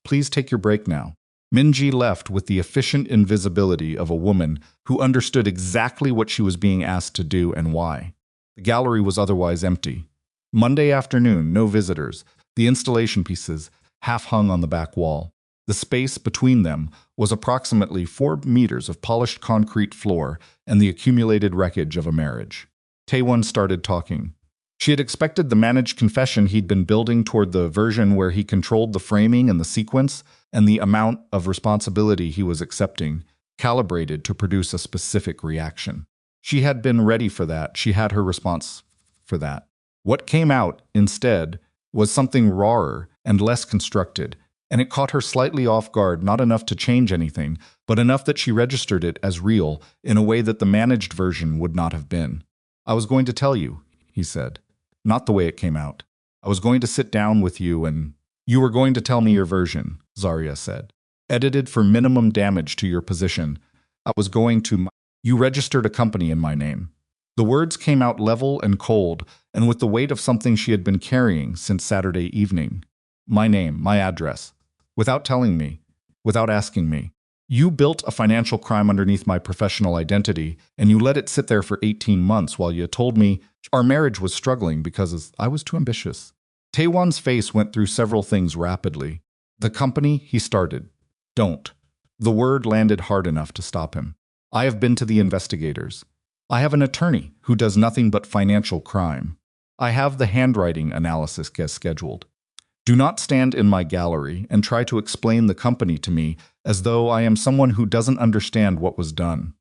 "Please take your break now." Minji left with the efficient invisibility of a woman who understood exactly what she was being asked to do and why. The gallery was otherwise empty. Monday afternoon, no visitors. The installation pieces half hung on the back wall. The space between them was approximately 4 meters of polished concrete floor and the accumulated wreckage of a marriage. Taewon started talking. She had expected the managed confession he'd been building toward the version where he controlled the framing and the sequence and the amount of responsibility he was accepting, calibrated to produce a specific reaction. She had been ready for that. She had her response for that. What came out, instead, was something rawer and less constructed, and it caught her slightly off guard, not enough to change anything, but enough that she registered it as real in a way that the managed version would not have been. "I was going to tell you," he said. "Not the way it came out. I was going to sit down with you and you were going to tell me your version," Zariah said. "Edited for minimum damage to your position. I was going to... You registered a company in my name." The words came out level and cold, and with the weight of something she had been carrying since Saturday evening. "My name, my address. Without telling me. Without asking me. You built a financial crime underneath my professional identity, and you let it sit there for 18 months while you told me our marriage was struggling because I was too ambitious." Taewon's face went through several things rapidly. "The company," he started. "Don't." The word landed hard enough to stop him. "I have been to the investigators. I have an attorney who does nothing but financial crime. I have the handwriting analysis scheduled. Do not stand in my gallery and try to explain the company to me as though I am someone who doesn't understand what was done."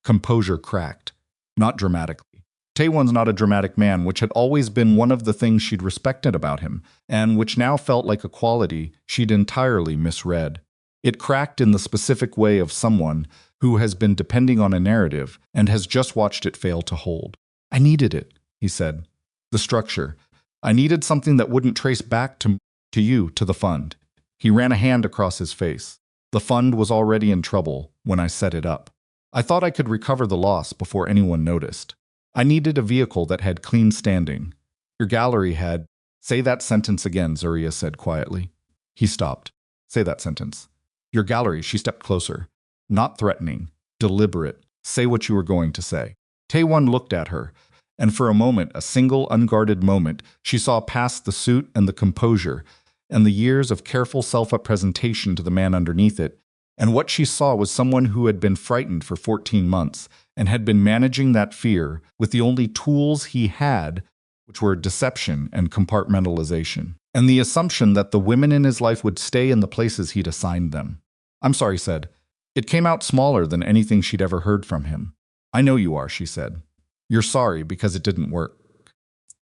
Composure cracked. Not dramatically. Taewon's not a dramatic man, which had always been one of the things she'd respected about him, and which now felt like a quality she'd entirely misread. It cracked in the specific way of someone who has been depending on a narrative and has just watched it fail to hold. "I needed it," he said. "The structure. I needed something that wouldn't trace back to you, to the fund." He ran a hand across his face. "The fund was already in trouble when I set it up. I thought I could recover the loss before anyone noticed. I needed a vehicle that had clean standing. Your gallery had..." "Say that sentence again," Zariah said quietly. He stopped. "Say that sentence." "Your gallery," she stepped closer. Not threatening, deliberate. "Say what you were going to say." Taewon looked at her, and for a moment, a single unguarded moment, she saw past the suit and the composure, and the years of careful self-presentation to the man underneath it, and what she saw was someone who had been frightened for 14 months, and had been managing that fear with the only tools he had, which were deception and compartmentalization, and the assumption that the women in his life would stay in the places he'd assigned them. "I'm sorry," said. It came out smaller than anything she'd ever heard from him. "I know you are," she said. "You're sorry because it didn't work.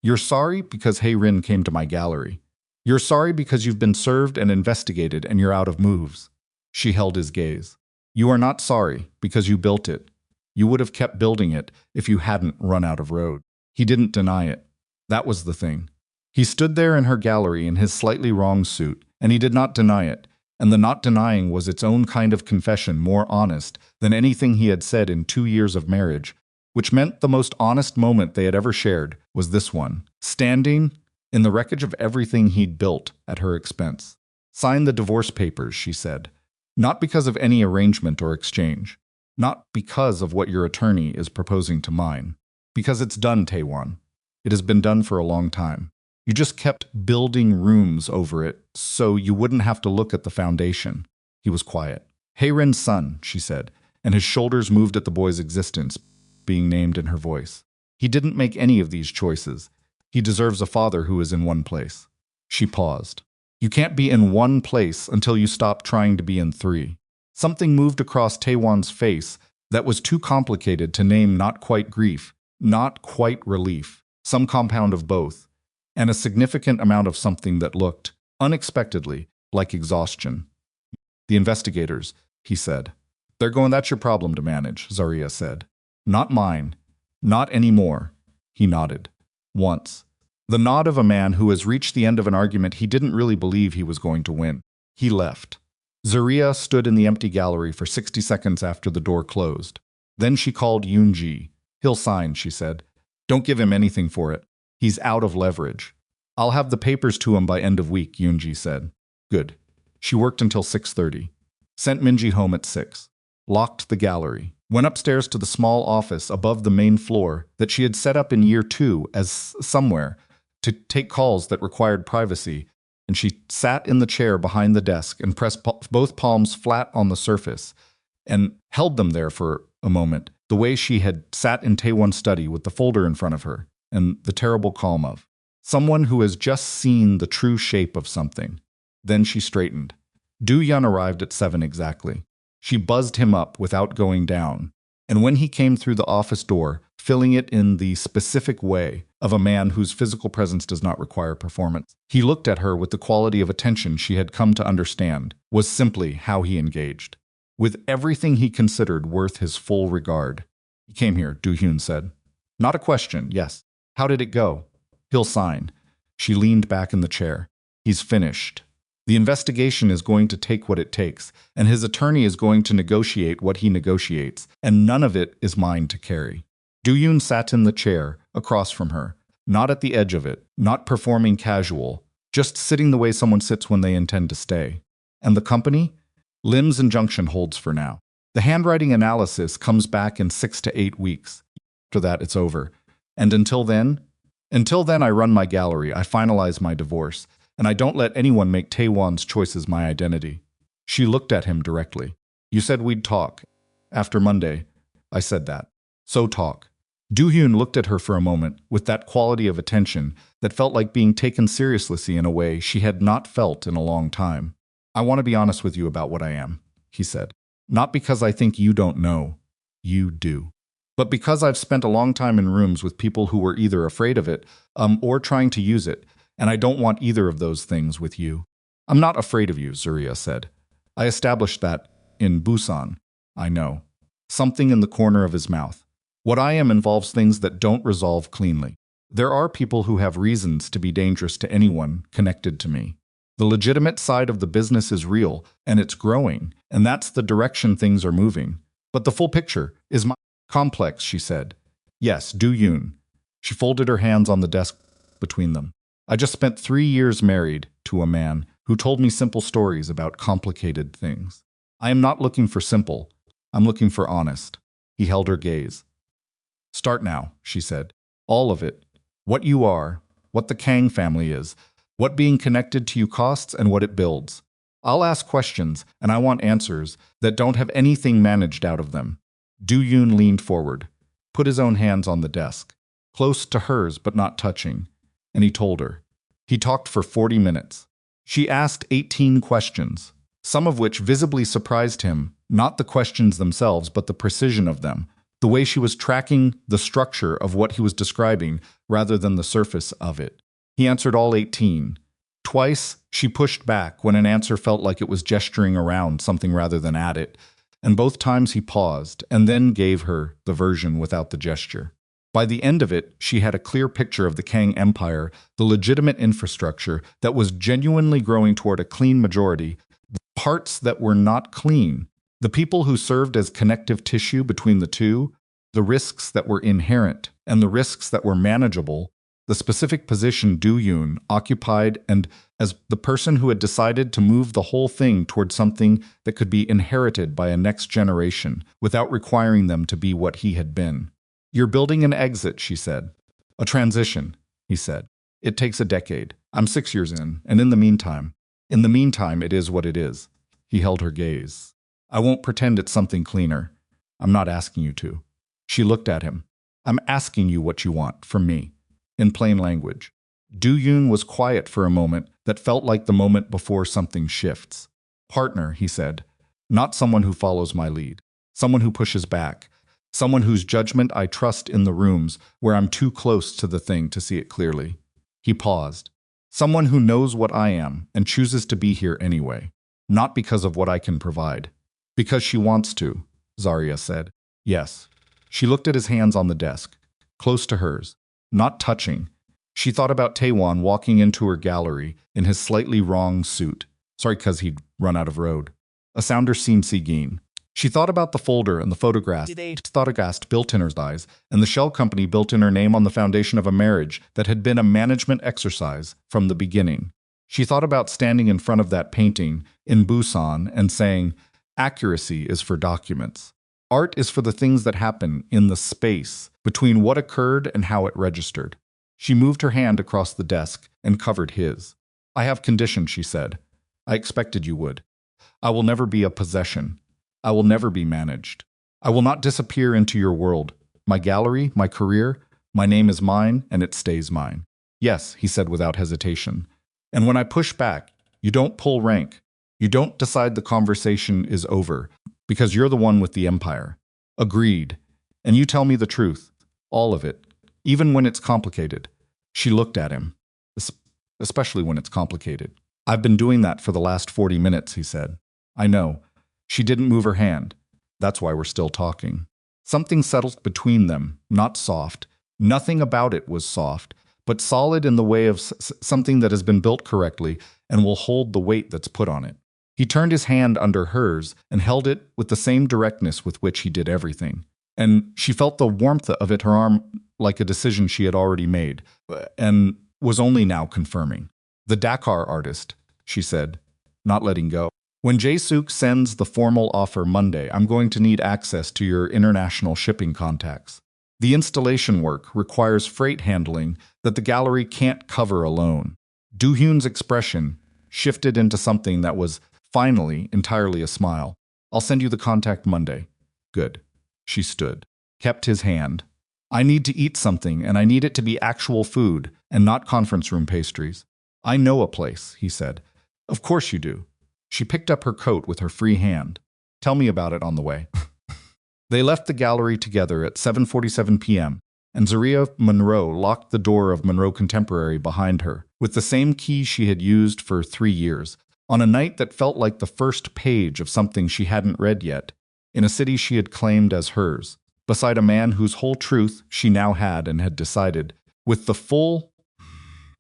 You're sorry because Hae-rin came to my gallery. You're sorry because you've been served and investigated and you're out of moves." She held his gaze. "You are not sorry because you built it. You would have kept building it if you hadn't run out of road." He didn't deny it. That was the thing. He stood there in her gallery in his slightly wrong suit, and he did not deny it, and the not denying was its own kind of confession, more honest than anything he had said in 2 years of marriage, which meant the most honest moment they had ever shared was this one, standing in the wreckage of everything he'd built at her expense. "Sign the divorce papers," she said. "Not because of any arrangement or exchange. Not because of what your attorney is proposing to mine. Because it's done, Taewon. It has been done for a long time. You just kept building rooms over it so you wouldn't have to look at the foundation." He was quiet. "Hae-rin's son," she said, and his shoulders moved at the boy's existence being named in her voice. "He didn't make any of these choices. He deserves a father who is in one place." She paused. "You can't be in one place until you stop trying to be in 3. Something moved across Taewon's face that was too complicated to name. Not quite grief, not quite relief, some compound of both, and a significant amount of something that looked, unexpectedly, like exhaustion. "The investigators," he said. "They're going, that's your problem to manage," Zariah said. "Not mine. Not anymore." He nodded. Once. The nod of a man who has reached the end of an argument he didn't really believe he was going to win. He left. Zariah stood in the empty gallery for 60 seconds after the door closed. Then she called Yoon-ji. "He'll sign," she said. "Don't give him anything for it. He's out of leverage." "I'll have the papers to him by end of week," Yoon-ji said. "Good." She worked until 6:30. Sent Minji home at 6. Locked the gallery. Went upstairs to the small office above the main floor that she had set up in year 2 as somewhere to take calls that required privacy, and she sat in the chair behind the desk and pressed both palms flat on the surface and held them there for a moment, the way she had sat in Taewon's study with the folder in front of her and the terrible calm of someone who has just seen the true shape of something. Then she straightened. Do-hyun arrived at 7 exactly. She buzzed him up without going down, and when he came through the office door, filling it in the specific way of a man whose physical presence does not require performance, he looked at her with the quality of attention she had come to understand was simply how he engaged. With everything he considered worth his full regard. "He came here," Do-hyun said. "Not a question, yes. How did it go?" "He'll sign." She leaned back in the chair. "He's finished. The investigation is going to take what it takes, and his attorney is going to negotiate what he negotiates, and none of it is mine to carry." Do-hyun sat in the chair across from her, not at the edge of it, not performing casual, just sitting the way someone sits when they intend to stay. "And the company?" "Lim's injunction holds for now. The handwriting analysis comes back in 6 to 8 weeks. After that, it's over. And until then, I run my gallery, I finalize my divorce, and I don't let anyone make Taewon's choices my identity." She looked at him directly. "You said we'd talk. After Monday." "I said that. So talk." Do-hyun looked at her for a moment with that quality of attention that felt like being taken seriously in a way she had not felt in a long time. "I want to be honest with you about what I am," he said. "Not because I think you don't know. You do. But because I've spent a long time in rooms with people who were either afraid of it or trying to use it, and I don't want either of those things with you." "I'm not afraid of you," Zariah said. "I established that in Busan." "I know." Something in the corner of his mouth. "What I am involves things that don't resolve cleanly. There are people who have reasons to be dangerous to anyone connected to me. The legitimate side of the business is real, and it's growing, and that's the direction things are moving. But the full picture is complex," she said. "Yes, Do-hyun." She folded her hands on the desk between them. "I just spent 3 years married to a man who told me simple stories about complicated things. I am not looking for simple. I'm looking for honest." He held her gaze. "Start now," she said. "All of it. What you are, what the Kang family is, what being connected to you costs, and what it builds. I'll ask questions, and I want answers that don't have anything managed out of them." Do-hyun leaned forward, put his own hands on the desk, close to hers but not touching, and he told her. He talked for 40 minutes. She asked 18 questions, some of which visibly surprised him, not the questions themselves but the precision of them, the way she was tracking the structure of what he was describing rather than the surface of it. He answered all 18. Twice, she pushed back when an answer felt like it was gesturing around something rather than at it, and both times he paused and then gave her the version without the gesture. By the end of it, she had a clear picture of the Kang Empire, the legitimate infrastructure that was genuinely growing toward a clean majority, the parts that were not clean, the people who served as connective tissue between the two, the risks that were inherent, and the risks that were manageable, the specific position Do-hyun occupied, and as the person who had decided to move the whole thing toward something that could be inherited by a next generation without requiring them to be what he had been. "You're building an exit," she said. "A transition," he said. "It takes a decade. I'm 6 years in, and in the meantime, it is what it is." He held her gaze. "I won't pretend it's something cleaner. I'm not asking you to." She looked at him. "I'm asking you what you want from me, in plain language." Do-hyun was quiet for a moment that felt like the moment before something shifts. "Partner," he said. "Not someone who follows my lead. Someone who pushes back. Someone whose judgment I trust in the rooms where I'm too close to the thing to see it clearly." He paused. "Someone who knows what I am and chooses to be here anyway. Not because of what I can provide. Because she wants to," Zariah said. "Yes." She looked at his hands on the desk, close to hers, not touching. She thought about Taewon walking into her gallery in his slightly wrong suit. Sorry, 'cause he'd run out of road. A sounder seemed Sigeen. She thought about the folder and the photographs built in her eyes, and the shell company built in her name on the foundation of a marriage that had been a management exercise from the beginning. She thought about standing in front of that painting in Busan and saying, "Accuracy is for documents. Art is for the things that happen in the space between what occurred and how it registered." She moved her hand across the desk and covered his. "I have conditions," she said. "I expected you would. I will never be a possession. I will never be managed. I will not disappear into your world. My gallery, my career, my name is mine, and it stays mine." "Yes," he said without hesitation. "And when I push back, you don't pull rank. You don't decide the conversation is over, because you're the one with the empire." "Agreed. And you tell me the truth. All of it. Even when it's complicated." She looked at him. "Especially when it's complicated." "I've been doing that for the last 40 minutes, he said. "I know." She didn't move her hand. "That's why we're still talking." Something settled between them, not soft. Nothing about it was soft, but solid in the way of something that has been built correctly and will hold the weight that's put on it. He turned his hand under hers and held it with the same directness with which he did everything. And she felt the warmth of it, her arm, like a decision she had already made, and was only now confirming. "The Dakar artist," she said, not letting go. "When Jae-suk sends the formal offer Monday, I'm going to need access to your international shipping contacts. The installation work requires freight handling that the gallery can't cover alone." Do-hyun's expression shifted into something that was, finally, entirely a smile. "I'll send you the contact Monday." "Good." She stood, kept his hand. "I need to eat something, and I need it to be actual food and not conference room pastries." "I know a place," he said. "Of course you do." She picked up her coat with her free hand. "Tell me about it on the way." They left the gallery together at 7:47 p.m., and Zariah Monroe locked the door of Monroe Contemporary behind her, with the same key she had used for 3 years, on a night that felt like the first page of something she hadn't read yet, in a city she had claimed as hers, beside a man whose whole truth she now had and had decided, with the full,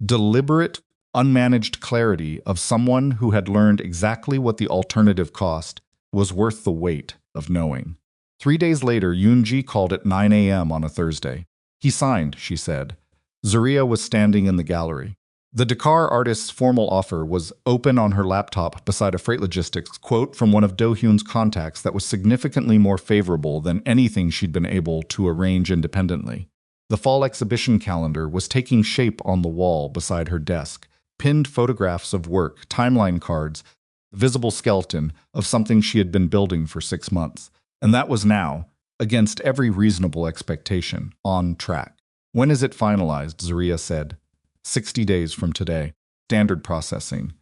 deliberate, unmanaged clarity of someone who had learned exactly what the alternative cost was worth the weight of knowing. 3 days later, Yoon-ji called at 9 a.m. on a Thursday. "He signed," she said. Zariah was standing in the gallery. The Dakar artist's formal offer was open on her laptop beside a freight logistics quote from one of Do-hyun's contacts that was significantly more favorable than anything she'd been able to arrange independently. The fall exhibition calendar was taking shape on the wall beside her desk. Pinned photographs of work, timeline cards, the visible skeleton of something she had been building for 6 months. And that was now, against every reasonable expectation, on track. "When is it finalized?" Zariah said. 60 days from today. Standard processing."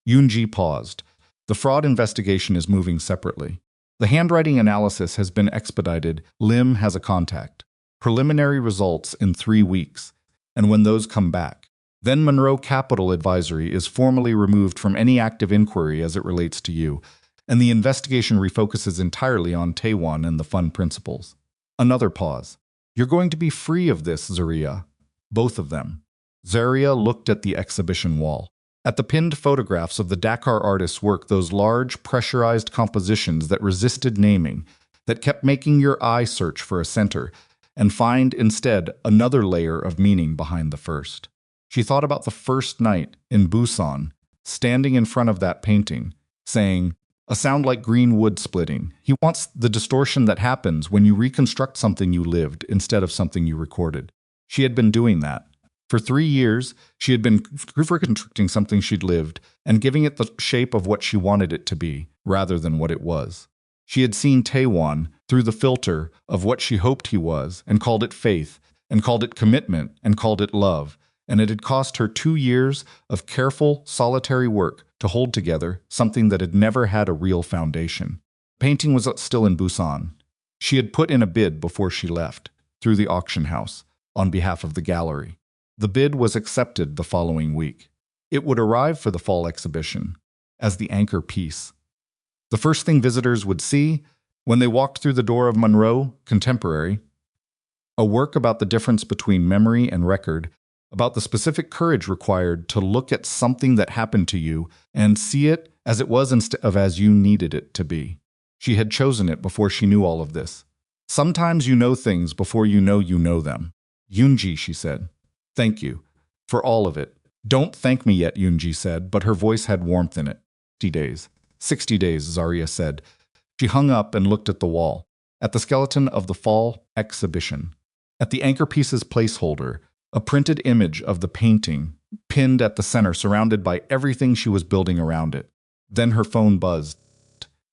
Yoon-ji paused. "The fraud investigation is moving separately. The handwriting analysis has been expedited. Lim has a contact. Preliminary results in 3 weeks. And when those come back, then Monroe Capital Advisory is formally removed from any active inquiry as it relates to you, and the investigation refocuses entirely on Taewon and the fund principles." Another pause. You're going to be free of this, Zariah. Both of them. Zariah looked at the exhibition wall. At the pinned photographs of the Dakar artist's work, those large, pressurized compositions that resisted naming, that kept making your eye search for a center, and find instead another layer of meaning behind the first. She thought about the first night in Busan, standing in front of that painting, saying, "A sound like green wood splitting. He wants the distortion that happens when you reconstruct something you lived instead of something you recorded." She had been doing that. For 3 years, she had been reconstructing something she'd lived and giving it the shape of what she wanted it to be, rather than what it was. She had seen Taewon through the filter of what she hoped he was, and called it faith, and called it commitment, and called it love, and it had cost her 2 years of careful, solitary work to hold together something that had never had a real foundation. Painting was still in Busan. She had put in a bid before she left, through the auction house, on behalf of the gallery. The bid was accepted the following week. It would arrive for the fall exhibition as the anchor piece. The first thing visitors would see when they walked through the door of Monroe Contemporary, a work about the difference between memory and record, about the specific courage required to look at something that happened to you and see it as it was instead of as you needed it to be. She had chosen it before she knew all of this. Sometimes you know things before you know them. "Yoonji," she said. "Thank you. For all of it." "Don't thank me yet," Yoonji said, but her voice had warmth in it. 60 days. 60 days, Zariah said. She hung up and looked at the wall, at the skeleton of the fall exhibition, at the anchor piece's placeholder, a printed image of the painting, pinned at the center, surrounded by everything she was building around it. Then her phone buzzed.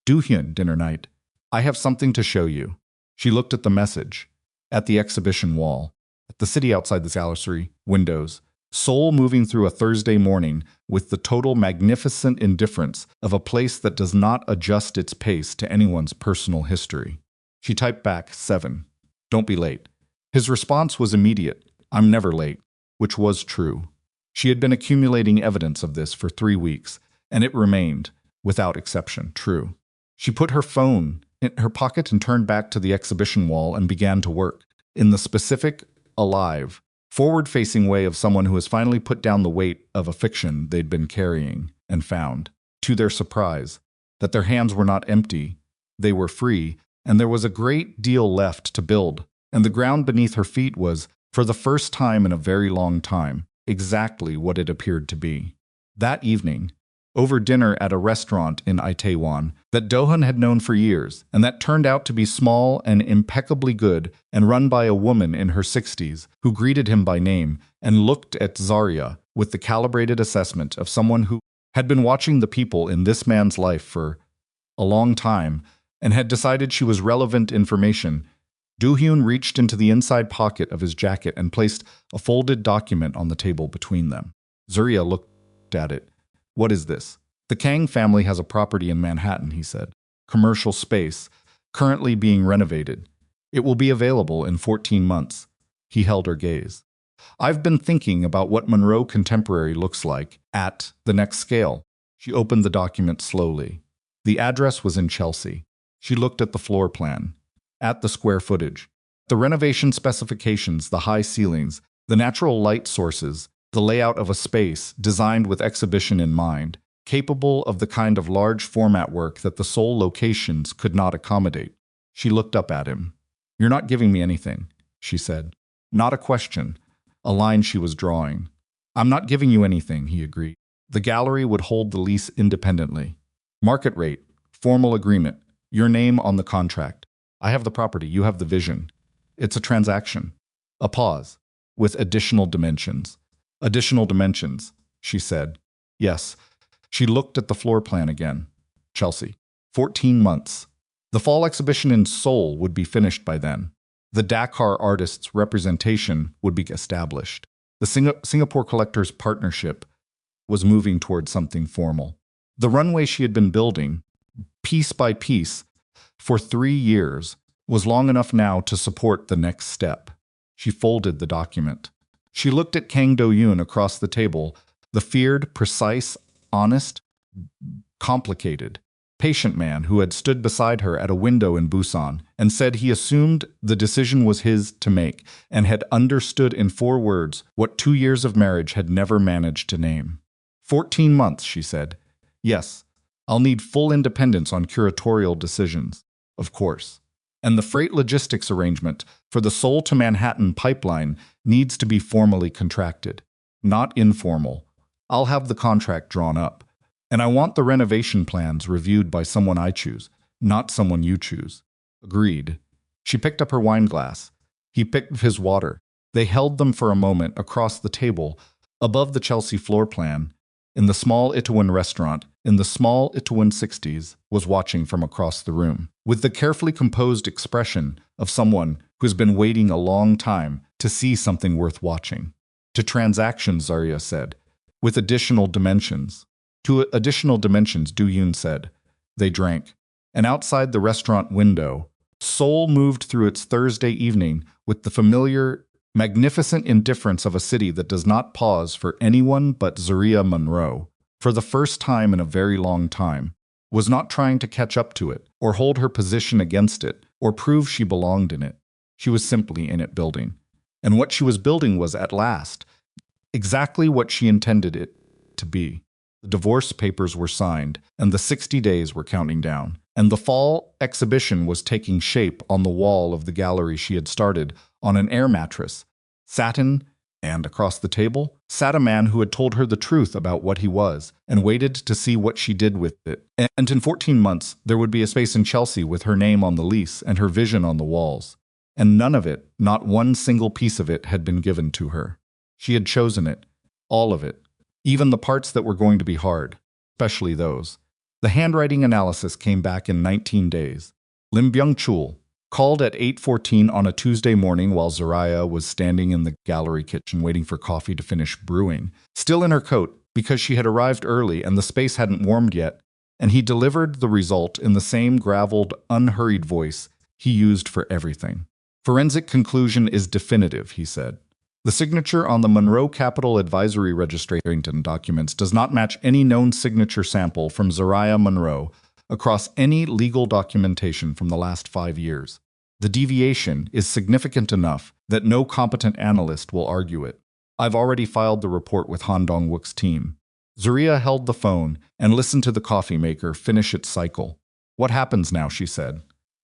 "Do-hyun, dinner night. I have something to show you." She looked at the message, at the exhibition wall, at the city outside the gallery windows, Seoul moving through a Thursday morning with the total magnificent indifference of a place that does not adjust its pace to anyone's personal history. She typed back, 7. "Don't be late." His response was immediate, "I'm never late," which was true. She had been accumulating evidence of this for 3 weeks, and it remained, without exception, true. She put her phone in her pocket and turned back to the exhibition wall and began to work, in the specific, alive, forward-facing way of someone who has finally put down the weight of a fiction they'd been carrying and found, to their surprise, that their hands were not empty, they were free, and there was a great deal left to build, and the ground beneath her feet was, for the first time in a very long time, exactly what it appeared to be. That evening, over dinner at a restaurant in Itaewon that Do-hyun had known for years, and that turned out to be small and impeccably good and run by a woman in her 60s who greeted him by name and looked at Zariah with the calibrated assessment of someone who had been watching the people in this man's life for a long time and had decided she was relevant information. Do-hyun reached into the inside pocket of his jacket and placed a folded document on the table between them. Zariah looked at it. "What is this?" "The Kang family has a property in Manhattan," he said. "Commercial space, currently being renovated. It will be available in 14 months. He held her gaze. "I've been thinking about what Monroe Contemporary looks like at the next scale." She opened the document slowly. The address was in Chelsea. She looked at the floor plan, at the square footage, the renovation specifications, the high ceilings, the natural light sources, the layout of a space designed with exhibition in mind, capable of the kind of large format work that the Seoul locations could not accommodate. She looked up at him. "You're not giving me anything," she said. Not a question, a line she was drawing. "I'm not giving you anything," he agreed. "The gallery would hold the lease independently. Market rate, formal agreement, your name on the contract. I have the property, you have the vision. It's a transaction." A pause, with additional dimensions. "Additional dimensions," she said. "Yes." She looked at the floor plan again. Chelsea. 14 months. The fall exhibition in Seoul would be finished by then. The Dakar artist's representation would be established. The Singapore Collectors Partnership was moving towards something formal. The runway she had been building, piece by piece, for 3 years, was long enough now to support the next step. She folded the document. She looked at Kang Do-hyun across the table, the feared, precise, honest, complicated, patient man who had stood beside her at a window in Busan and said he assumed the decision was his to make and had understood in 4 words what 2 years of marriage had never managed to name. 14 months, she said. Yes, I'll need full independence on curatorial decisions, of course. And the freight logistics arrangement for the Seoul to Manhattan pipeline needs to be formally contracted, not informal. I'll have the contract drawn up. And I want the renovation plans reviewed by someone I choose, not someone you choose. Agreed. She picked up her wine glass. He picked up his water. They held them for a moment across the table, above the Chelsea floor plan. In the small Itaewon restaurant, in the small Itaewon 60s, was watching from across the room, with the carefully composed expression of someone who's been waiting a long time to see something worth watching. To transactions, Zariah said, with additional dimensions. To additional dimensions, Do-hyun said. They drank. And outside the restaurant window, Seoul moved through its Thursday evening with the familiar, magnificent indifference of a city that does not pause for anyone but Zariah Monroe, for the first time in a very long time, was not trying to catch up to it, or hold her position against it, or prove she belonged in it. She was simply in it building. And what she was building was, at last, exactly what she intended it to be. The divorce papers were signed, and the 60 days were counting down, and the fall exhibition was taking shape on the wall of the gallery she had started on an air mattress, satin, and across the table sat a man who had told her the truth about what he was, and waited to see what she did with it. And in 14 months, there would be a space in Chelsea with her name on the lease and her vision on the walls. And none of it, not one single piece of it, had been given to her. She had chosen it, all of it. Even the parts that were going to be hard, especially those. The handwriting analysis came back in 19 days. Lim Byung-chul called at 8:14 on a Tuesday morning while Zariah was standing in the gallery kitchen waiting for coffee to finish brewing, still in her coat because she had arrived early and the space hadn't warmed yet, and he delivered the result in the same graveled, unhurried voice he used for everything. Forensic conclusion is definitive, he said. The signature on the Monroe Capital Advisory Registration documents does not match any known signature sample from Zariah Monroe across any legal documentation from the last 5 years. The deviation is significant enough that no competent analyst will argue it. I've already filed the report with Han Dong-wook's team. Zariah held the phone and listened to the coffee maker finish its cycle. What happens now, she said.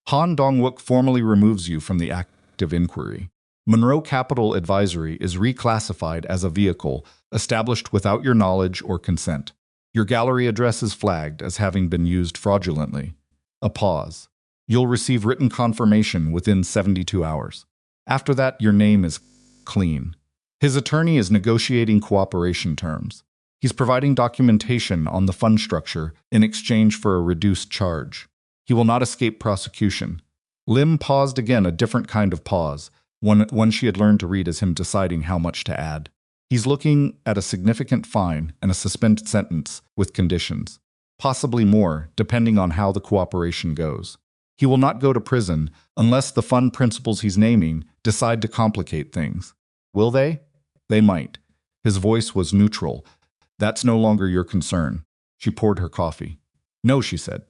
Han Dong-wook formally removes you from the active inquiry. Monroe Capital Advisory is reclassified as a vehicle established without your knowledge or consent. Your gallery address is flagged as having been used fraudulently. A pause. You'll receive written confirmation within 72 hours. After that, your name is clean. His attorney is negotiating cooperation terms. He's providing documentation on the fund structure in exchange for a reduced charge. He will not escape prosecution. Lim paused again, a different kind of pause, one she had learned to read as him deciding how much to add. He's looking at a significant fine and a suspended sentence with conditions, possibly more, depending on how the cooperation goes. He will not go to prison unless the fund principals he's naming decide to complicate things. Will they? They might. His voice was neutral. That's no longer your concern. She poured her coffee. No, she said.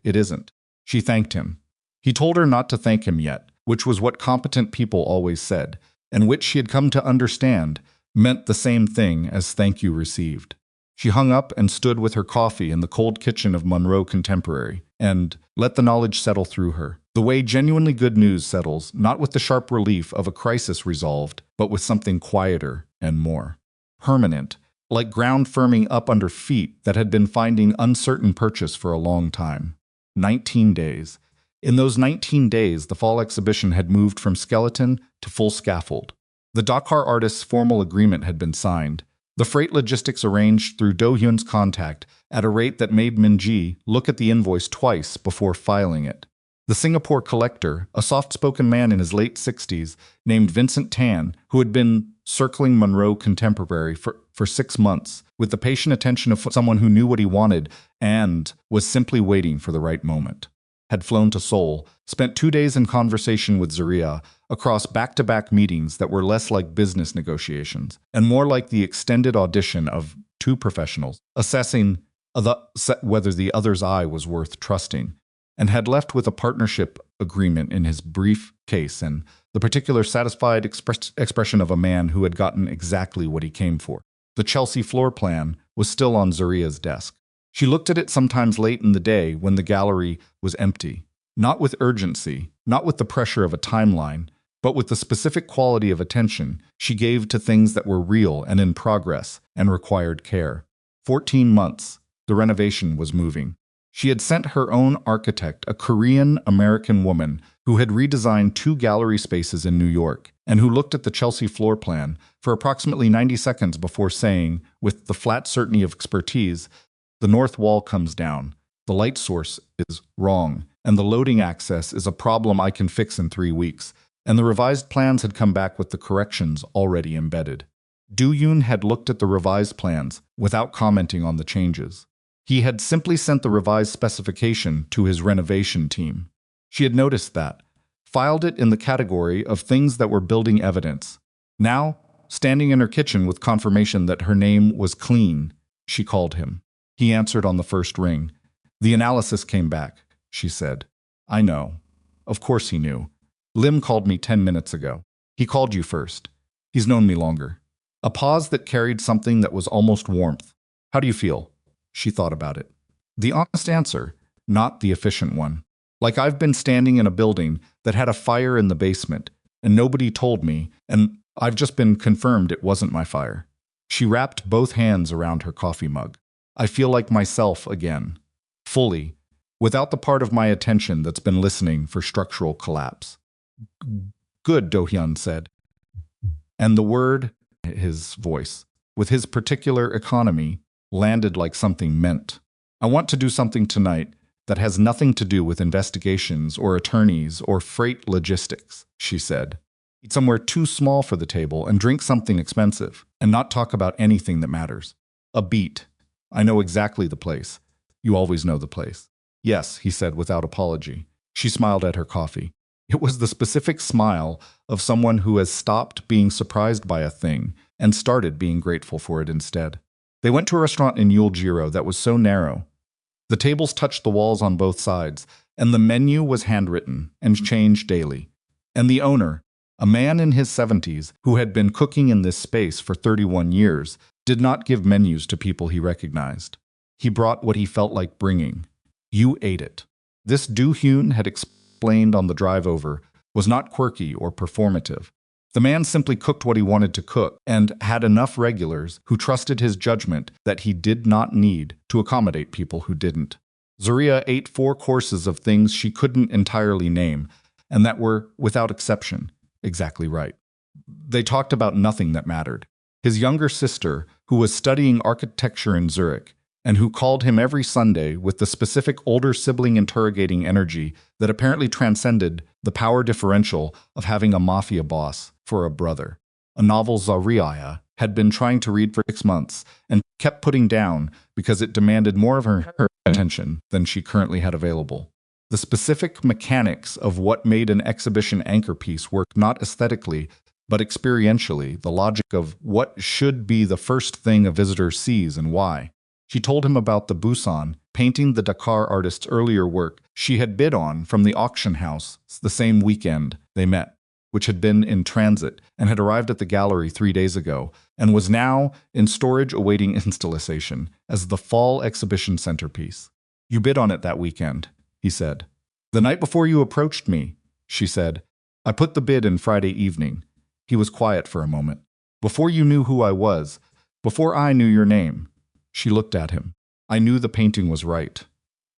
It isn't. She thanked him. He told her not to thank him yet, which was what competent people always said, and which she had come to understand meant the same thing as thank you received. She hung up and stood with her coffee in the cold kitchen of Monroe Contemporary, and let the knowledge settle through her. The way genuinely good news settles, not with the sharp relief of a crisis resolved, but with something quieter and more permanent, like ground firming up under feet that had been finding uncertain purchase for a long time. 19 days. In those 19 days, the fall exhibition had moved from skeleton to full scaffold. The Dakar artist's formal agreement had been signed. The freight logistics arranged through Do-hyun's contact at a rate that made Min-ji look at the invoice twice before filing it. The Singapore collector, a soft-spoken man in his late 60s, named Vincent Tan, who had been circling Monroe Contemporary for 6 months, with the patient attention of someone who knew what he wanted and was simply waiting for the right moment, had flown to Seoul, spent 2 days in conversation with Zariah across back-to-back meetings that were less like business negotiations and more like the extended audition of two professionals, assessing whether the other's eye was worth trusting, and had left with a partnership agreement in his briefcase and the particular satisfied expression of a man who had gotten exactly what he came for. The Chelsea floor plan was still on Zariah's desk. She looked at it sometimes late in the day when the gallery was empty, not with urgency, not with the pressure of a timeline, but with the specific quality of attention she gave to things that were real and in progress and required care. 14 months, the renovation was moving. She had sent her own architect, a Korean-American woman who had redesigned 2 gallery spaces in New York and who looked at the Chelsea floor plan for approximately 90 seconds before saying, with the flat certainty of expertise, "The north wall comes down, the light source is wrong, and the loading access is a problem I can fix in 3 weeks." And the revised plans had come back with the corrections already embedded. Do-hyun had looked at the revised plans without commenting on the changes. He had simply sent the revised specification to his renovation team. She had noticed that, filed it in the category of things that were building evidence. Now, standing in her kitchen with confirmation that her name was clean, she called him. He answered on the first ring. "The analysis came back," she said. "I know." Of course he knew. "Lim called me 10 minutes ago. He called you first. He's known me longer." A pause that carried something that was almost warmth. "How do you feel?" She thought about it. The honest answer, not the efficient one. Like I've been standing in a building that had a fire in the basement, and nobody told me, and I've just been confirmed it wasn't my fire. She wrapped both hands around her coffee mug. "I feel like myself again. Fully. Without the part of my attention that's been listening for structural collapse." "Good," Do-hyun said. And the word, his voice, with his particular economy, landed like something meant. "I want to do something tonight that has nothing to do with investigations or attorneys or freight logistics," she said. "Eat somewhere too small for the table and drink something expensive, and not talk about anything that matters. A beat. I know exactly the place. You always know the place." "Yes," he said without apology. She smiled at her coffee. It was the specific smile of someone who has stopped being surprised by a thing and started being grateful for it instead. They went to a restaurant in Yuljiro that was so narrow. The tables touched the walls on both sides, and the menu was handwritten and changed daily. And the owner, a man in his 70s who had been cooking in this space for 31 years, did not give menus to people he recognized. He brought what he felt like bringing. You ate it. This Do-hyun had explained on the drive over was not quirky or performative. The man simply cooked what he wanted to cook and had enough regulars who trusted his judgment that he did not need to accommodate people who didn't. Zariah ate 4 courses of things she couldn't entirely name, and that were, without exception, exactly right. They talked about nothing that mattered. His younger sister, who was studying architecture in Zurich, and who called him every Sunday with the specific older sibling interrogating energy that apparently transcended the power differential of having a mafia boss for a brother. A novel Zariah had been trying to read for 6 months and kept putting down because it demanded more of her attention than she currently had available. The specific mechanics of what made an exhibition anchor piece work not aesthetically, but experientially, the logic of what should be the first thing a visitor sees and why. She told him about the Busan, painting the Dakar artist's earlier work she had bid on from the auction house the same weekend they met, which had been in transit and had arrived at the gallery 3 days ago and was now in storage awaiting installation as the fall exhibition centerpiece. "You bid on it that weekend," he said. "The night before you approached me," she said. "I put the bid in Friday evening." He was quiet for a moment. "Before you knew who I was, before I knew your name." She looked at him. "I knew the painting was right.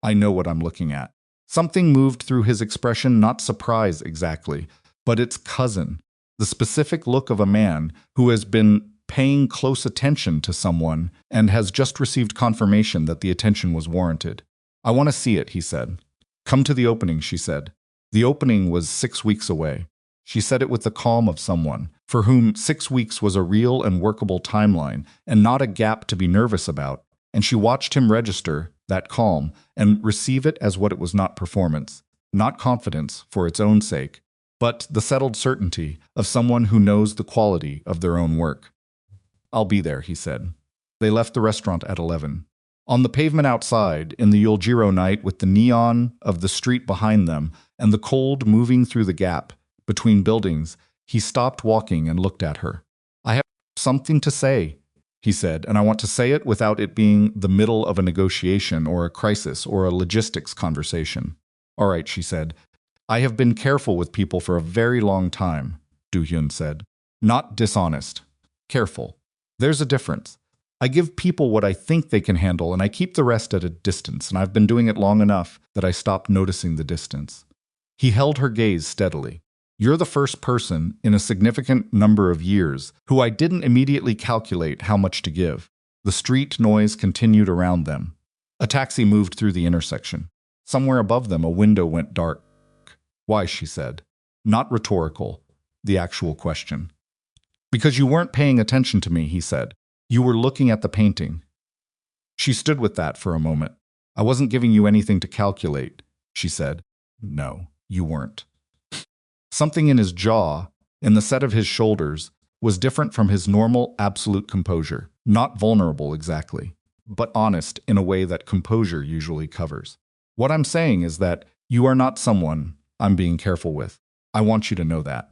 I know what I'm looking at." Something moved through his expression, not surprise exactly, but its cousin, the specific look of a man who has been paying close attention to someone and has just received confirmation that the attention was warranted. "I want to see it," he said. "Come to the opening," she said. The opening was 6 weeks away. She said it with the calm of someone for whom 6 weeks was a real and workable timeline and not a gap to be nervous about, and she watched him register that calm and receive it as what it was: not performance, not confidence for its own sake, but the settled certainty of someone who knows the quality of their own work. "I'll be there," he said. They left the restaurant at 11. On the pavement outside, in the Yuljiro night with the neon of the street behind them and the cold moving through the gap between buildings, he stopped walking and looked at her. I have something to say, he said, and I want to say it without it being the middle of a negotiation or a crisis or a logistics conversation. All right, she said. I have been careful with people for a very long time, Do-hyun said. Not dishonest. Careful. There's a difference. I give people what I think they can handle, and I keep the rest at a distance, and I've been doing it long enough that I stopped noticing the distance. He held her gaze steadily. You're the first person in a significant number of years who I didn't immediately calculate how much to give. The street noise continued around them. A taxi moved through the intersection. Somewhere above them, a window went dark. Why, she said. Not rhetorical, the actual question. Because you weren't paying attention to me, he said. You were looking at the painting. She stood with that for a moment. I wasn't giving you anything to calculate, she said. No, you weren't. Something in his jaw, in the set of his shoulders, was different from his normal, absolute composure. Not vulnerable exactly, but honest in a way that composure usually covers. What I'm saying is that you are not someone I'm being careful with. I want you to know that.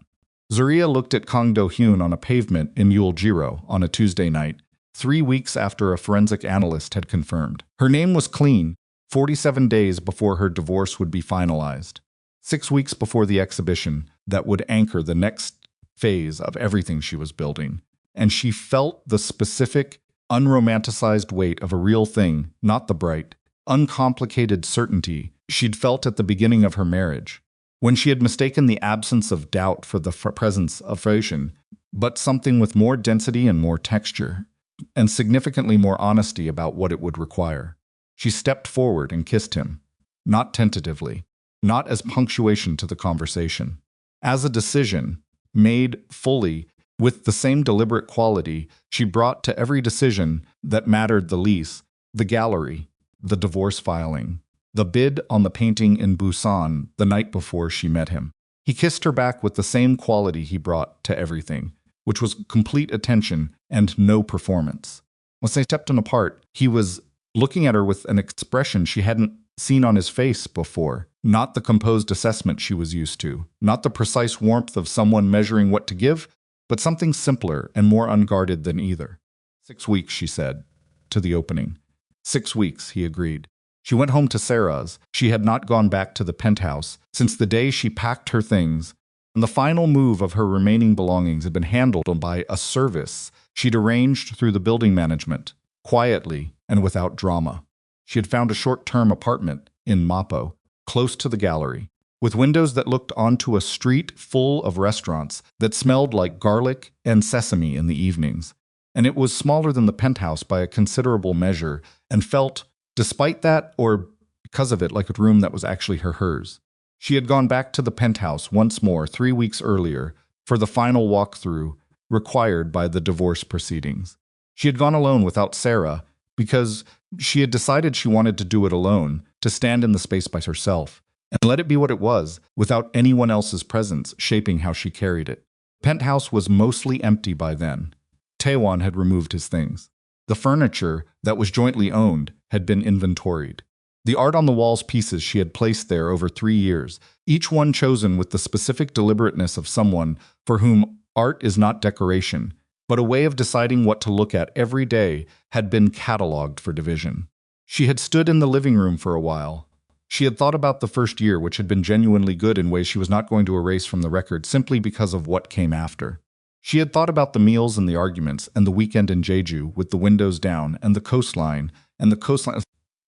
Zariah looked at Kang Do-hyun on a pavement in Yuljiro on a Tuesday night, 3 weeks after a forensic analyst had confirmed. Her name was clean, 47 days before her divorce would be finalized. 6 weeks before the exhibition that would anchor the next phase of everything she was building. And she felt the specific, unromanticized weight of a real thing, not the bright, uncomplicated certainty she'd felt at the beginning of her marriage, when she had mistaken the absence of doubt for the presence of affection, but something with more density and more texture, and significantly more honesty about what it would require. She stepped forward and kissed him, not tentatively, not as punctuation to the conversation, as a decision, made fully, with the same deliberate quality she brought to every decision that mattered the least: the gallery, the divorce filing, the bid on the painting in Busan the night before she met him. He kissed her back with the same quality he brought to everything, which was complete attention and no performance. Once they stepped apart, he was looking at her with an expression she hadn't seen on his face before, not the composed assessment she was used to, not the precise warmth of someone measuring what to give, but something simpler and more unguarded than either. 6 weeks, she said, to the opening. 6 weeks, he agreed. She went home to Sarah's. She had not gone back to the penthouse since the day she packed her things, and the final move of her remaining belongings had been handled by a service she'd arranged through the building management, quietly and without drama. She had found a short-term apartment in Mapo, close to the gallery, with windows that looked onto a street full of restaurants that smelled like garlic and sesame in the evenings. And it was smaller than the penthouse by a considerable measure and felt, despite that or because of it, like a room that was actually hers. She had gone back to the penthouse once more 3 weeks earlier for the final walkthrough required by the divorce proceedings. She had gone alone without Sarah because she had decided she wanted to do it alone, to stand in the space by herself, and let it be what it was, without anyone else's presence shaping how she carried it. Penthouse was mostly empty by then. Taewon had removed his things. The furniture that was jointly owned had been inventoried. The art on the walls pieces she had placed there over 3 years, each one chosen with the specific deliberateness of someone for whom art is not decoration, but a way of deciding what to look at every day, had been catalogued for division. She had stood in the living room for a while. She had thought about the first year, which had been genuinely good in ways she was not going to erase from the record simply because of what came after. She had thought about the meals and the arguments and the weekend in Jeju with the windows down and the coastline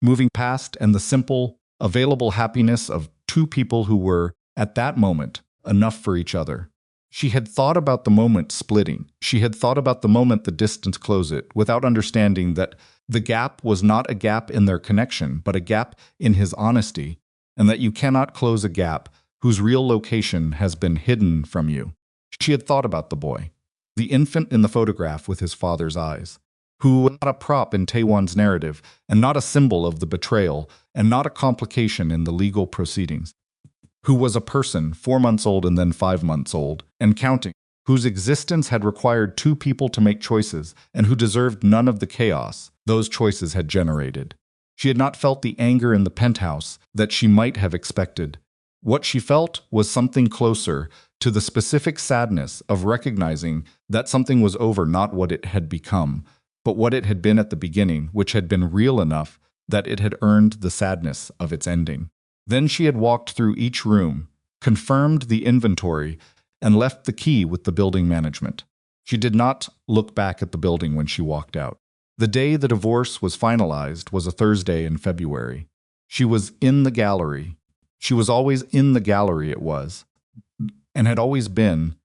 moving past and the simple, available happiness of two people who were, at that moment, enough for each other. She had thought about the moment splitting. She had thought about the moment the distance closed it, without understanding that the gap was not a gap in their connection, but a gap in his honesty, and that you cannot close a gap whose real location has been hidden from you. She had thought about the boy, the infant in the photograph with his father's eyes, who was not a prop in Taewon's narrative, and not a symbol of the betrayal, and not a complication in the legal proceedings, who was a person 4 months old and then 5 months old, and counting, whose existence had required 2 people to make choices, and who deserved none of the chaos those choices had generated. She had not felt the anger in the penthouse that she might have expected. What she felt was something closer to the specific sadness of recognizing that something was over, not what it had become, but what it had been at the beginning, which had been real enough that it had earned the sadness of its ending. Then she had walked through each room, confirmed the inventory, and left the key with the building management. She did not look back at the building when she walked out. The day the divorce was finalized was a Thursday in February. She was in the gallery. She was always in the gallery, it was, and had always been,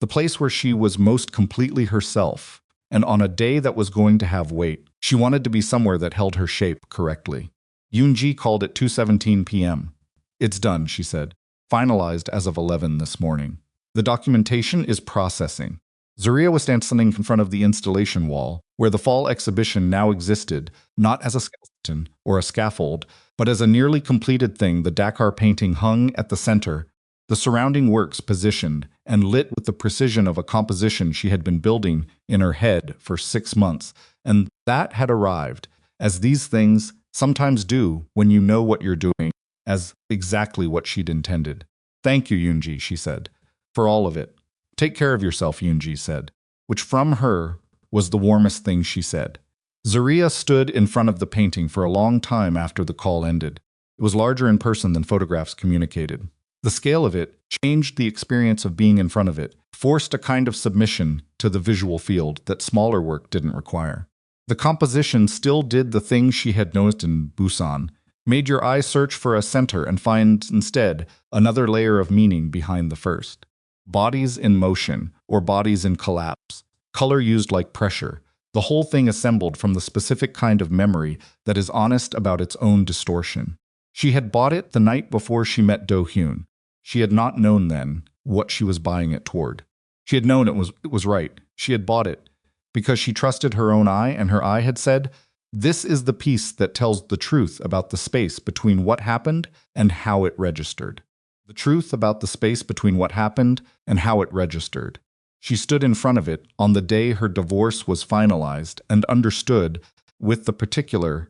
the place where she was most completely herself. And on a day that was going to have weight, she wanted to be somewhere that held her shape correctly. Yoonji called at 2:17 p.m. "It's done," she said. "Finalized as of 11 this morning. The documentation is processing." Zariah was standing in front of the installation wall, where the fall exhibition now existed, not as a skeleton or a scaffold, but as a nearly completed thing. The Dakar painting hung at the center, the surrounding works positioned and lit with the precision of a composition she had been building in her head for 6 months, and that had arrived, as these things sometimes do when you know what you're doing, as exactly what she'd intended. "Thank you, Yoonji," she said, "for all of it." "Take care of yourself," Yoonji said, which from her was the warmest thing she said. Zariah stood in front of the painting for a long time after the call ended. It was larger in person than photographs communicated. The scale of it changed the experience of being in front of it, forced a kind of submission to the visual field that smaller work didn't require. The composition still did the thing she had noticed in Busan, made your eye search for a center and find instead another layer of meaning behind the first. Bodies in motion, or bodies in collapse, color used like pressure, the whole thing assembled from the specific kind of memory that is honest about its own distortion. She had bought it the night before she met Do-hyun. She had not known then what she was buying it toward. She had known it was right. She had bought it because she trusted her own eye, and her eye had said, "This is the piece that tells the truth about the space between what happened and how it registered." The truth about the space between what happened and how it registered. She stood in front of it on the day her divorce was finalized and understood, with the particular,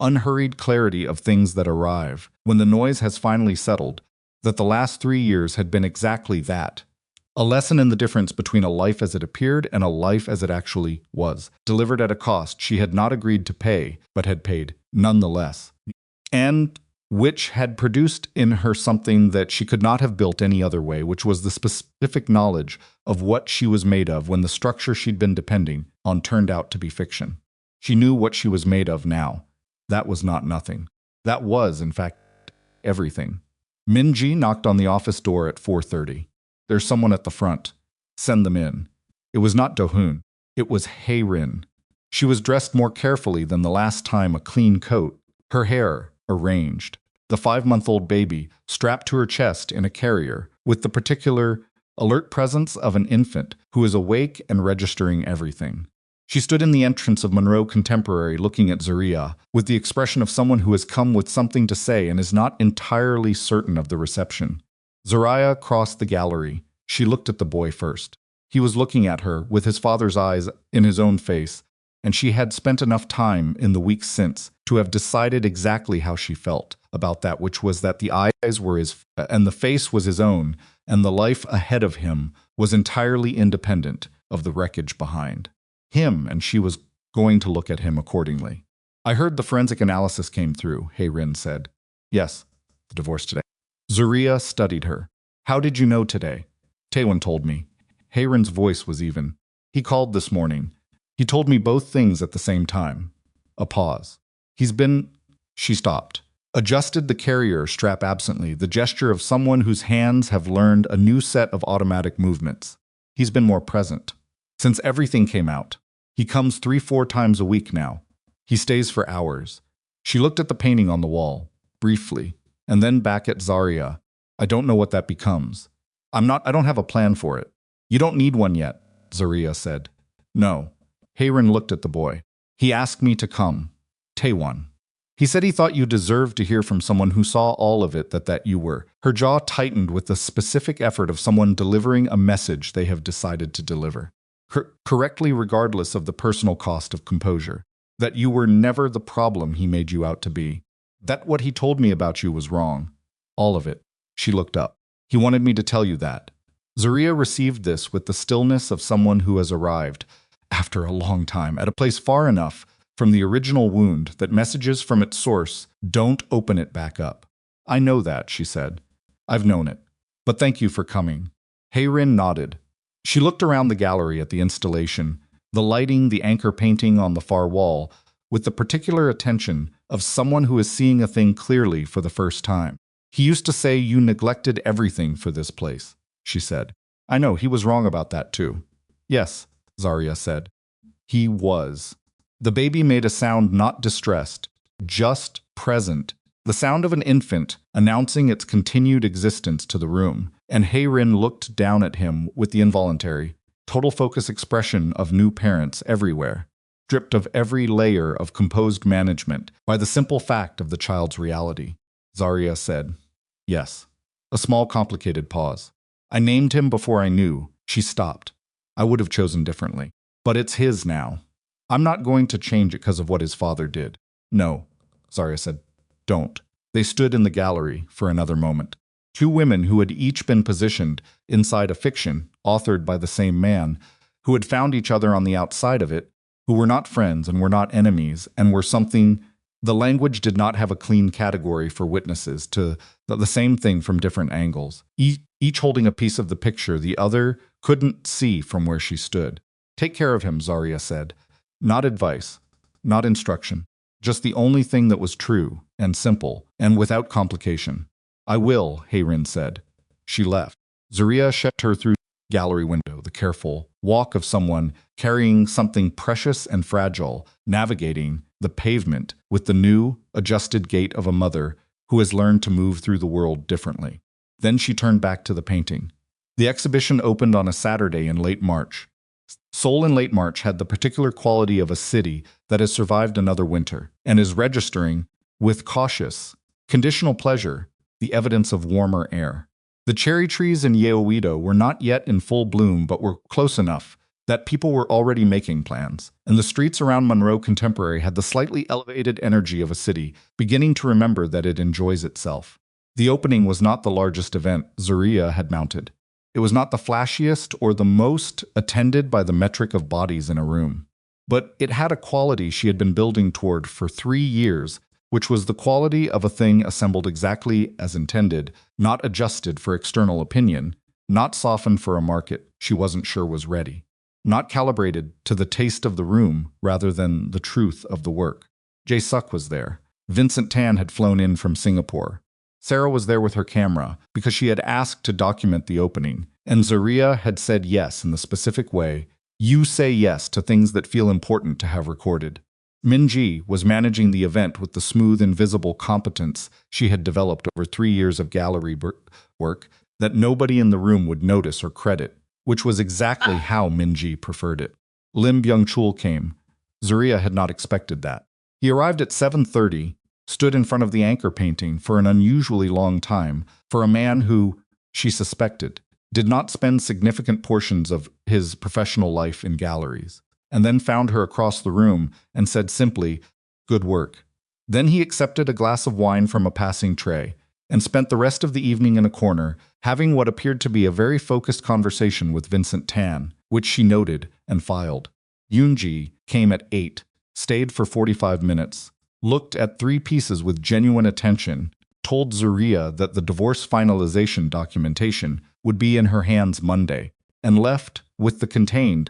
unhurried clarity of things that arrive, when the noise has finally settled, that the last 3 years had been exactly that. A lesson in the difference between a life as it appeared and a life as it actually was, delivered at a cost she had not agreed to pay, but had paid nonetheless. And which had produced in her something that she could not have built any other way, which was the specific knowledge of what she was made of when the structure she'd been depending on turned out to be fiction. She knew what she was made of now. That was not nothing. That was, in fact, everything. Min-ji knocked on the office door at 4:30. "There's someone at the front. Send them in." It was not Do-hyun. It was Hae-rin. She was dressed more carefully than the last time, a clean coat, her hair arranged, the 5-month-old baby strapped to her chest in a carrier, with the particular, alert presence of an infant who is awake and registering everything. She stood in the entrance of Monroe Contemporary looking at Zariah, with the expression of someone who has come with something to say and is not entirely certain of the reception. Zariah crossed the gallery. She looked at the boy first. He was looking at her with his father's eyes in his own face, and she had spent enough time in the weeks since to have decided exactly how she felt about that, which was that the eyes were his and the face was his own, and the life ahead of him was entirely independent of the wreckage behind him, and she was going to look at him accordingly. "I heard the forensic analysis came through," Hae-rin said. "Yes, the divorce today." Zariah studied her. "How did you know today?" "Taewon told me." Hae-rin's voice was even. "He called this morning. He told me both things at the same time." A pause. "He's been—" She stopped, adjusted the carrier strap absently, the gesture of someone whose hands have learned a new set of automatic movements. "He's been more present. Since everything came out. He comes 3-4 times a week now. He stays for hours." She looked at the painting on the wall, briefly, and then back at Zariah. "I don't know what that becomes. I don't have a plan for it." "You don't need one yet," Zariah said. "No." Hae-rin looked at the boy. "He asked me to come. Taewon. He said he thought you deserved to hear from someone who saw all of it that you were." Her jaw tightened with the specific effort of someone delivering a message they have decided to deliver. Correctly, regardless of the personal cost of composure. That you were never the problem he made you out to be. That what he told me about you was wrong. All of it. She looked up. He wanted me to tell you that. Zariah received this with the stillness of someone who has arrived, after a long time, at a place far enough from the original wound that messages from its source don't open it back up. I know that, she said. I've known it. But thank you for coming. Hae-rin nodded. She looked around the gallery at the installation, the lighting, the anchor painting on the far wall, with the particular attention of someone who is seeing a thing clearly for the first time. He used to say you neglected everything for this place, she said. I know, he was wrong about that too. Yes, Zariah said. He was. The baby made a sound not distressed, just present, the sound of an infant announcing its continued existence to the room, and Hae-rin looked down at him with the involuntary, total focus expression of new parents everywhere, stripped of every layer of composed management by the simple fact of the child's reality. Zariah said, yes. A small complicated pause. I named him before I knew. She stopped. I would have chosen differently. But it's his now. I'm not going to change it because of what his father did. No, Zariah said. Don't. They stood in the gallery for another moment. Two women who had each been positioned inside a fiction authored by the same man, who had found each other on the outside of it, who were not friends and were not enemies and were something. The language did not have a clean category for witnesses to the same thing from different angles, each holding a piece of the picture the other couldn't see from where she stood. Take care of him, Zariah said. Not advice, not instruction, just the only thing that was true and simple and without complication. I will, Hae-rin said. She left. Zariah checked her through the gallery window, the careful walk of someone carrying something precious and fragile, navigating the pavement with the new, adjusted gait of a mother who has learned to move through the world differently. Then she turned back to the painting. The exhibition opened on a Saturday in late March. Seoul in late March had the particular quality of a city that has survived another winter and is registering, with cautious, conditional pleasure, the evidence of warmer air. The cherry trees in Yeouido were not yet in full bloom but were close enough that people were already making plans, and the streets around Monroe Contemporary had the slightly elevated energy of a city beginning to remember that it enjoys itself. The opening was not the largest event Zariah had mounted. It was not the flashiest or the most attended by the metric of bodies in a room. But it had a quality she had been building toward for 3 years, which was the quality of a thing assembled exactly as intended, not adjusted for external opinion, not softened for a market she wasn't sure was ready, not calibrated to the taste of the room rather than the truth of the work. Jae-suk was there. Vincent Tan had flown in from Singapore. Sarah was there with her camera because she had asked to document the opening, and Zariah had said yes in the specific way you say yes to things that feel important to have recorded. Min-ji was managing the event with the smooth, invisible competence she had developed over 3 years of gallery work that nobody in the room would notice or credit, which was exactly how Min-ji preferred it. Lim Byung-chul came. Zariah had not expected that. He arrived at 7:30, stood in front of the anchor painting for an unusually long time for a man who, she suspected, did not spend significant portions of his professional life in galleries, and then found her across the room and said simply, "Good work." Then he accepted a glass of wine from a passing tray and spent the rest of the evening in a corner, having what appeared to be a very focused conversation with Vincent Tan, which she noted and filed. Yoon-ji came at 8, stayed for 45 minutes, looked at 3 pieces with genuine attention, told Zariah that the divorce finalization documentation would be in her hands Monday, and left with the contained,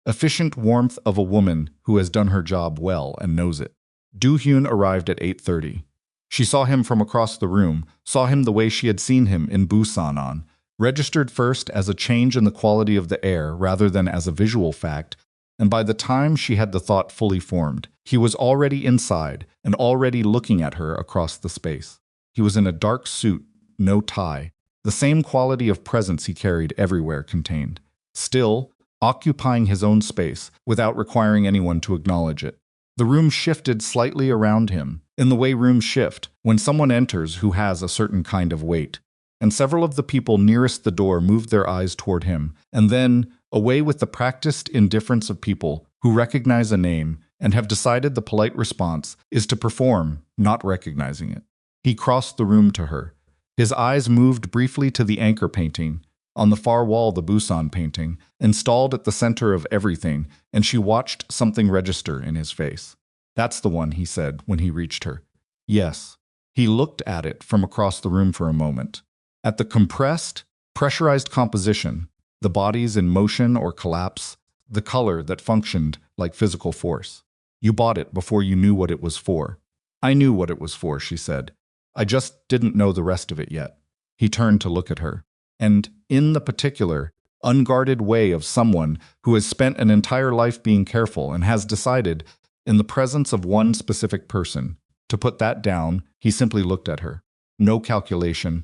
efficient warmth of a woman who has done her job well and knows it. Do-hyun arrived at 8:30. She saw him from across the room, saw him the way she had seen him in Busan, registered first as a change in the quality of the air rather than as a visual fact, and by the time she had the thought fully formed, he was already inside and already looking at her across the space. He was in a dark suit, no tie, the same quality of presence he carried everywhere contained, still occupying his own space without requiring anyone to acknowledge it. The room shifted slightly around him, in the way rooms shift when someone enters who has a certain kind of weight, and several of the people nearest the door moved their eyes toward him, and then, away with the practiced indifference of people who recognize a name and have decided the polite response is to perform, not recognizing it. He crossed the room to her. His eyes moved briefly to the anchor painting, on the far wall the Busan painting, installed at the center of everything, and she watched something register in his face. "That's the one," he said when he reached her. "Yes." He looked at it from across the room for a moment. At the compressed, pressurized composition, the bodies in motion or collapse, the color that functioned like physical force. "You bought it before you knew what it was for." "I knew what it was for," she said. "I just didn't know the rest of it yet." He turned to look at her. And in the particular, unguarded way of someone who has spent an entire life being careful and has decided, in the presence of one specific person, to put that down, he simply looked at her. No calculation,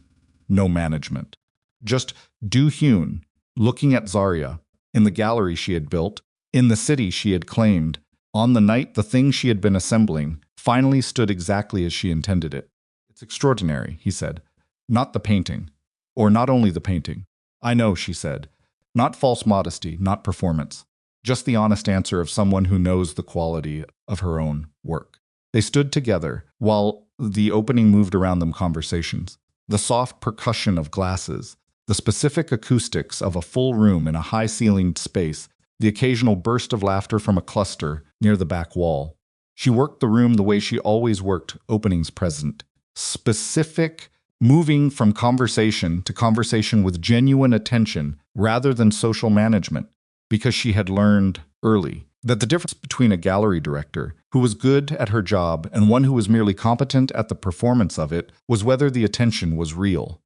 no management. Just Do-hyun, looking at Zariah, in the gallery she had built, in the city she had claimed, on the night the thing she had been assembling finally stood exactly as she intended it. "It's extraordinary," he said. "Not the painting. Or not only the painting." "I know," she said. Not false modesty, not performance. Just the honest answer of someone who knows the quality of her own work. They stood together, while the opening moved around them conversations. The soft percussion of glasses, the specific acoustics of a full room in a high-ceilinged space, the occasional burst of laughter from a cluster near the back wall. She worked the room the way she always worked openings present. Specific, moving from conversation to conversation with genuine attention rather than social management, because she had learned early that the difference between a gallery director who was good at her job and one who was merely competent at the performance of it was whether the attention was real.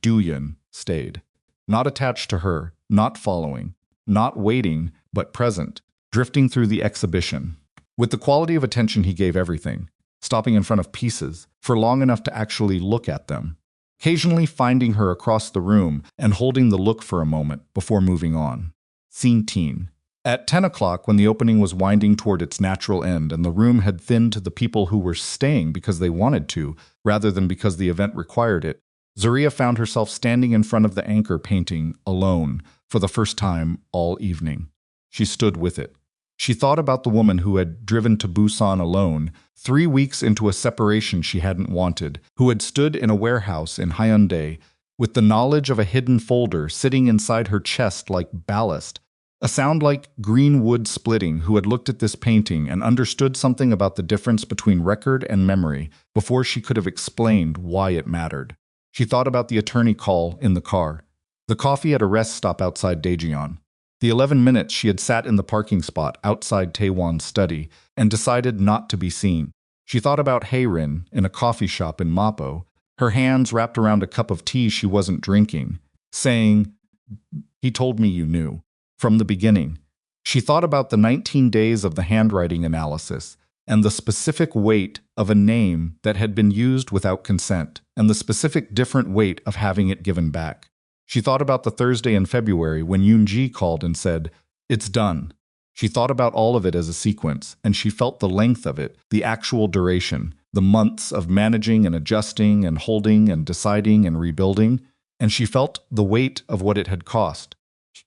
Do-hyun stayed. Not attached to her, not following, not waiting, but present, drifting through the exhibition. With the quality of attention he gave everything, stopping in front of pieces for long enough to actually look at them, occasionally finding her across the room and holding the look for a moment before moving on. Scene 10. At 10 o'clock, when the opening was winding toward its natural end and the room had thinned to the people who were staying because they wanted to, rather than because the event required it, Zariah found herself standing in front of the anchor painting, alone, for the first time all evening. She stood with it. She thought about the woman who had driven to Busan alone, 3 weeks into a separation she hadn't wanted, who had stood in a warehouse in Hyundai, with the knowledge of a hidden folder sitting inside her chest like ballast, a sound like green wood splitting, who had looked at this painting and understood something about the difference between record and memory before she could have explained why it mattered. She thought about the attorney call in the car, the coffee at a rest stop outside Daejeon, the 11 minutes she had sat in the parking spot outside Taewon's study and decided not to be seen. She thought about Haerin in a coffee shop in Mapo, her hands wrapped around a cup of tea she wasn't drinking, saying, "He told me you knew. From the beginning." She thought about the 19 days of the handwriting analysis and the specific weight of a name that had been used without consent and the specific different weight of having it given back. She thought about the Thursday in February when Yoonji called and said, "It's done." She thought about all of it as a sequence, and she felt the length of it, the actual duration, the months of managing and adjusting and holding and deciding and rebuilding, and she felt the weight of what it had cost,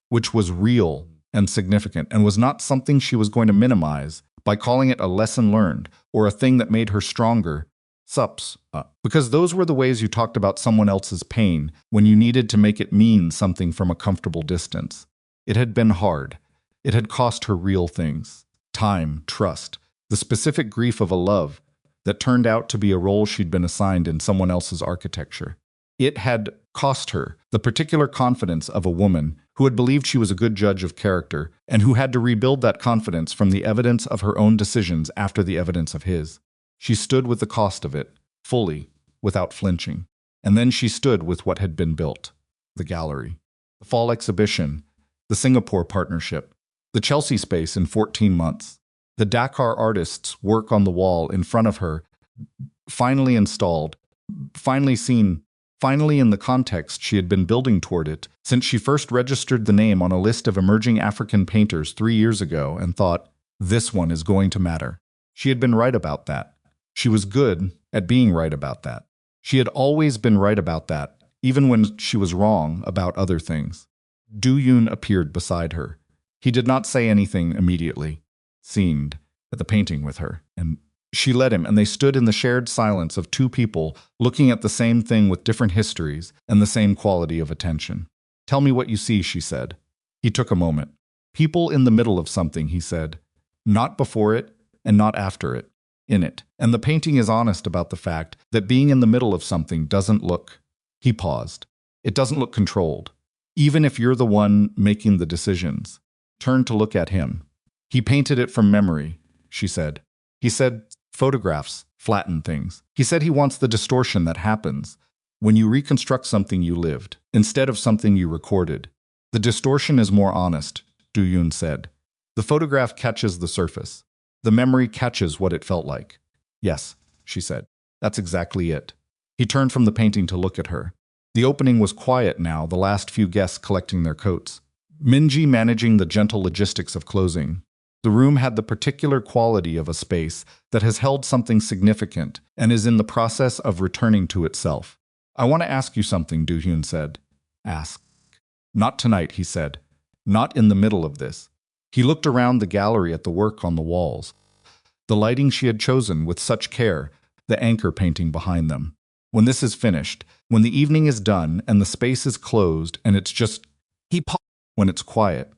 which was real and significant and was not something she was going to minimize by calling it a lesson learned or a thing that made her stronger. Because those were the ways you talked about someone else's pain when you needed to make it mean something from a comfortable distance. It had been hard. It had cost her real things. Time, trust, the specific grief of a love that turned out to be a role she'd been assigned in someone else's architecture. It had cost her the particular confidence of a woman who had believed she was a good judge of character and who had to rebuild that confidence from the evidence of her own decisions after the evidence of his. She stood with the cost of it, fully, without flinching. And then she stood with what had been built. The gallery, the fall exhibition, the Singapore partnership, the Chelsea space in 14 months, the Dakar artists' work on the wall in front of her, finally installed, finally seen, finally in the context she had been building toward it since she first registered the name on a list of emerging African painters 3 years ago and thought, this one is going to matter. She had been right about that. She was good at being right about that. She had always been right about that, even when she was wrong about other things. Do-hyun appeared beside her. He did not say anything immediately. Seemed. at the painting with her, and she led him, and they stood in the shared silence of two people looking at the same thing with different histories and the same quality of attention. Tell me what you see, she said. He took a moment. People in the middle of something, he said. Not before it and not after it. In it. And the painting is honest about the fact that being in the middle of something doesn't look. He paused. It doesn't look controlled. Even if you're the one making the decisions. Turn to look at him. He painted it from memory, she said. He said photographs flatten things. He said he wants the distortion that happens when you reconstruct something you lived, instead of something you recorded. The distortion is more honest, Do-hyun said. The photograph catches the surface. The memory catches what it felt like. Yes, she said. That's exactly it. He turned from the painting to look at her. The opening was quiet now, the last few guests collecting their coats. Minji managing the gentle logistics of closing. The room had the particular quality of a space that has held something significant and is in the process of returning to itself. I want to ask you something, Do-hyun said. Ask. Not tonight, he said. Not in the middle of this. He looked around the gallery at the work on the walls. The lighting she had chosen with such care, the anchor painting behind them. When this is finished, when the evening is done and the space is closed and it's just... He paused. When it's quiet.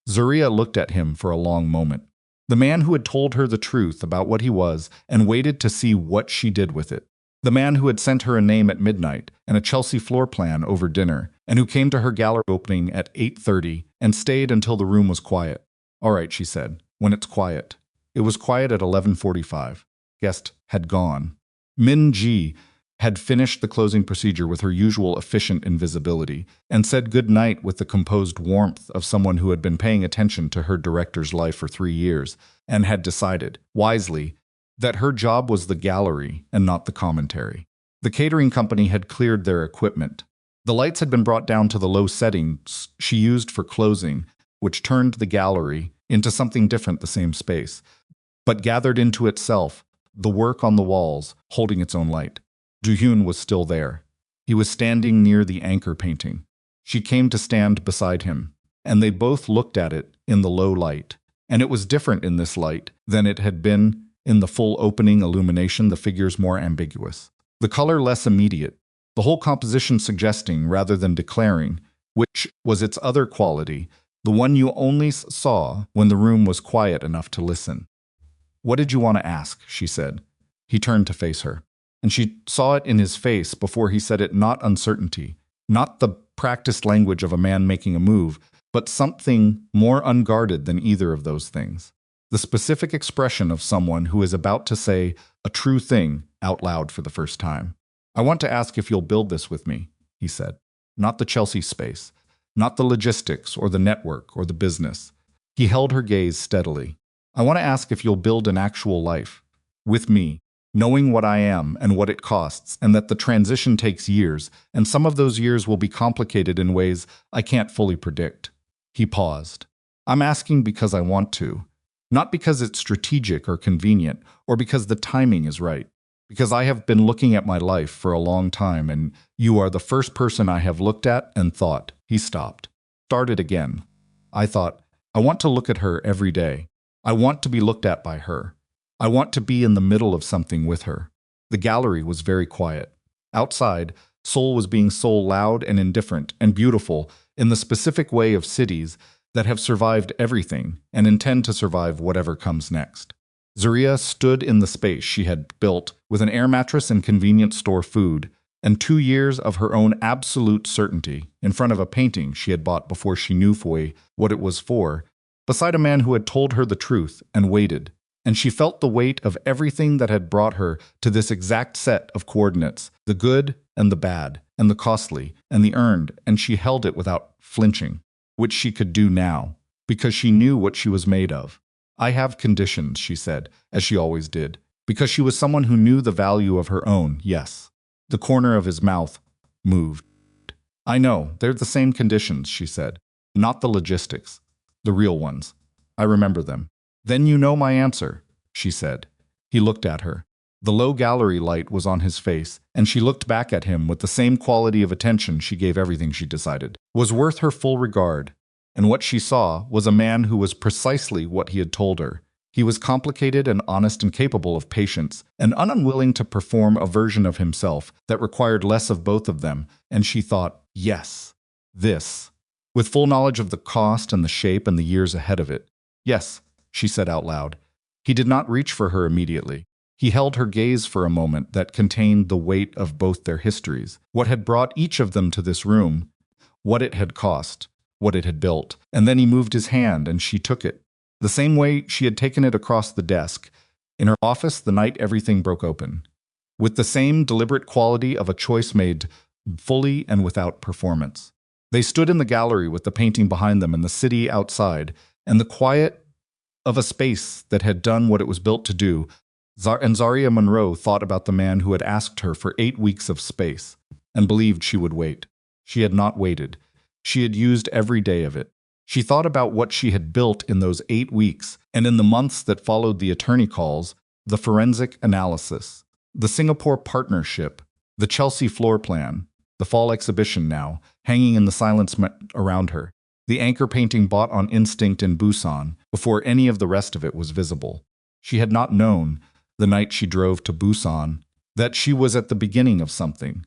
Zariah looked at him for a long moment. The man who had told her the truth about what he was and waited to see what she did with it. The man who had sent her a name at midnight and a Chelsea floor plan over dinner, and who came to her gallery opening at 8:30 and stayed until the room was quiet. All right, she said, when it's quiet. It was quiet at 11:45. Guest had gone. Min Ji had finished the closing procedure with her usual efficient invisibility and said good night with the composed warmth of someone who had been paying attention to her director's life for 3 years and had decided, wisely, that her job was the gallery and not the commentary. The catering company had cleared their equipment. The lights had been brought down to the low settings she used for closing, which turned the gallery into something different, the same space, but gathered into itself, the work on the walls holding its own light. Do-hyun was still there. He was standing near the anchor painting. She came to stand beside him, and they both looked at it in the low light. And it was different in this light than it had been in the full opening illumination, the figures more ambiguous. The color less immediate, the whole composition suggesting rather than declaring, which was its other quality, the one you only saw when the room was quiet enough to listen. What did you want to ask? She said. He turned to face her. And she saw it in his face before he said it, not uncertainty, not the practiced language of a man making a move, but something more unguarded than either of those things. The specific expression of someone who is about to say a true thing out loud for the first time. I want to ask if you'll build this with me, he said. Not the Chelsea space, not the logistics or the network or the business. He held her gaze steadily. I want to ask if you'll build an actual life with me. Knowing what I am and what it costs, and that the transition takes years, and some of those years will be complicated in ways I can't fully predict. He paused. I'm asking because I want to. Not because it's strategic or convenient, or because the timing is right. Because I have been looking at my life for a long time, and you are the first person I have looked at and thought. He stopped. Started again. I thought, I want to look at her every day. I want to be looked at by her. I want to be in the middle of something with her. The gallery was very quiet. Outside, Seoul was being sold loud and indifferent and beautiful in the specific way of cities that have survived everything and intend to survive whatever comes next. Zariah stood in the space she had built with an air mattress and convenience store food and 2 years of her own absolute certainty in front of a painting she had bought before she knew fully what it was for, beside a man who had told her the truth and waited. And she felt the weight of everything that had brought her to this exact set of coordinates, the good and the bad, and the costly and the earned, and she held it without flinching, which she could do now, because she knew what she was made of. I have conditions, she said, as she always did, because she was someone who knew the value of her own, yes. The corner of his mouth moved. I know, they're the same conditions, she said, not the logistics, the real ones. I remember them. Then you know my answer, she said. He looked at her. The low gallery light was on his face, and she looked back at him with the same quality of attention she gave everything she decided was worth her full regard. And what she saw was a man who was precisely what he had told her. He was complicated and honest and capable of patience, and unwilling to perform a version of himself that required less of both of them, and she thought, yes, this. With full knowledge of the cost and the shape and the years ahead of it. Yes, she said out loud. He did not reach for her immediately. He held her gaze for a moment that contained the weight of both their histories, what had brought each of them to this room, what it had cost, what it had built, and then he moved his hand and she took it. The same way she had taken it across the desk, in her office the night everything broke open. With the same deliberate quality of a choice made fully and without performance. They stood in the gallery with the painting behind them and the city outside, and the quiet of a space that had done what it was built to do. And Zariah Monroe thought about the man who had asked her for 8 weeks of space, and believed she would wait. She had not waited. She had used every day of it. She thought about what she had built in those 8 weeks, and in the months that followed the attorney calls, the forensic analysis, the Singapore partnership, the Chelsea floor plan, the fall exhibition now, hanging in the silence around her, the anchor painting bought on instinct in Busan, before any of the rest of it was visible. She had not known, the night she drove to Busan, that she was at the beginning of something.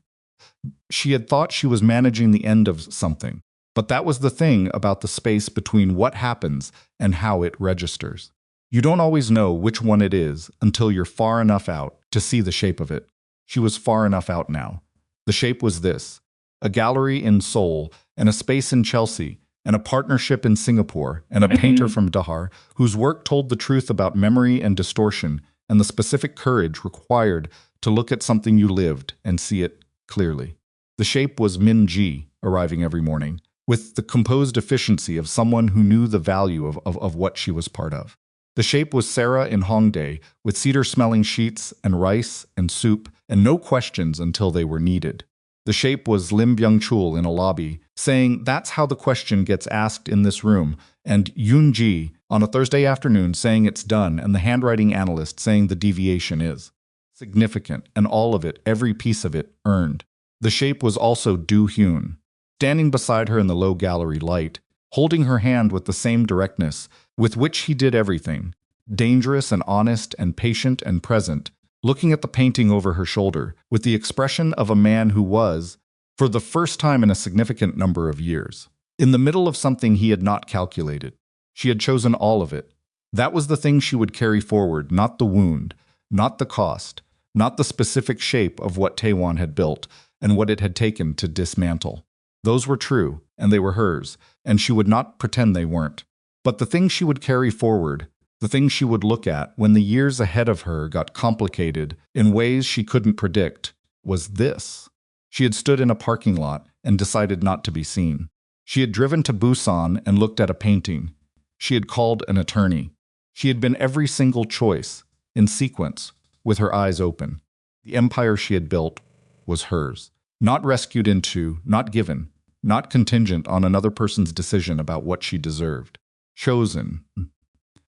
She had thought she was managing the end of something. But that was the thing about the space between what happens and how it registers. You don't always know which one it is until you're far enough out to see the shape of it. She was far enough out now. The shape was this: a gallery in Seoul, and a space in Chelsea, and a partnership in Singapore, and a painter from Dahar whose work told the truth about memory and distortion and the specific courage required to look at something you lived and see it clearly. The shape was Min Ji, arriving every morning, with the composed efficiency of someone who knew the value of what she was part of. The shape was Sarah in Hongdae, with cedar-smelling sheets and rice and soup, and no questions until they were needed. The shape was Lim Byung-chul in a lobby, saying, "That's how the question gets asked in this room," and Yoon Ji on a Thursday afternoon saying it's done, and the handwriting analyst saying the deviation is significant, and all of it, every piece of it, earned. The shape was also Do-hyun, standing beside her in the low gallery light, holding her hand with the same directness with which he did everything, dangerous and honest and patient and present, looking at the painting over her shoulder with the expression of a man who was, for the first time in a significant number of years, in the middle of something he had not calculated. She had chosen all of it. That was the thing she would carry forward, not the wound, not the cost, not the specific shape of what Taewon had built and what it had taken to dismantle. Those were true, and they were hers, and she would not pretend they weren't. But the thing she would carry forward, the thing she would look at when the years ahead of her got complicated in ways she couldn't predict, was this. She had stood in a parking lot and decided not to be seen. She had driven to Busan and looked at a painting. She had called an attorney. She had been every single choice, in sequence, with her eyes open. The empire she had built was hers, not rescued into, not given, not contingent on another person's decision about what she deserved. Chosen.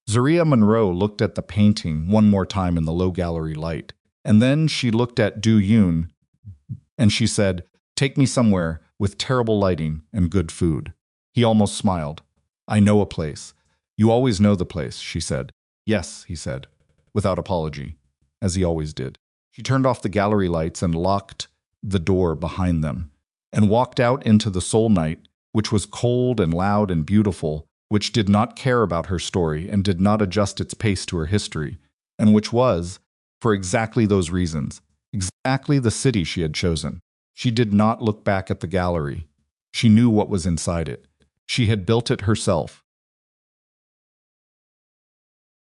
Zariah Monroe looked at the painting one more time in the low gallery light, and then she looked at Do-hyun, and she said, "Take me somewhere with terrible lighting and good food." He almost smiled. "I know a place." "You always know the place," she said. "Yes," he said, without apology, as he always did. She turned off the gallery lights and locked the door behind them, and walked out into the Seoul night, which was cold and loud and beautiful, which did not care about her story and did not adjust its pace to her history, and which was, for exactly those reasons, exactly the city she had chosen. She did not look back at the gallery. She knew what was inside it. She had built it herself.